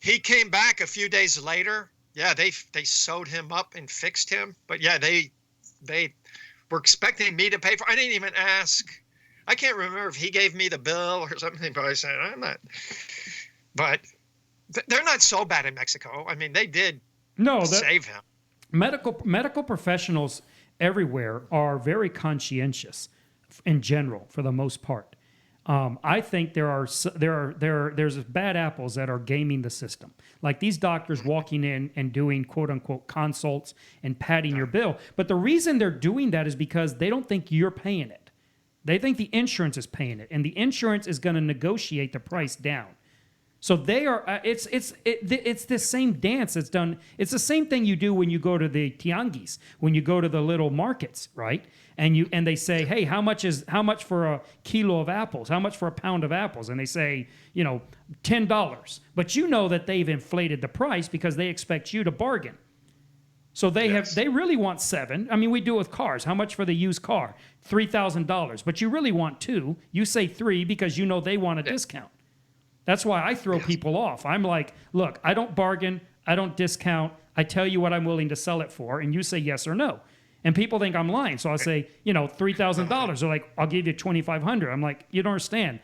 he came back a few days later. Yeah, they sewed him up and fixed him. But yeah, they were expecting me to pay for. I didn't even ask. I can't remember if he gave me the bill or something, but I said, I'm not. But they're not so bad in Mexico. I mean, they did save him. Medical professionals everywhere are very conscientious in general, for the most part. I think there's bad apples that are gaming the system. Like these doctors walking in and doing quote unquote consults and padding your bill. But the reason they're doing that is because they don't think you're paying it. They think the insurance is paying it, and the insurance is going to negotiate the price down. So they are. It's the same dance that's done. It's the same thing you do when you go to the tianguis, when you go to the little markets, right? And they say, hey, how much for a kilo of apples? How much for a pound of apples? And they say, $10. But you know that they've inflated the price because they expect you to bargain. So they Yes. they really want 7. I mean, we do it with cars. How much for the used car? $3,000. But you really want 2. You say 3 because you know they want a discount. That's why I throw people off. I'm like, look, I don't bargain. I don't discount. I tell you what I'm willing to sell it for, and you say yes or no. And people think I'm lying. So I say, $3,000. They're like, I'll give you $2,500. I'm like, you don't understand.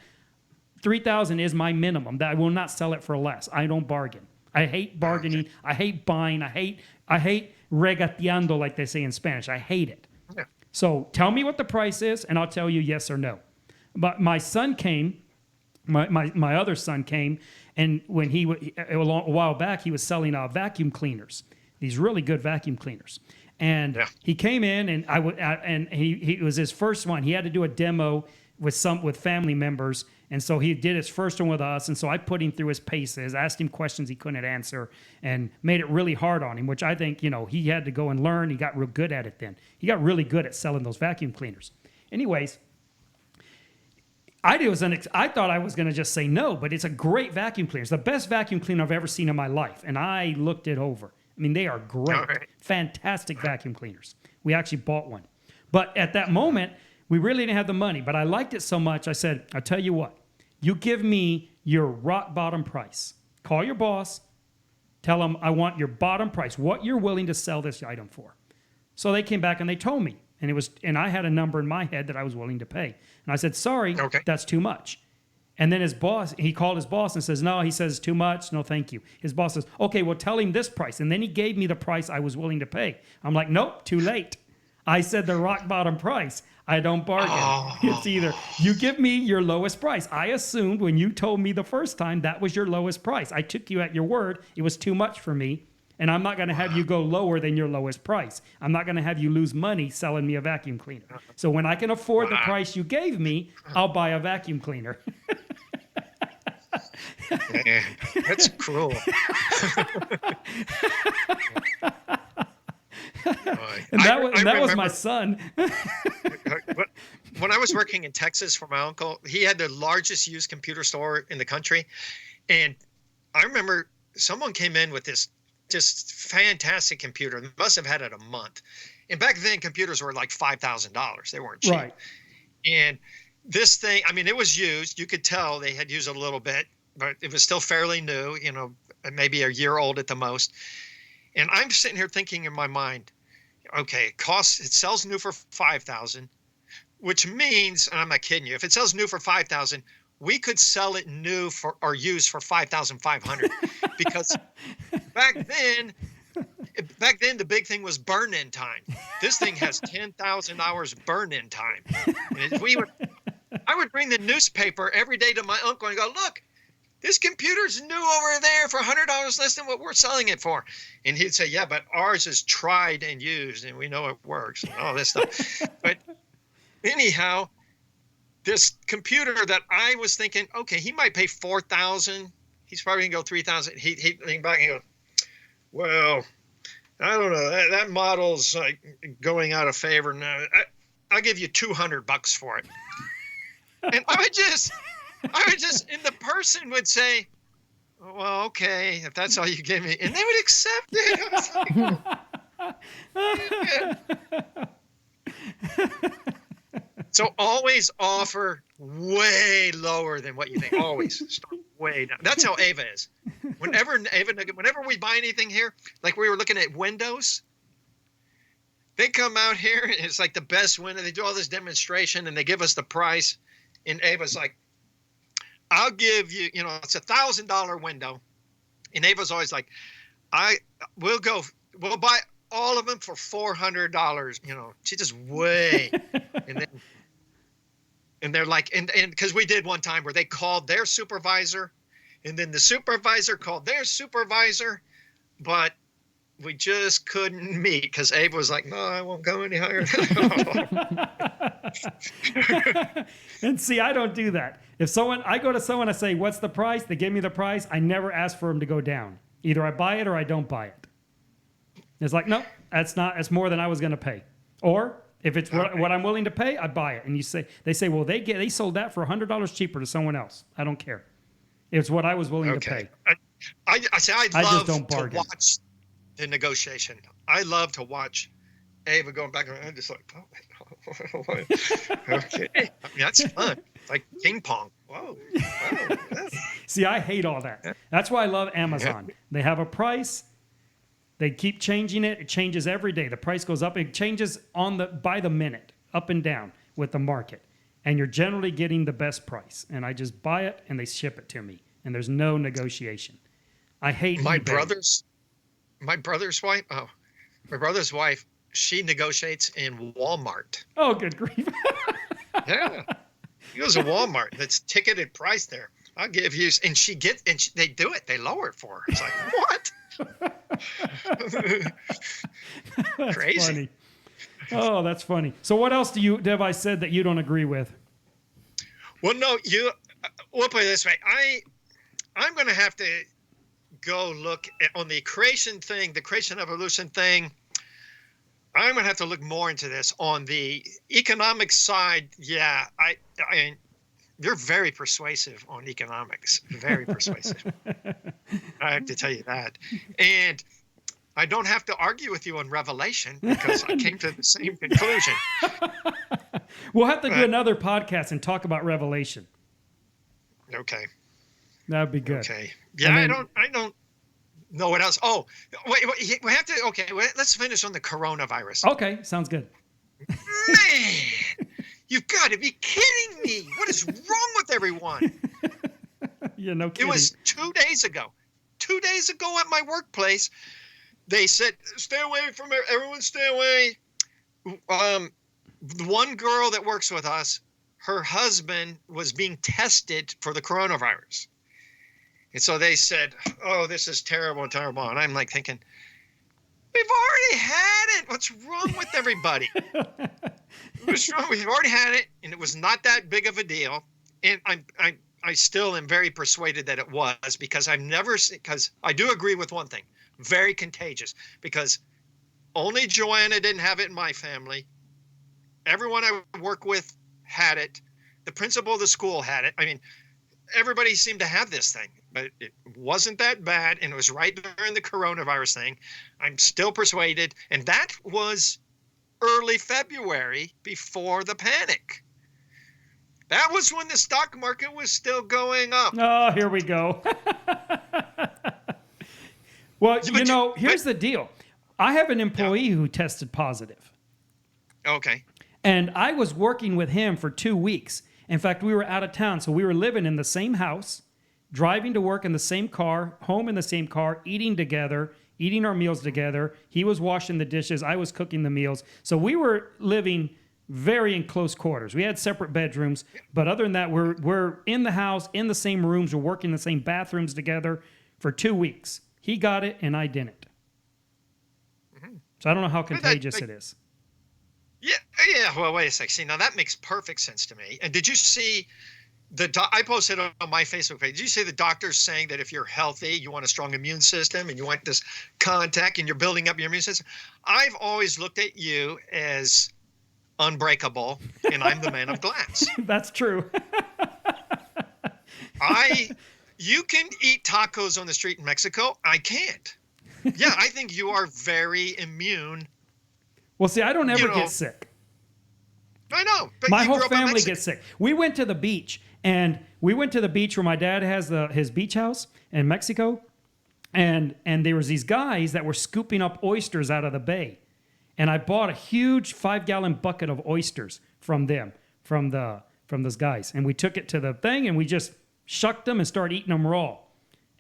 $3,000 is my minimum. That I will not sell it for less. I don't bargain. I hate bargaining. I hate buying. I hate regateando, like they say in Spanish. I hate it. Yeah. So tell me what the price is, and I'll tell you yes or no. But my son came. My other son came, and when a while back, he was selling vacuum cleaners, these really good vacuum cleaners. And he came in, and he was his first one. He had to do a demo with family members, and so he did his first one with us. And so I put him through his paces, asked him questions he couldn't answer, and made it really hard on him. Which I think he had to go and learn. He got real good at it. Then he got really good at selling those vacuum cleaners. Anyways. I thought I was going to just say no, but it's a great vacuum cleaner. It's the best vacuum cleaner I've ever seen in my life, and I looked it over. I mean, they are great, fantastic vacuum cleaners. We actually bought one. But at that moment, we really didn't have the money, but I liked it so much, I said, I'll tell you what, you give me your rock bottom price. Call your boss, tell him I want your bottom price, what you're willing to sell this item for. So they came back and they told me. And I had a number in my head that I was willing to pay. And I said, sorry, that's too much. And then he called his boss and says, no, he says too much. No, thank you. His boss says, okay, well, tell him this price. And then he gave me the price I was willing to pay. I'm like, nope, too late. I said the rock bottom price. I don't bargain. It's either you give me your lowest price. I assumed when you told me the first time that was your lowest price. I took you at your word. It was too much for me. And I'm not going to have you go lower than your lowest price. I'm not going to have you lose money selling me a vacuum cleaner. So when I can afford the price you gave me, I'll buy a vacuum cleaner. Man, that's cruel. And that was my son. When I was working in Texas for my uncle, he had the largest used computer store in the country. And I remember someone came in with this just fantastic computer. They must have had it a month. And back then, computers were like $5,000. They weren't cheap. Right. And this thing, I mean, it was used. You could tell they had used it a little bit, but it was still fairly new, maybe a year old at the most. And I'm sitting here thinking in my mind, okay, it sells new for $5,000, which means, and I'm not kidding you, if it sells new for $5,000, we could sell it new or used for $5,500 because back then the big thing was burn-in time. This thing has 10,000 hours burn-in time. And I would bring the newspaper every day to my uncle and go, look, this computer's new over there for $100 less than what we're selling it for. And he'd say, yeah, but ours is tried and used and we know it works and all this stuff. But anyhow, this computer that I was thinking, okay, he might pay $4,000. He's probably gonna go $3,000. He leaned back and goes, well, I don't know. That model's like going out of favor now. I'll give you $200 for it. And I would just, and the person would say, well, okay, if that's all you give me, and they would accept it. I was like, so always offer way lower than what you think. Always start way down. That's how Ava is. Whenever we buy anything here, like we were looking at windows, they come out here and it's like the best window. They do all this demonstration and they give us the price. And Ava's like, I'll give you, it's $1,000 window. And Ava's always like, we'll buy all of them for $400. She's just way. And they're like, and because we did one time where they called their supervisor, and then the supervisor called their supervisor, but we just couldn't meet because Abe was like, no, I won't go any higher. And see, I don't do that. If I go to someone, I say, what's the price? They give me the price. I never ask for them to go down. Either I buy it or I don't buy it. It's like, no, it's more than I was going to pay. Or if it's what I'm willing to pay, I buy it. And they say, well, they sold that for $100 cheaper to someone else. I don't care. It's what I was willing to pay. I just don't bargain. the negotiation. I love to watch Ava going back and I'm just like, oh, okay. I mean, that's fun. It's like ping pong. Whoa. Wow. See, I hate all that. That's why I love Amazon. They have a price. They keep changing it. It changes every day. The price goes up. It changes by the minute, up and down with the market. And you're generally getting the best price. And I just buy it and they ship it to me. And there's no negotiation. I hate my eBay. brother's wife. Oh, my brother's wife. She negotiates in Walmart. Oh, good grief. Yeah. He goes to Walmart. That's ticketed price there. I'll give you, and they do it. They lower it for her. It's like, what? That's Crazy. funny. Oh, that's funny. So what else have I said that you don't agree with? Well, no, we'll put it this way. I'm going to have to go look on the creation thing, the creation evolution thing. I'm going to have to look more into this. On the economic side, yeah, you're very persuasive on economics. Very persuasive. I have to tell you that. And I don't have to argue with you on Revelation because I came to the same conclusion. We'll have to do another podcast and talk about Revelation. Okay. That'd be good. Okay. Yeah, then, I don't know what else. Oh, wait, we have to. Okay, let's finish on the coronavirus. Okay, sounds good. Man, you've got to be kidding me! What is wrong with everyone? Yeah, no kidding. It was 2 days ago. 2 days ago at my workplace, they said, "Stay away from everyone. Stay away." The one girl that works with us, her husband was being tested for the coronavirus. And so they said, "Oh, this is terrible, terrible." And I'm like thinking, we've already had it. What's wrong with everybody? What's wrong? We've already had it, and it was not that big of a deal. And I still am very persuaded that it was, because because I do agree with one thing, very contagious, because only Joanna didn't have it in my family. Everyone I work with had it. The principal of the school had it. I mean, everybody seemed to have this thing, but it wasn't that bad. And it was right during the coronavirus thing. I'm still persuaded. And that was early February, before the panic. That was when the stock market was still going up. Oh, here we go. Well, here's the deal. I have an employee who tested positive. Okay. And I was working with him for 2 weeks. In fact, we were out of town, so we were living in the same house, driving to work in the same car, home in the same car, eating together, eating our meals together. He was washing the dishes. I was cooking the meals. So we were living very in close quarters. We had separate bedrooms, but other than that, we're in the house, in the same rooms. We're working in the same bathrooms together for 2 weeks. He got it, and I didn't. Mm-hmm. So I don't know how contagious it is. Yeah. Well, wait a sec. See, now that makes perfect sense to me. And did you see I posted on my Facebook page. Did you see the doctors saying that if you're healthy, you want a strong immune system and you want this contact and you're building up your immune system? I've always looked at you as unbreakable, and I'm the man of glass. That's true. You can eat tacos on the street in Mexico. I can't. Yeah, I think you are very immune. Well, see, I don't ever get sick. I know. But my whole family gets sick. We went to the beach, and we went to the beach where my dad has his beach house in Mexico, and there was these guys that were scooping up oysters out of the bay, and I bought a huge 5-gallon bucket of oysters from them, from those guys, and we took it to the thing, and we just shucked them and started eating them raw.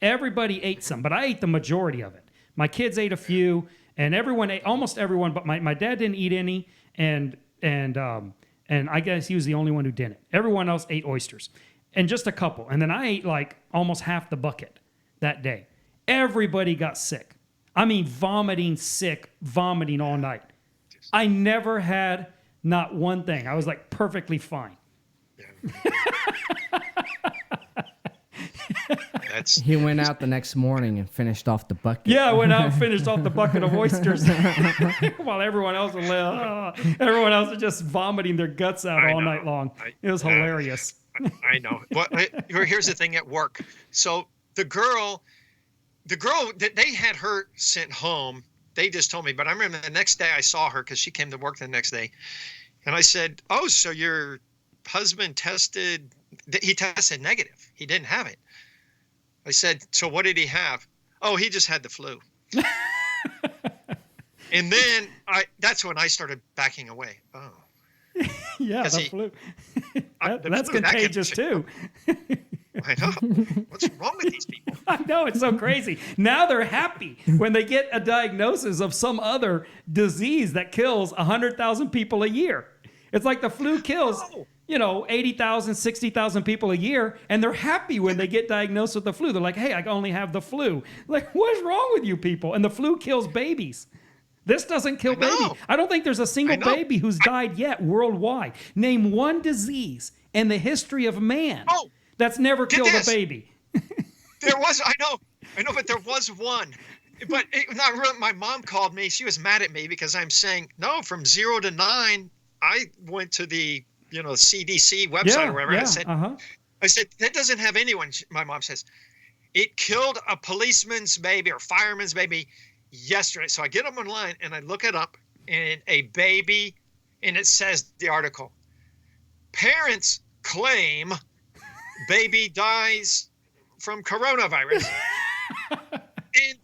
Everybody ate some, but I ate the majority of it. My kids ate a few, and everyone ate, almost everyone, but my dad didn't eat any, and I guess he was the only one who didn't. Everyone else ate oysters, and just a couple. And then I ate like almost half the bucket that day. Everybody got sick. I mean, vomiting all night. I never had not one thing. I was like perfectly fine. He went out the next morning and finished off the bucket. Yeah, I went out and finished off the bucket of oysters while everyone else was just vomiting their guts out all night long. It was hilarious. I know. Well, here's the thing at work. So the girl, the girl that they had her sent home, they just told me, but I remember the next day I saw her because she came to work the next day. And I said, oh, so your husband he tested negative. He didn't have it. I said, so what did he have? Oh, he just had the flu. And then that's when I started backing away. Oh. Yeah, the flu. That's flu, contagious too. I know. What's wrong with these people? I know, it's so crazy. Now they're happy when they get a diagnosis of some other disease that kills 100,000 people a year. It's like the flu kills, 80,000, 60,000 people a year, and they're happy when they get diagnosed with the flu. They're like, hey, I only have the flu. Like, what is wrong with you people? And the flu kills babies. This doesn't kill babies. I don't think there's a single baby who's died yet worldwide. Name one disease in the history of man that's never killed a baby. There was, I know, but there was one. But not really, my mom called me. She was mad at me because I'm saying, no, from 0 to 9, I went to the CDC website or whatever. I said, that doesn't have anyone. My mom says, it killed a policeman's baby or fireman's baby yesterday. So I get them online and I look it up, and a baby, and it says the article, parents claim baby dies from coronavirus. and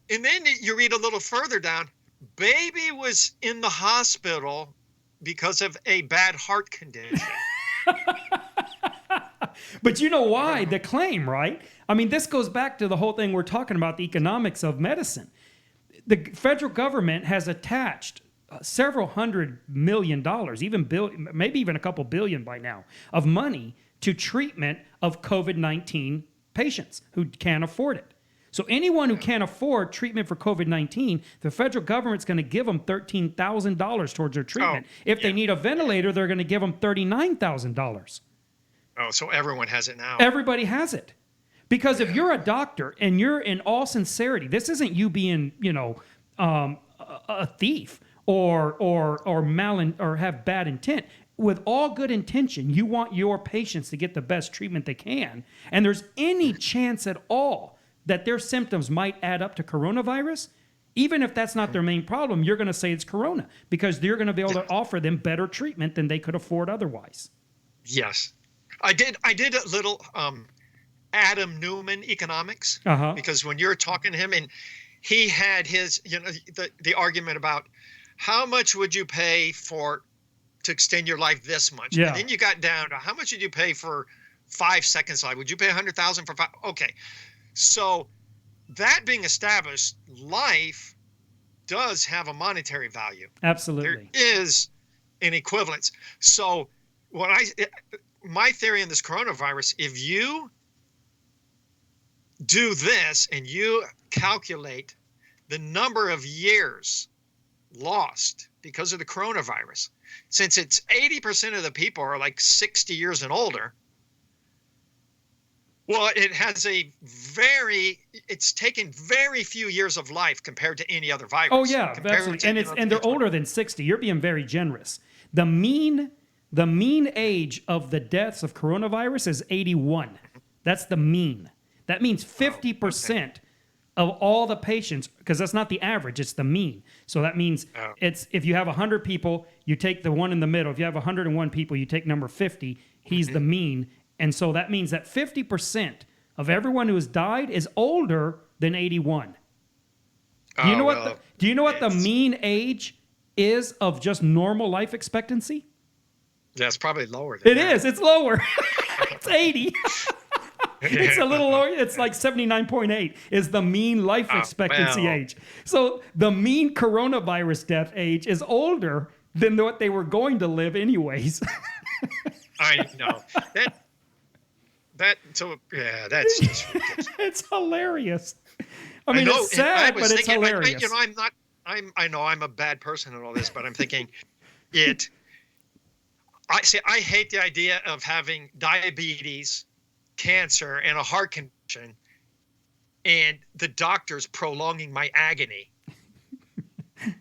then you read a little further down, baby was in the hospital because of a bad heart condition. But you know why? The claim, right? I mean, this goes back to the whole thing we're talking about, the economics of medicine. The federal government has attached several $100 million, maybe even a couple billion by now, of money to treatment of COVID-19 patients who can't afford it. So anyone who can't afford treatment for COVID-19, the federal government's going to give them $13,000 towards their treatment. If they need a ventilator, they're going to give them $39,000. Oh, so everyone has it now. Everybody has it. Because if you're a doctor and you're in all sincerity, this isn't you being, a thief or have bad intent. With all good intention, you want your patients to get the best treatment they can. And there's any chance at all that their symptoms might add up to coronavirus, even if that's not their main problem, you're going to say it's corona because you're going to be able to offer them better treatment than they could afford otherwise. Yes. I did a little Adam Newman economics because when you're talking to him and he had his, the argument about how much would you pay to extend your life this much? Yeah. And then you got down to how much did you pay for 5 seconds life? Would you pay $100,000 for 5? Okay. So that being established, life does have a monetary value. Absolutely. There is an equivalence. So my theory in this coronavirus, if you do this and you calculate the number of years lost because of the coronavirus, since it's 80% of the people are like 60 years and older, well, it's taken very few years of life compared to any other virus. Oh yeah, absolutely. And they're older than 60. You're being very generous. The mean age of the deaths of coronavirus is 81. That's the mean. That means 50% of all the patients, because that's not the average, it's the mean. So that means it's if you have 100 people, you take the one in the middle. If you have 101 people, you take number 50. He's the mean. And so that means that 50% of everyone who has died is older than 81. Do you know what the mean age is of just normal life expectancy? Yeah, it's probably lower than that. It is. It's lower. It's 80. It's a little lower. It's like 79.8 is the mean life expectancy age. So the mean coronavirus death age is older than what they were going to live anyways. I know. That's just ridiculous. It's hilarious. I mean, it's sad, but it's hilarious. I know I'm a bad person in all this, but I'm thinking I hate the idea of having diabetes, cancer, and a heart condition, and the doctors prolonging my agony.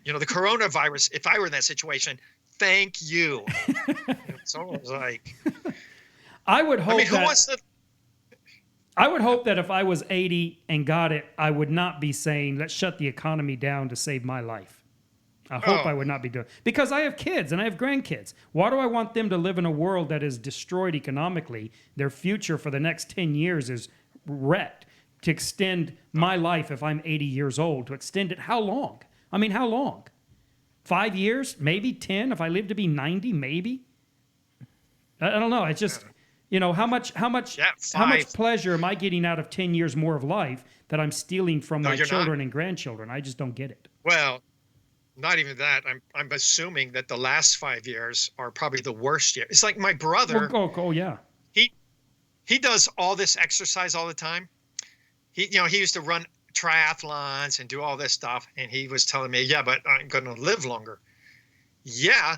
The coronavirus, if I were in that situation, thank you. It's almost like... I would hope I would hope that if I was 80 and got it, I would not be saying, let's shut the economy down to save my life. I hope I would not be doing, because I have kids and I have grandkids. Why do I want them to live in a world that is destroyed economically? Their future for the next 10 years is wrecked. To extend my life, if I'm 80 years old, to extend it, how long? I mean, how long? 5 years? Maybe 10? If I live to be 90, maybe? I don't know. It's just... You know, how much pleasure am I getting out of 10 years more of life that I'm stealing from my children and grandchildren? I just don't get it. Well, not even that. I'm assuming that the last 5 years are probably the worst year. It's like my brother. Oh yeah. He does all this exercise all the time. He used to run triathlons and do all this stuff, and he was telling me, yeah, but I'm going to live longer. Yeah,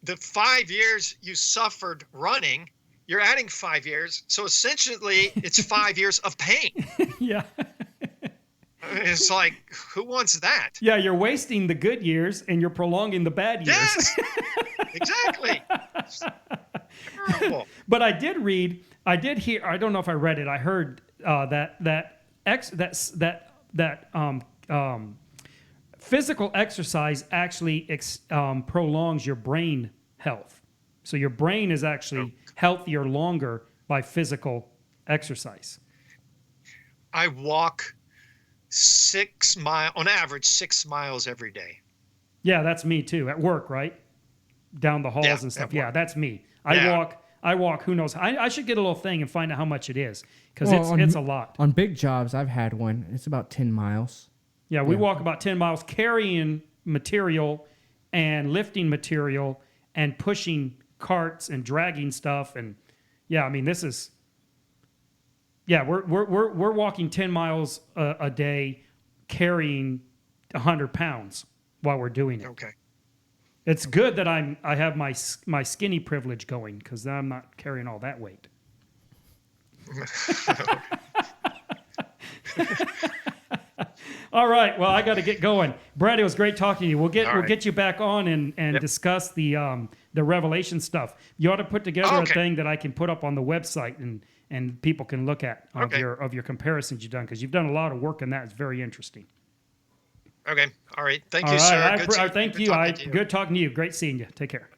the 5 years you suffered running, you're adding 5 years. So essentially, it's 5 years of pain. Yeah. I mean, it's like, who wants that? Yeah, you're wasting the good years and you're prolonging the bad years. Yes, exactly. It's terrible. But I did hear, I don't know if I read it. I heard physical exercise actually prolongs your brain health. So your brain is actually healthier longer by physical exercise. I walk 6 miles, on average, 6 miles every day. Yeah, that's me too. At work, right? Down the halls and stuff. Yeah, that's me. I walk, who knows? I should get a little thing and find out how much it is, because it's a lot. On big jobs, I've had one. It's about 10 miles. Yeah, we walk about 10 miles carrying material and lifting material and pushing carts and dragging stuff. And yeah, I mean, we're walking 10 miles a day carrying 100 pounds while we're doing it. Okay. It's good that I have my skinny privilege going, because I'm not carrying all that weight. All right. Well, I got to get going. Brett, it was great talking to you. We'll get you back on and discuss the Revelation stuff. You ought to put together a thing that I can put up on the website and people can look at of your comparisons you've done, because you've done a lot of work in that. It's very interesting. Okay. All right. Thank you, sir. Thank you. Good talking to you. Great seeing you. Take care.